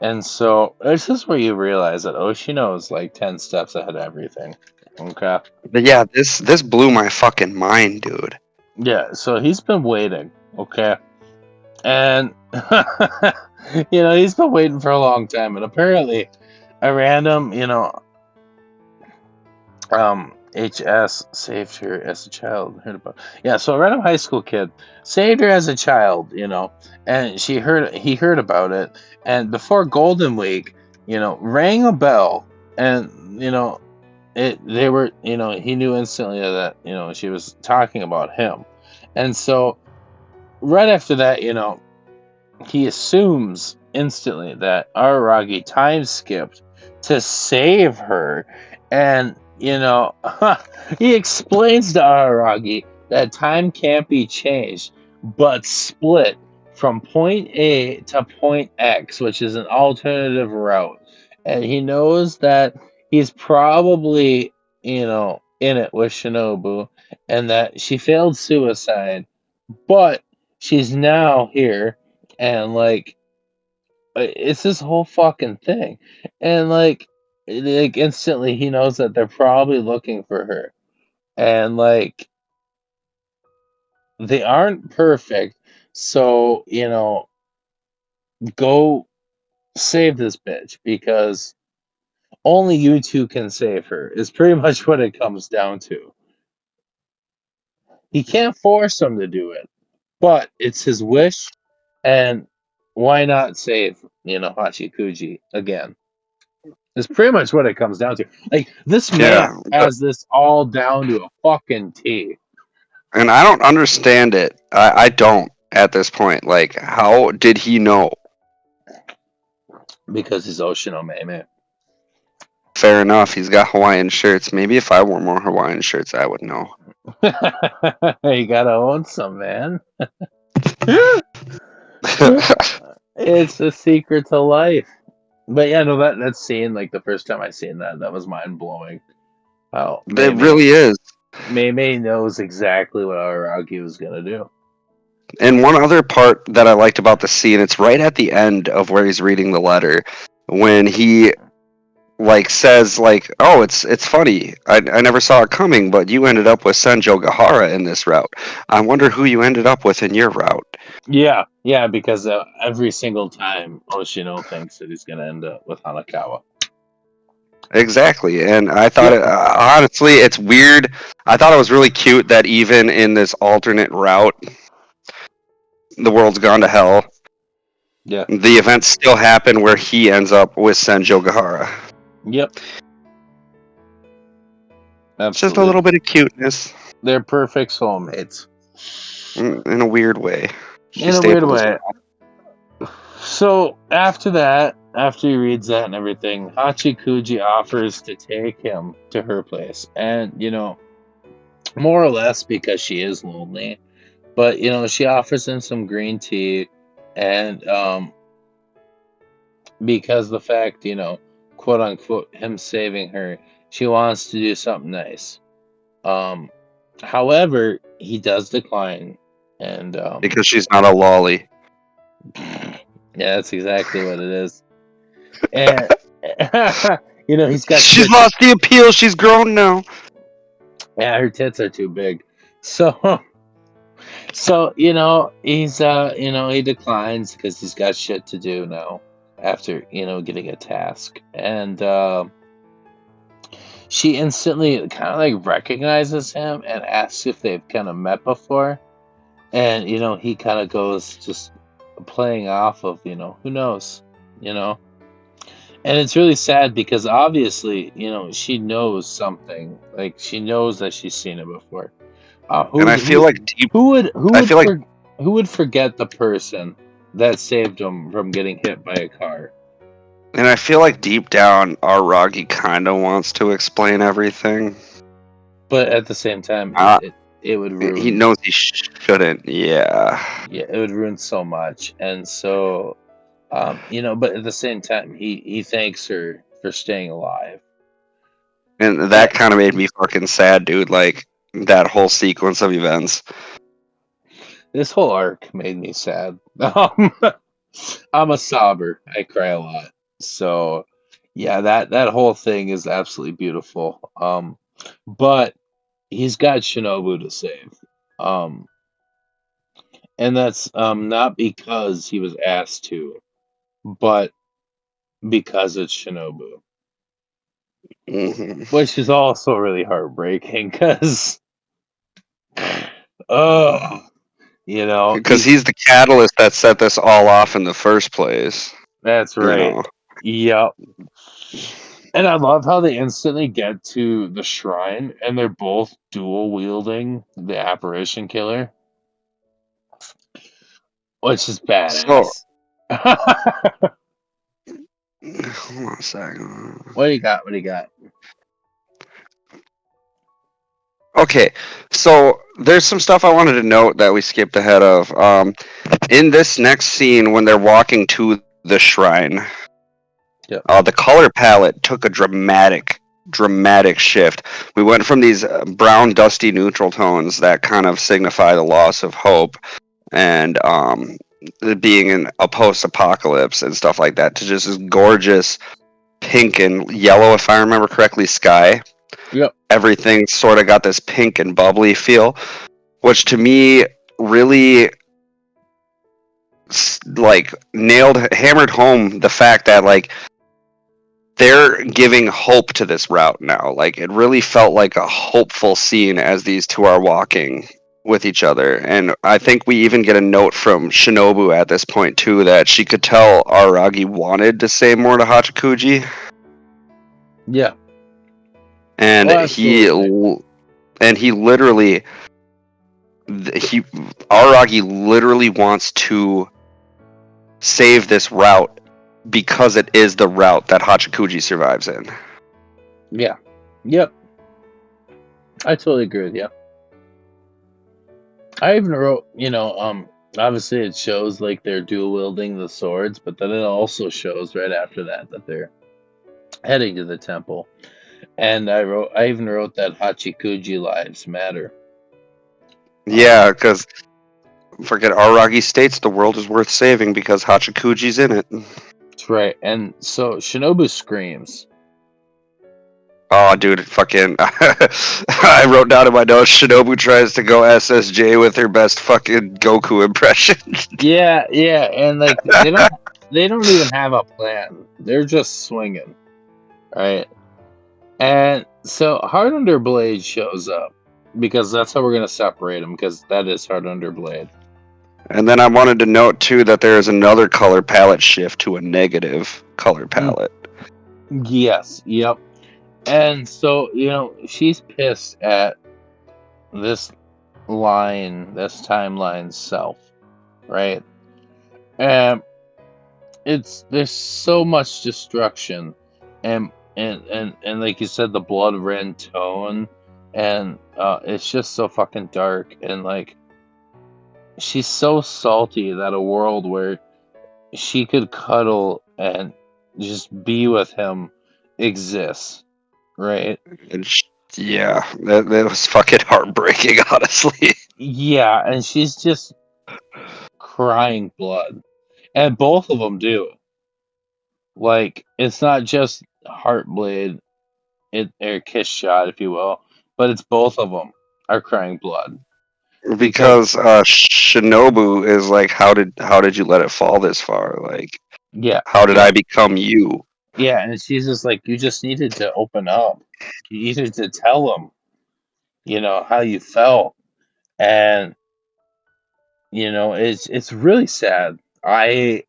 And so this is where you realize that Oshino is like 10 steps ahead of everything. Okay. But yeah, this blew my fucking mind, dude. Yeah, so he's been waiting. Okay. And, he's been waiting for a long time. And apparently, a random, HS saved her as a child. Heard about? Yeah, so a random high school kid saved her as a child, and he heard about it, and before Golden Week, rang a bell, and they were, he knew instantly that she was talking about him, and so right after that, he assumes instantly that Araragi time skipped to save her. And, he explains to Araragi that time can't be changed, but split from point A to point X, which is an alternative route. And he knows that he's probably, in it with Shinobu, and that she failed suicide, but she's now here, and like it's this whole fucking thing, and like instantly he knows that they're probably looking for her, and like they aren't perfect, so go save this bitch because only you two can save her is pretty much what it comes down to. He can't force them to do it, but it's his wish, and why not save, Hachikuji again? Is pretty much what it comes down to. Like, this man Yeah, has this all down to a fucking T. and I don't understand it. I don't at this point. Like, how did he know? Because he's Oshinomeme. Fair enough. He's got Hawaiian shirts. Maybe if I wore more Hawaiian shirts, I would know. You gotta own some, man. It's a secret to life. But yeah, no, that scene, like the first time I seen that was mind blowing. Wow, It really is. Mei knows exactly what Araki was gonna do. And one other part that I liked about the scene, it's right at the end of where he's reading the letter, when he like says like, "Oh, it's funny. I never saw it coming, but you ended up with Senjo Gahara in this route. I wonder who you ended up with in your route." Yeah, because every single time Oshino thinks that he's gonna end up with Hanakawa. Exactly, and I thought Yep. it, honestly, it's weird. I thought it was really cute that even in this alternate route, the world's gone to hell. Yeah. The events still happen where he ends up with Senjo Gahara. Yep. It's just a little bit of cuteness. They're perfect soulmates. In a weird way. In a weird way. So after that, after he reads that and everything, Hachikuji offers to take him to her place. And, more or less because she is lonely. But, she offers him some green tea, and because the fact, quote unquote, him saving her, she wants to do something nice. However, he does decline, and because she's not a lolly. yeah, that's exactly what it is. And he's got. She's lost the appeal. She's grown now. Yeah, her tits are too big. So he's he declines because he's got shit to do now after getting a task, and she instantly kind of like recognizes him and asks if they've kind of met before, and he kind of goes just playing off of who knows, and it's really sad because obviously she knows something, like she knows that she's seen it before. And I feel like who would forget the person that saved him from getting hit by a car? And I feel like deep down, Aragi kind of wants to explain everything, but at the same time, it would ruin. He knows he shouldn't. Yeah, it would ruin so much, and so, but at the same time, he thanks her for staying alive, and that kind of made me fucking sad, dude. Like that whole sequence of events. This whole arc made me sad. I'm a sobber. I cry a lot. So yeah, that whole thing is absolutely beautiful. But he's got Shinobu to save. Um, and that's not because he was asked to, but because it's Shinobu, Mhm. which is also really heartbreaking because, oh, Because he's the catalyst that set this all off in the first place. that's You right. know. Yep. And I love how they instantly get to the shrine and they're both dual wielding the apparition killer, which is So badass. hold on a second. What do you got? What do you got? Okay, so there's some stuff I wanted to note that we skipped ahead of. In this next scene, when they're walking to the shrine, Yep. the color palette took a dramatic shift. We went from these brown, dusty neutral tones that kind of signify the loss of hope and it being in a post-apocalypse and stuff like that, to just this gorgeous pink and yellow, if I remember correctly, sky. Yep. Everything sort of got this pink and bubbly feel, which to me really like hammered home the fact that like they're giving hope to this route now. Like it really felt like a hopeful scene as these two are walking with each other. And I think we even get a note from Shinobu at this point too that she could tell Aragi wanted to say more to Hachikuji. Yeah. And Oh, absolutely. he literally Aragi literally wants to save this route because it is the route that Hachikuji survives in. Yeah. Yep. I totally agree with you. I even wrote, obviously it shows like they're dual wielding the swords, but then it also shows right after that that they're heading to the temple. And I even wrote that Hachikuji lives matter. Yeah, because forget Aragi states the world is worth saving because Hachikuji's in it. That's right. And so Shinobu screams. Oh, dude, fucking! I wrote down in my notes: Shinobu tries to go SSJ with her best fucking Goku impression. Yeah, yeah, and like they don't even have a plan. They're just swinging, right? And so Hard Under Blade shows up because that's how we're gonna separate them because that is Hard Under Blade. And then I wanted to note too that there is another color palette shift to a negative color Mm, palette. yes, yep. And so she's pissed at this this timeline self, right? And there's so much destruction, and like you said, the blood red tone, and it's just so fucking dark, and like she's so salty that a world where she could cuddle and just be with him exists, right? And yeah, that was fucking heartbreaking, honestly. Yeah, and she's just crying blood, and both of them do. Like it's not just Heartblade, or Kiss Shot, if you will, but it's both of them are crying blood because Because Shinobu is like, how did you let it fall this far? Like, yeah, how did yeah, I become you? yeah, and she's just like, you just needed to open up, you needed to tell them, how you felt, and it's really sad. I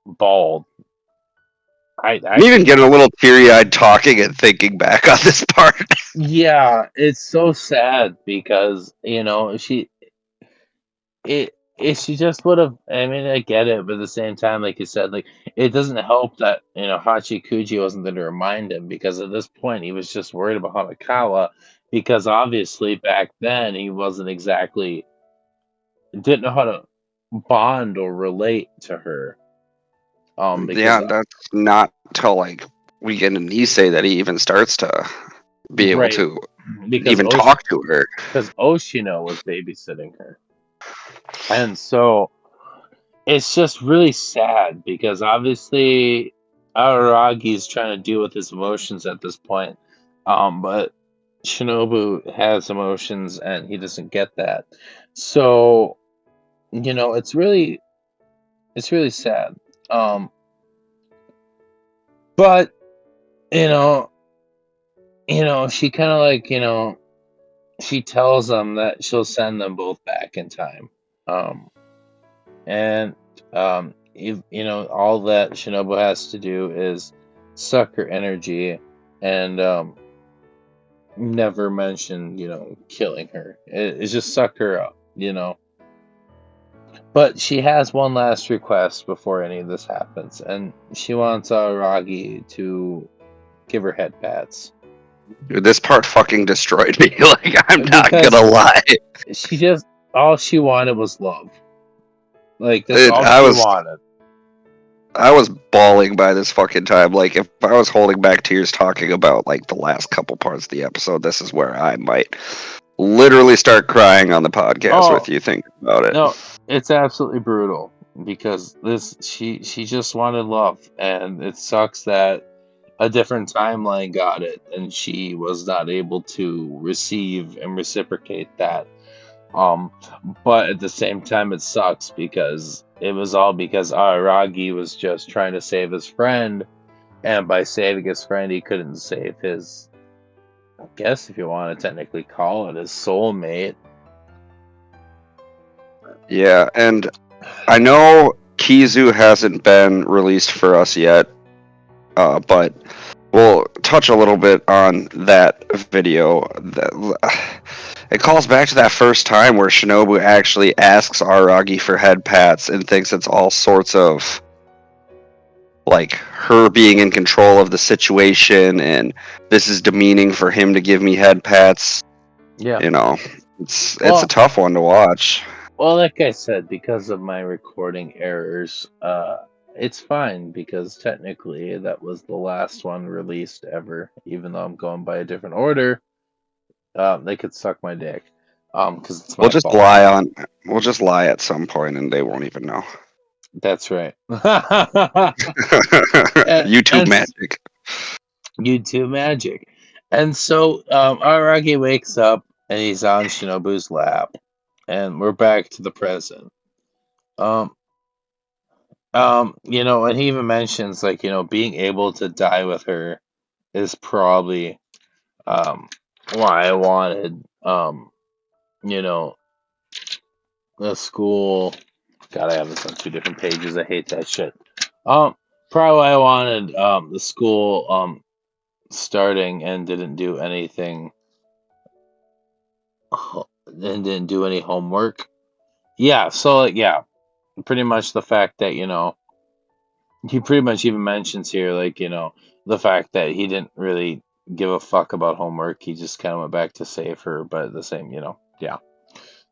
bawled. I I'm even getting a little teary eyed talking and thinking back on this part. Yeah, it's so sad because she just would have. I mean, I get it, but at the same time, like you said, like it doesn't help that Hachi Kuji wasn't there to remind him because at this point he was just worried about Hamikawa because obviously back then he wasn't exactly didn't know how to bond or relate to her. Because Yeah, that's not till like we get an Issei that he even starts to be able right to because even talk to her. Oshino was babysitting her, and so. it's just really sad because obviously Aragi's trying to deal with his emotions at this point. But Shinobu has emotions and he doesn't get that. So, it's really sad. Um, but you know, she kind of like, she tells them that she'll send them both back in time. Um, and all that Shinobu has to do is suck her energy and never mention, killing her. It's just suck her up. But she has one last request before any of this happens, and she wants Aragi to give her head pats. Dude, this part fucking destroyed me. Like, I'm not Because gonna lie. she just, all she wanted was love. Like, that's It, all I she was wanted. I was bawling by this fucking time. Like, if I was holding back tears talking about like the last couple parts of the episode, this is where I might literally start crying on the podcast with Oh, you thinking about it. no, it's absolutely brutal because she just wanted love, and it sucks that a different timeline got it and she was not able to receive and reciprocate that. Um, but at the same time, it sucks because it was all because Aragi was just trying to save his friend, and by saving his friend, he couldn't save his, I guess, if you want to technically call it, his soulmate. Yeah, and I know Kizu hasn't been released for us yet, but we'll touch a little bit on that video. It calls back to that first time where Shinobu actually asks Aragi for head pats and thinks it's all sorts of like her being in control of the situation, and this is demeaning for him to give me head pats. Yeah. It's a Well, tough one to watch. well, like I said, because of my recording errors, it's fine because technically that was the last one released ever. Even though I'm going by a different order, they could suck my dick, because it's We'll my just fault. lie on. We'll just lie at some point, and they won't even know. That's right. YouTube And magic. YouTube magic. And so Araki wakes up and he's on Shinobu's lap, and we're back to the present. Um, and he even mentions like, being able to die with her is probably why I wanted you know, the school. God, I have this on two different pages. I hate that shit. Um, Probably why I wanted the school starting and didn't do anything and didn't do any homework. Yeah, so like, yeah, pretty much the fact that, he pretty much even mentions here, like, the fact that he didn't really give a fuck about homework. He just kind of went back to save her, but at the same, yeah.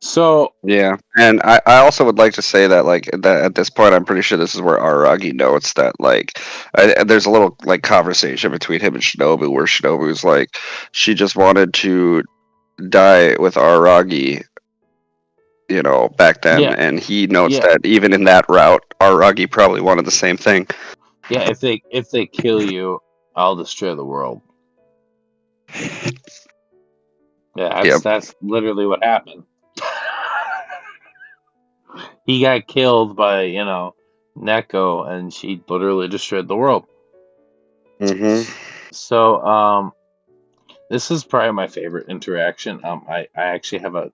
So, Yeah, and I also would like to say that like that at this point, I'm pretty sure this is where Aragi notes that like there's a little like conversation between him and Shinobu where Shinobu's like she just wanted to die with Aragi, back then, yeah, and he notes yeah, that even in that route, Aragi probably wanted the same thing. yeah. If they kill you, I'll destroy the world. Yeah, Yep. that's literally what happened. He got killed by, Neko, and she literally destroyed the world. Hmm. So, this is probably my favorite interaction. I actually have a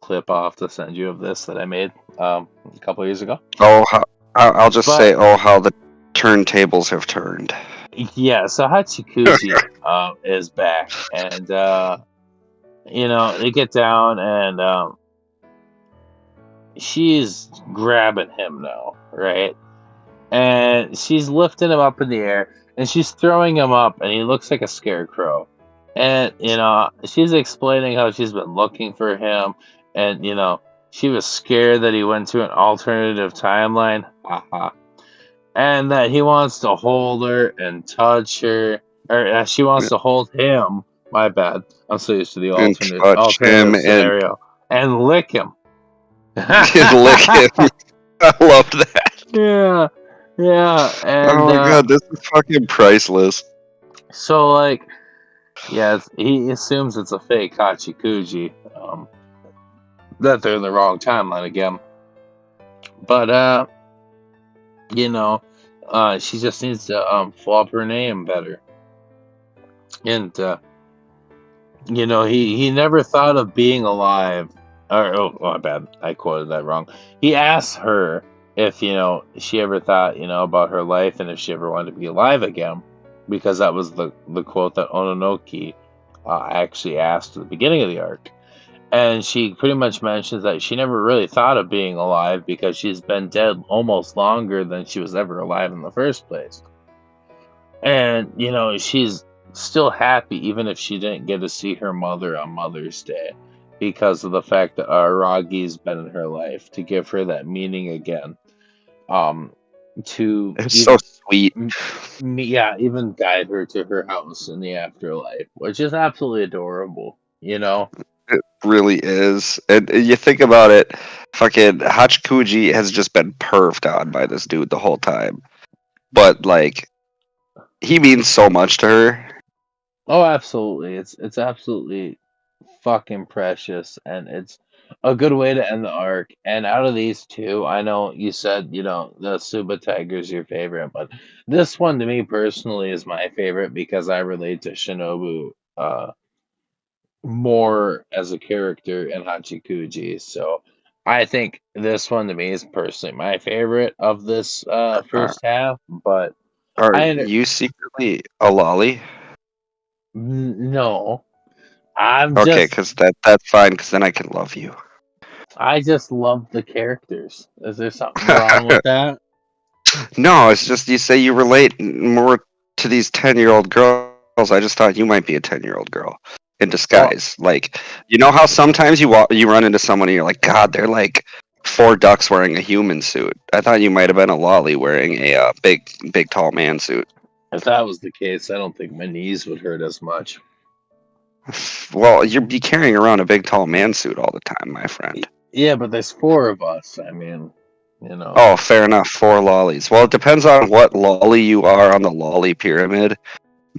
clip I'll have to send you of this that I made a couple years ago. Oh, I'll just But say, oh, how the turntables have turned. yeah, so Hachikuji is back, and they get down, and she's grabbing him now, right? And she's lifting him up in the air, and she's throwing him up, and he looks like a scarecrow. And she's explaining how she's been looking for him, and she was scared that he went to an alternative timeline, haha, and that he wants to hold her and touch her, or she wants to hold him. My bad. I'm so used to the And touch him alternative and scenario, and lick him. lick him. I loved that. Yeah, yeah, and Oh my god, this is fucking priceless. so like, yeah, he assumes it's a fake Hachikuji, that they're in the wrong timeline again. But you know, she just needs to flop her name better, and he never thought of being alive. Or oh, my bad, I quoted that wrong. He asked her if she ever thought about her life and if she ever wanted to be alive again, because that was the quote that Ononoki actually asked at the beginning of the arc. And she pretty much mentions that she never really thought of being alive because she's been dead almost longer than she was ever alive in the first place. And, she's still happy even if she didn't get to see her mother on Mother's Day because of the fact that Aragi's been in her life to give her that meaning again. Um, to It's so even, sweet. yeah, even guide her to her house in the afterlife, which is absolutely adorable, It really is. And you think about it, fucking Hachikuji has just been perved on by this dude the whole time. But like, he means so much to her. Oh, absolutely. It's absolutely fucking precious, and it's a good way to end the arc. And out of these two, I know you said, the Suba Tiger's your favorite, but this one to me personally is my favorite because I relate to Shinobu more as a character in Hachikuji. So I think this one to me is personally my favorite of this Uh, first half, but are I you secretly a lolly? no. I'm Okay, just because that's fine. Because then I can love you. I just love the characters. Is there something wrong with that? No, it's just you say you relate more to these 10-year-old girls. I just thought you might be a 10-year-old girl in Well, disguise. Like, you know how sometimes you run into someone and you're like, God, they're like four ducks wearing a human suit. I thought you might have been a lolly wearing a big tall man suit. if that was the case, I don't think my knees would hurt as much. Well, you'd be carrying around a big tall man suit all the time, my friend. Yeah, but there's four of us. I mean, you know. Oh, fair enough. Four lollies. Well, it depends on what lolly you are on the lolly pyramid.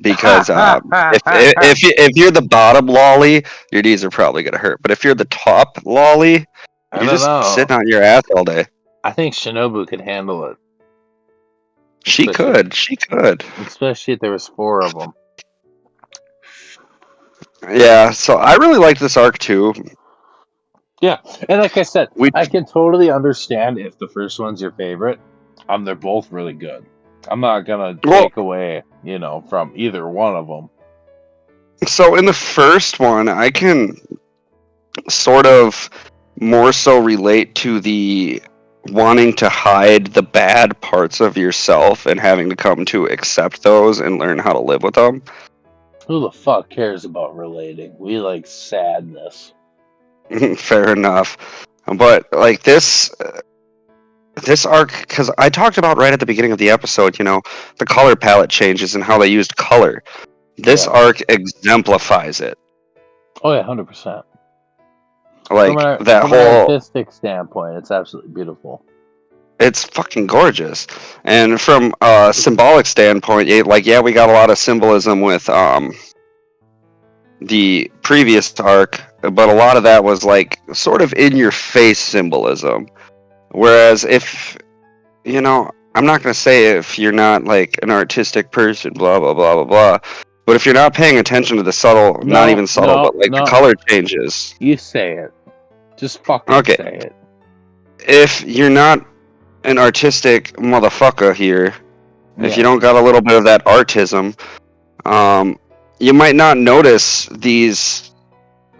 Because if you're the bottom lolly, your knees are probably gonna hurt. But if you're the top lolly, I you're don't just know. sitting on your ass all day. I think Shinobu could handle it, She especially could. She could. especially if there was four of them. Yeah. So I really liked this arc too. Yeah, and like I said, We I can totally understand if the first one's your favorite. They're both really good. I'm not gonna well, take away, from either one of them. so in the first one, I can sort of more so relate to the wanting to hide the bad parts of yourself and having to come to accept those and learn how to live with them. Who the fuck cares about relating? We like sadness. Fair enough. But like this arc, because I talked about right at the beginning of the episode, the color palette changes and how they used color. This Yeah. arc exemplifies it. Oh yeah, 100%. From Like an that from an whole, artistic standpoint, it's absolutely beautiful. it's fucking gorgeous. And from a symbolic standpoint, yeah, we got a lot of symbolism with the previous arc, but a lot of that was like sort of in your face symbolism. Whereas if I'm not going to say if you're not like an artistic person, blah, blah, blah, blah, blah. But if you're not paying attention to the subtle, not No, even subtle, no, but like the no. color changes. You say it. Just fucking Okay. say it. If you're not an artistic motherfucker here, if you Yeah. don't got a little bit of that artism, you might not notice these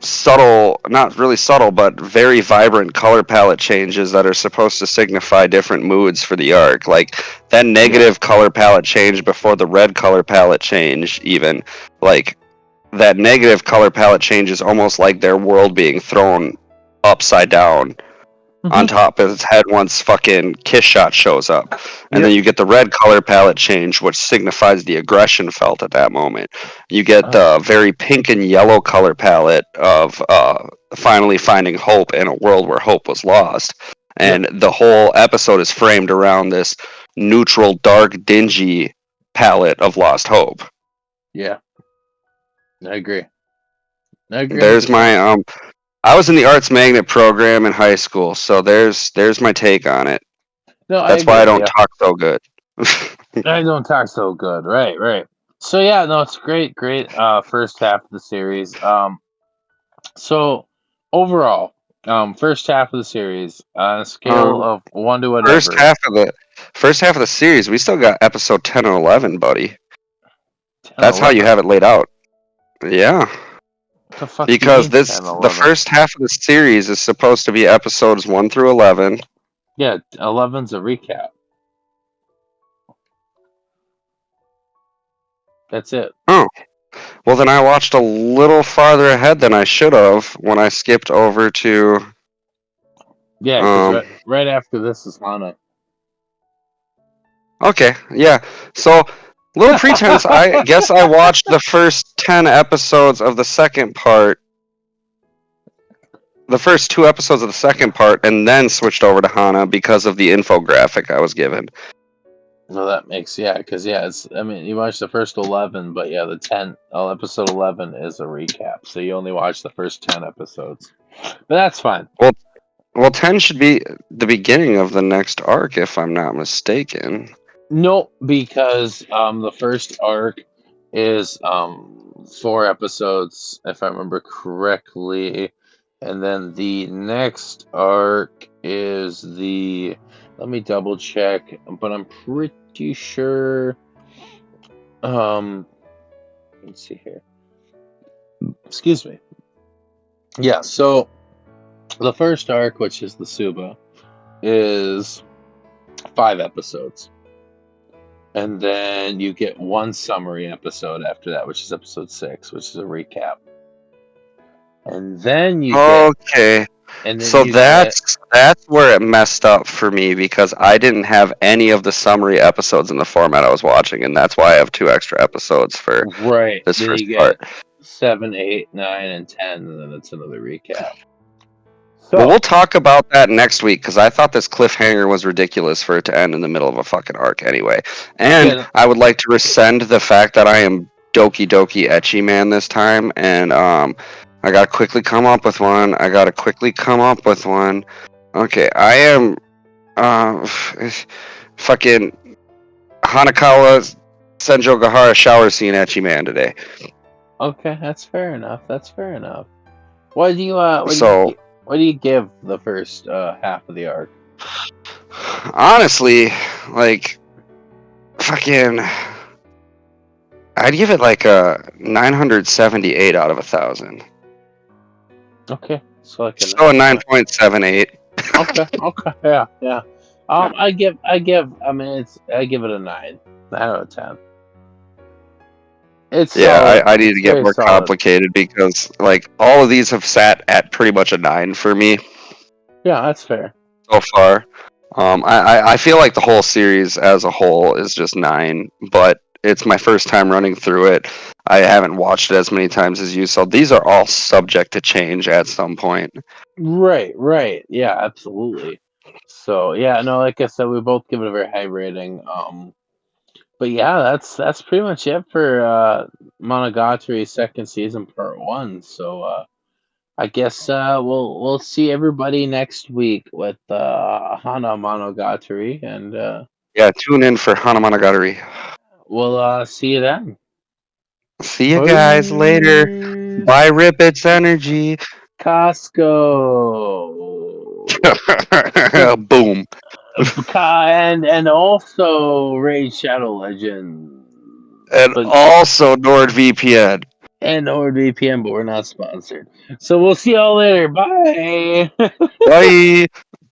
subtle, not really subtle, but very vibrant color palette changes that are supposed to signify different moods for the arc. Like that negative color palette change before the red color palette change, even. Like that negative color palette change is almost like their world being thrown upside down on Mm-hmm. top of its head once fucking Kiss Shot shows up. And then Yep. you get the red color palette change, which signifies the aggression felt at that moment. You get the very pink and yellow color palette of finally finding hope in a world where hope was lost. Yep. and the whole episode is framed around this neutral, dark, dingy palette of Lost Hope. Yeah. I agree. I agree There's 100%. my I was in the arts magnet program in high school, so there's my take on it. No, I That's why I agree. don't Yeah. talk so good. I don't talk so good. Right, right. So yeah, no, it's great, great first half of the series. So overall, first half of the series, on a scale Um, of 1 to first whatever, half of the first half of the series, we still got episode 10 and 11, buddy. 10, That's how you 11. have it laid out. Yeah, What the fuck do you because mean this 10, the 11? first half of the series is supposed to be episodes 1 through 11. Yeah, 11's a recap. That's it. Oh, well then I watched a little farther ahead than I should have when I skipped over to Yeah, because right after this is Hana. Okay, yeah. So, little pretense, I guess I watched the first 10 episodes of the second part, the first 2 episodes of the second part, and then switched over to Hana because of the infographic I was given. No, that makes, yeah, because yeah, it's, I mean, you watched the first 11, but yeah, the 10, episode 11 is a recap, so you only watch the first 10 episodes. But that's fine. Well, 10 should be the beginning of the next arc, if I'm not mistaken. No, because the first arc is 4 episodes, if I remember correctly, and then the next arc is the. Let me double check, but I'm pretty sure. Let's see here. Excuse me. Yeah, so the first arc, which is the Suba, is 5 episodes. And then you get one summary episode after that, which is episode 6, which is a recap. And then you get, Okay. and then So you get, that's where it messed up for me because I didn't have any of the summary episodes in the format I was watching, and that's why I have 2 extra episodes for right, this then first you get part. 7, 8, 9, and 10, and then it's another recap. Well, So, we'll talk about that next week because I thought this cliffhanger was ridiculous for it to end in the middle of a fucking arc anyway. And yeah, I would like to rescind the fact that I am Doki Doki Etchy Man this time, and I gotta quickly come up with one. Okay, I am fucking Hanakawa Senjo Gahara shower scene Etchy Man today. okay, that's fair enough. That's fair enough. So what do you give the first half of the arc? honestly, like fucking. I'd give it like a 978 out of 1,000. Okay, so like So a 9.78. Okay, okay, yeah, yeah. I give, I mean, I give it a 9 out of 10. It's Yeah, solid. I need It's to get very more solid. complicated because like all of these have sat at pretty much a 9 for me Yeah, that's fair. so far. I feel like the whole series as a whole is just 9, but it's my first time running through it. I haven't watched it as many times as you, so these are all subject to change at some point. Right, right. Yeah, absolutely. So yeah, no, like I said, we both give it a very high rating. But yeah, that's pretty much it for Monogatari second season part 1. So I guess we'll see everybody next week with Hana Monogatari, and Yeah, tune in for Hanamonogatari. we'll see you then. See you guys later. Bye, Peace. Rip It's Energy. Costco. Boom. And also Raid Shadow Legends. And But also NordVPN. and NordVPN, but we're not sponsored. So we'll see y'all later. Bye. Bye.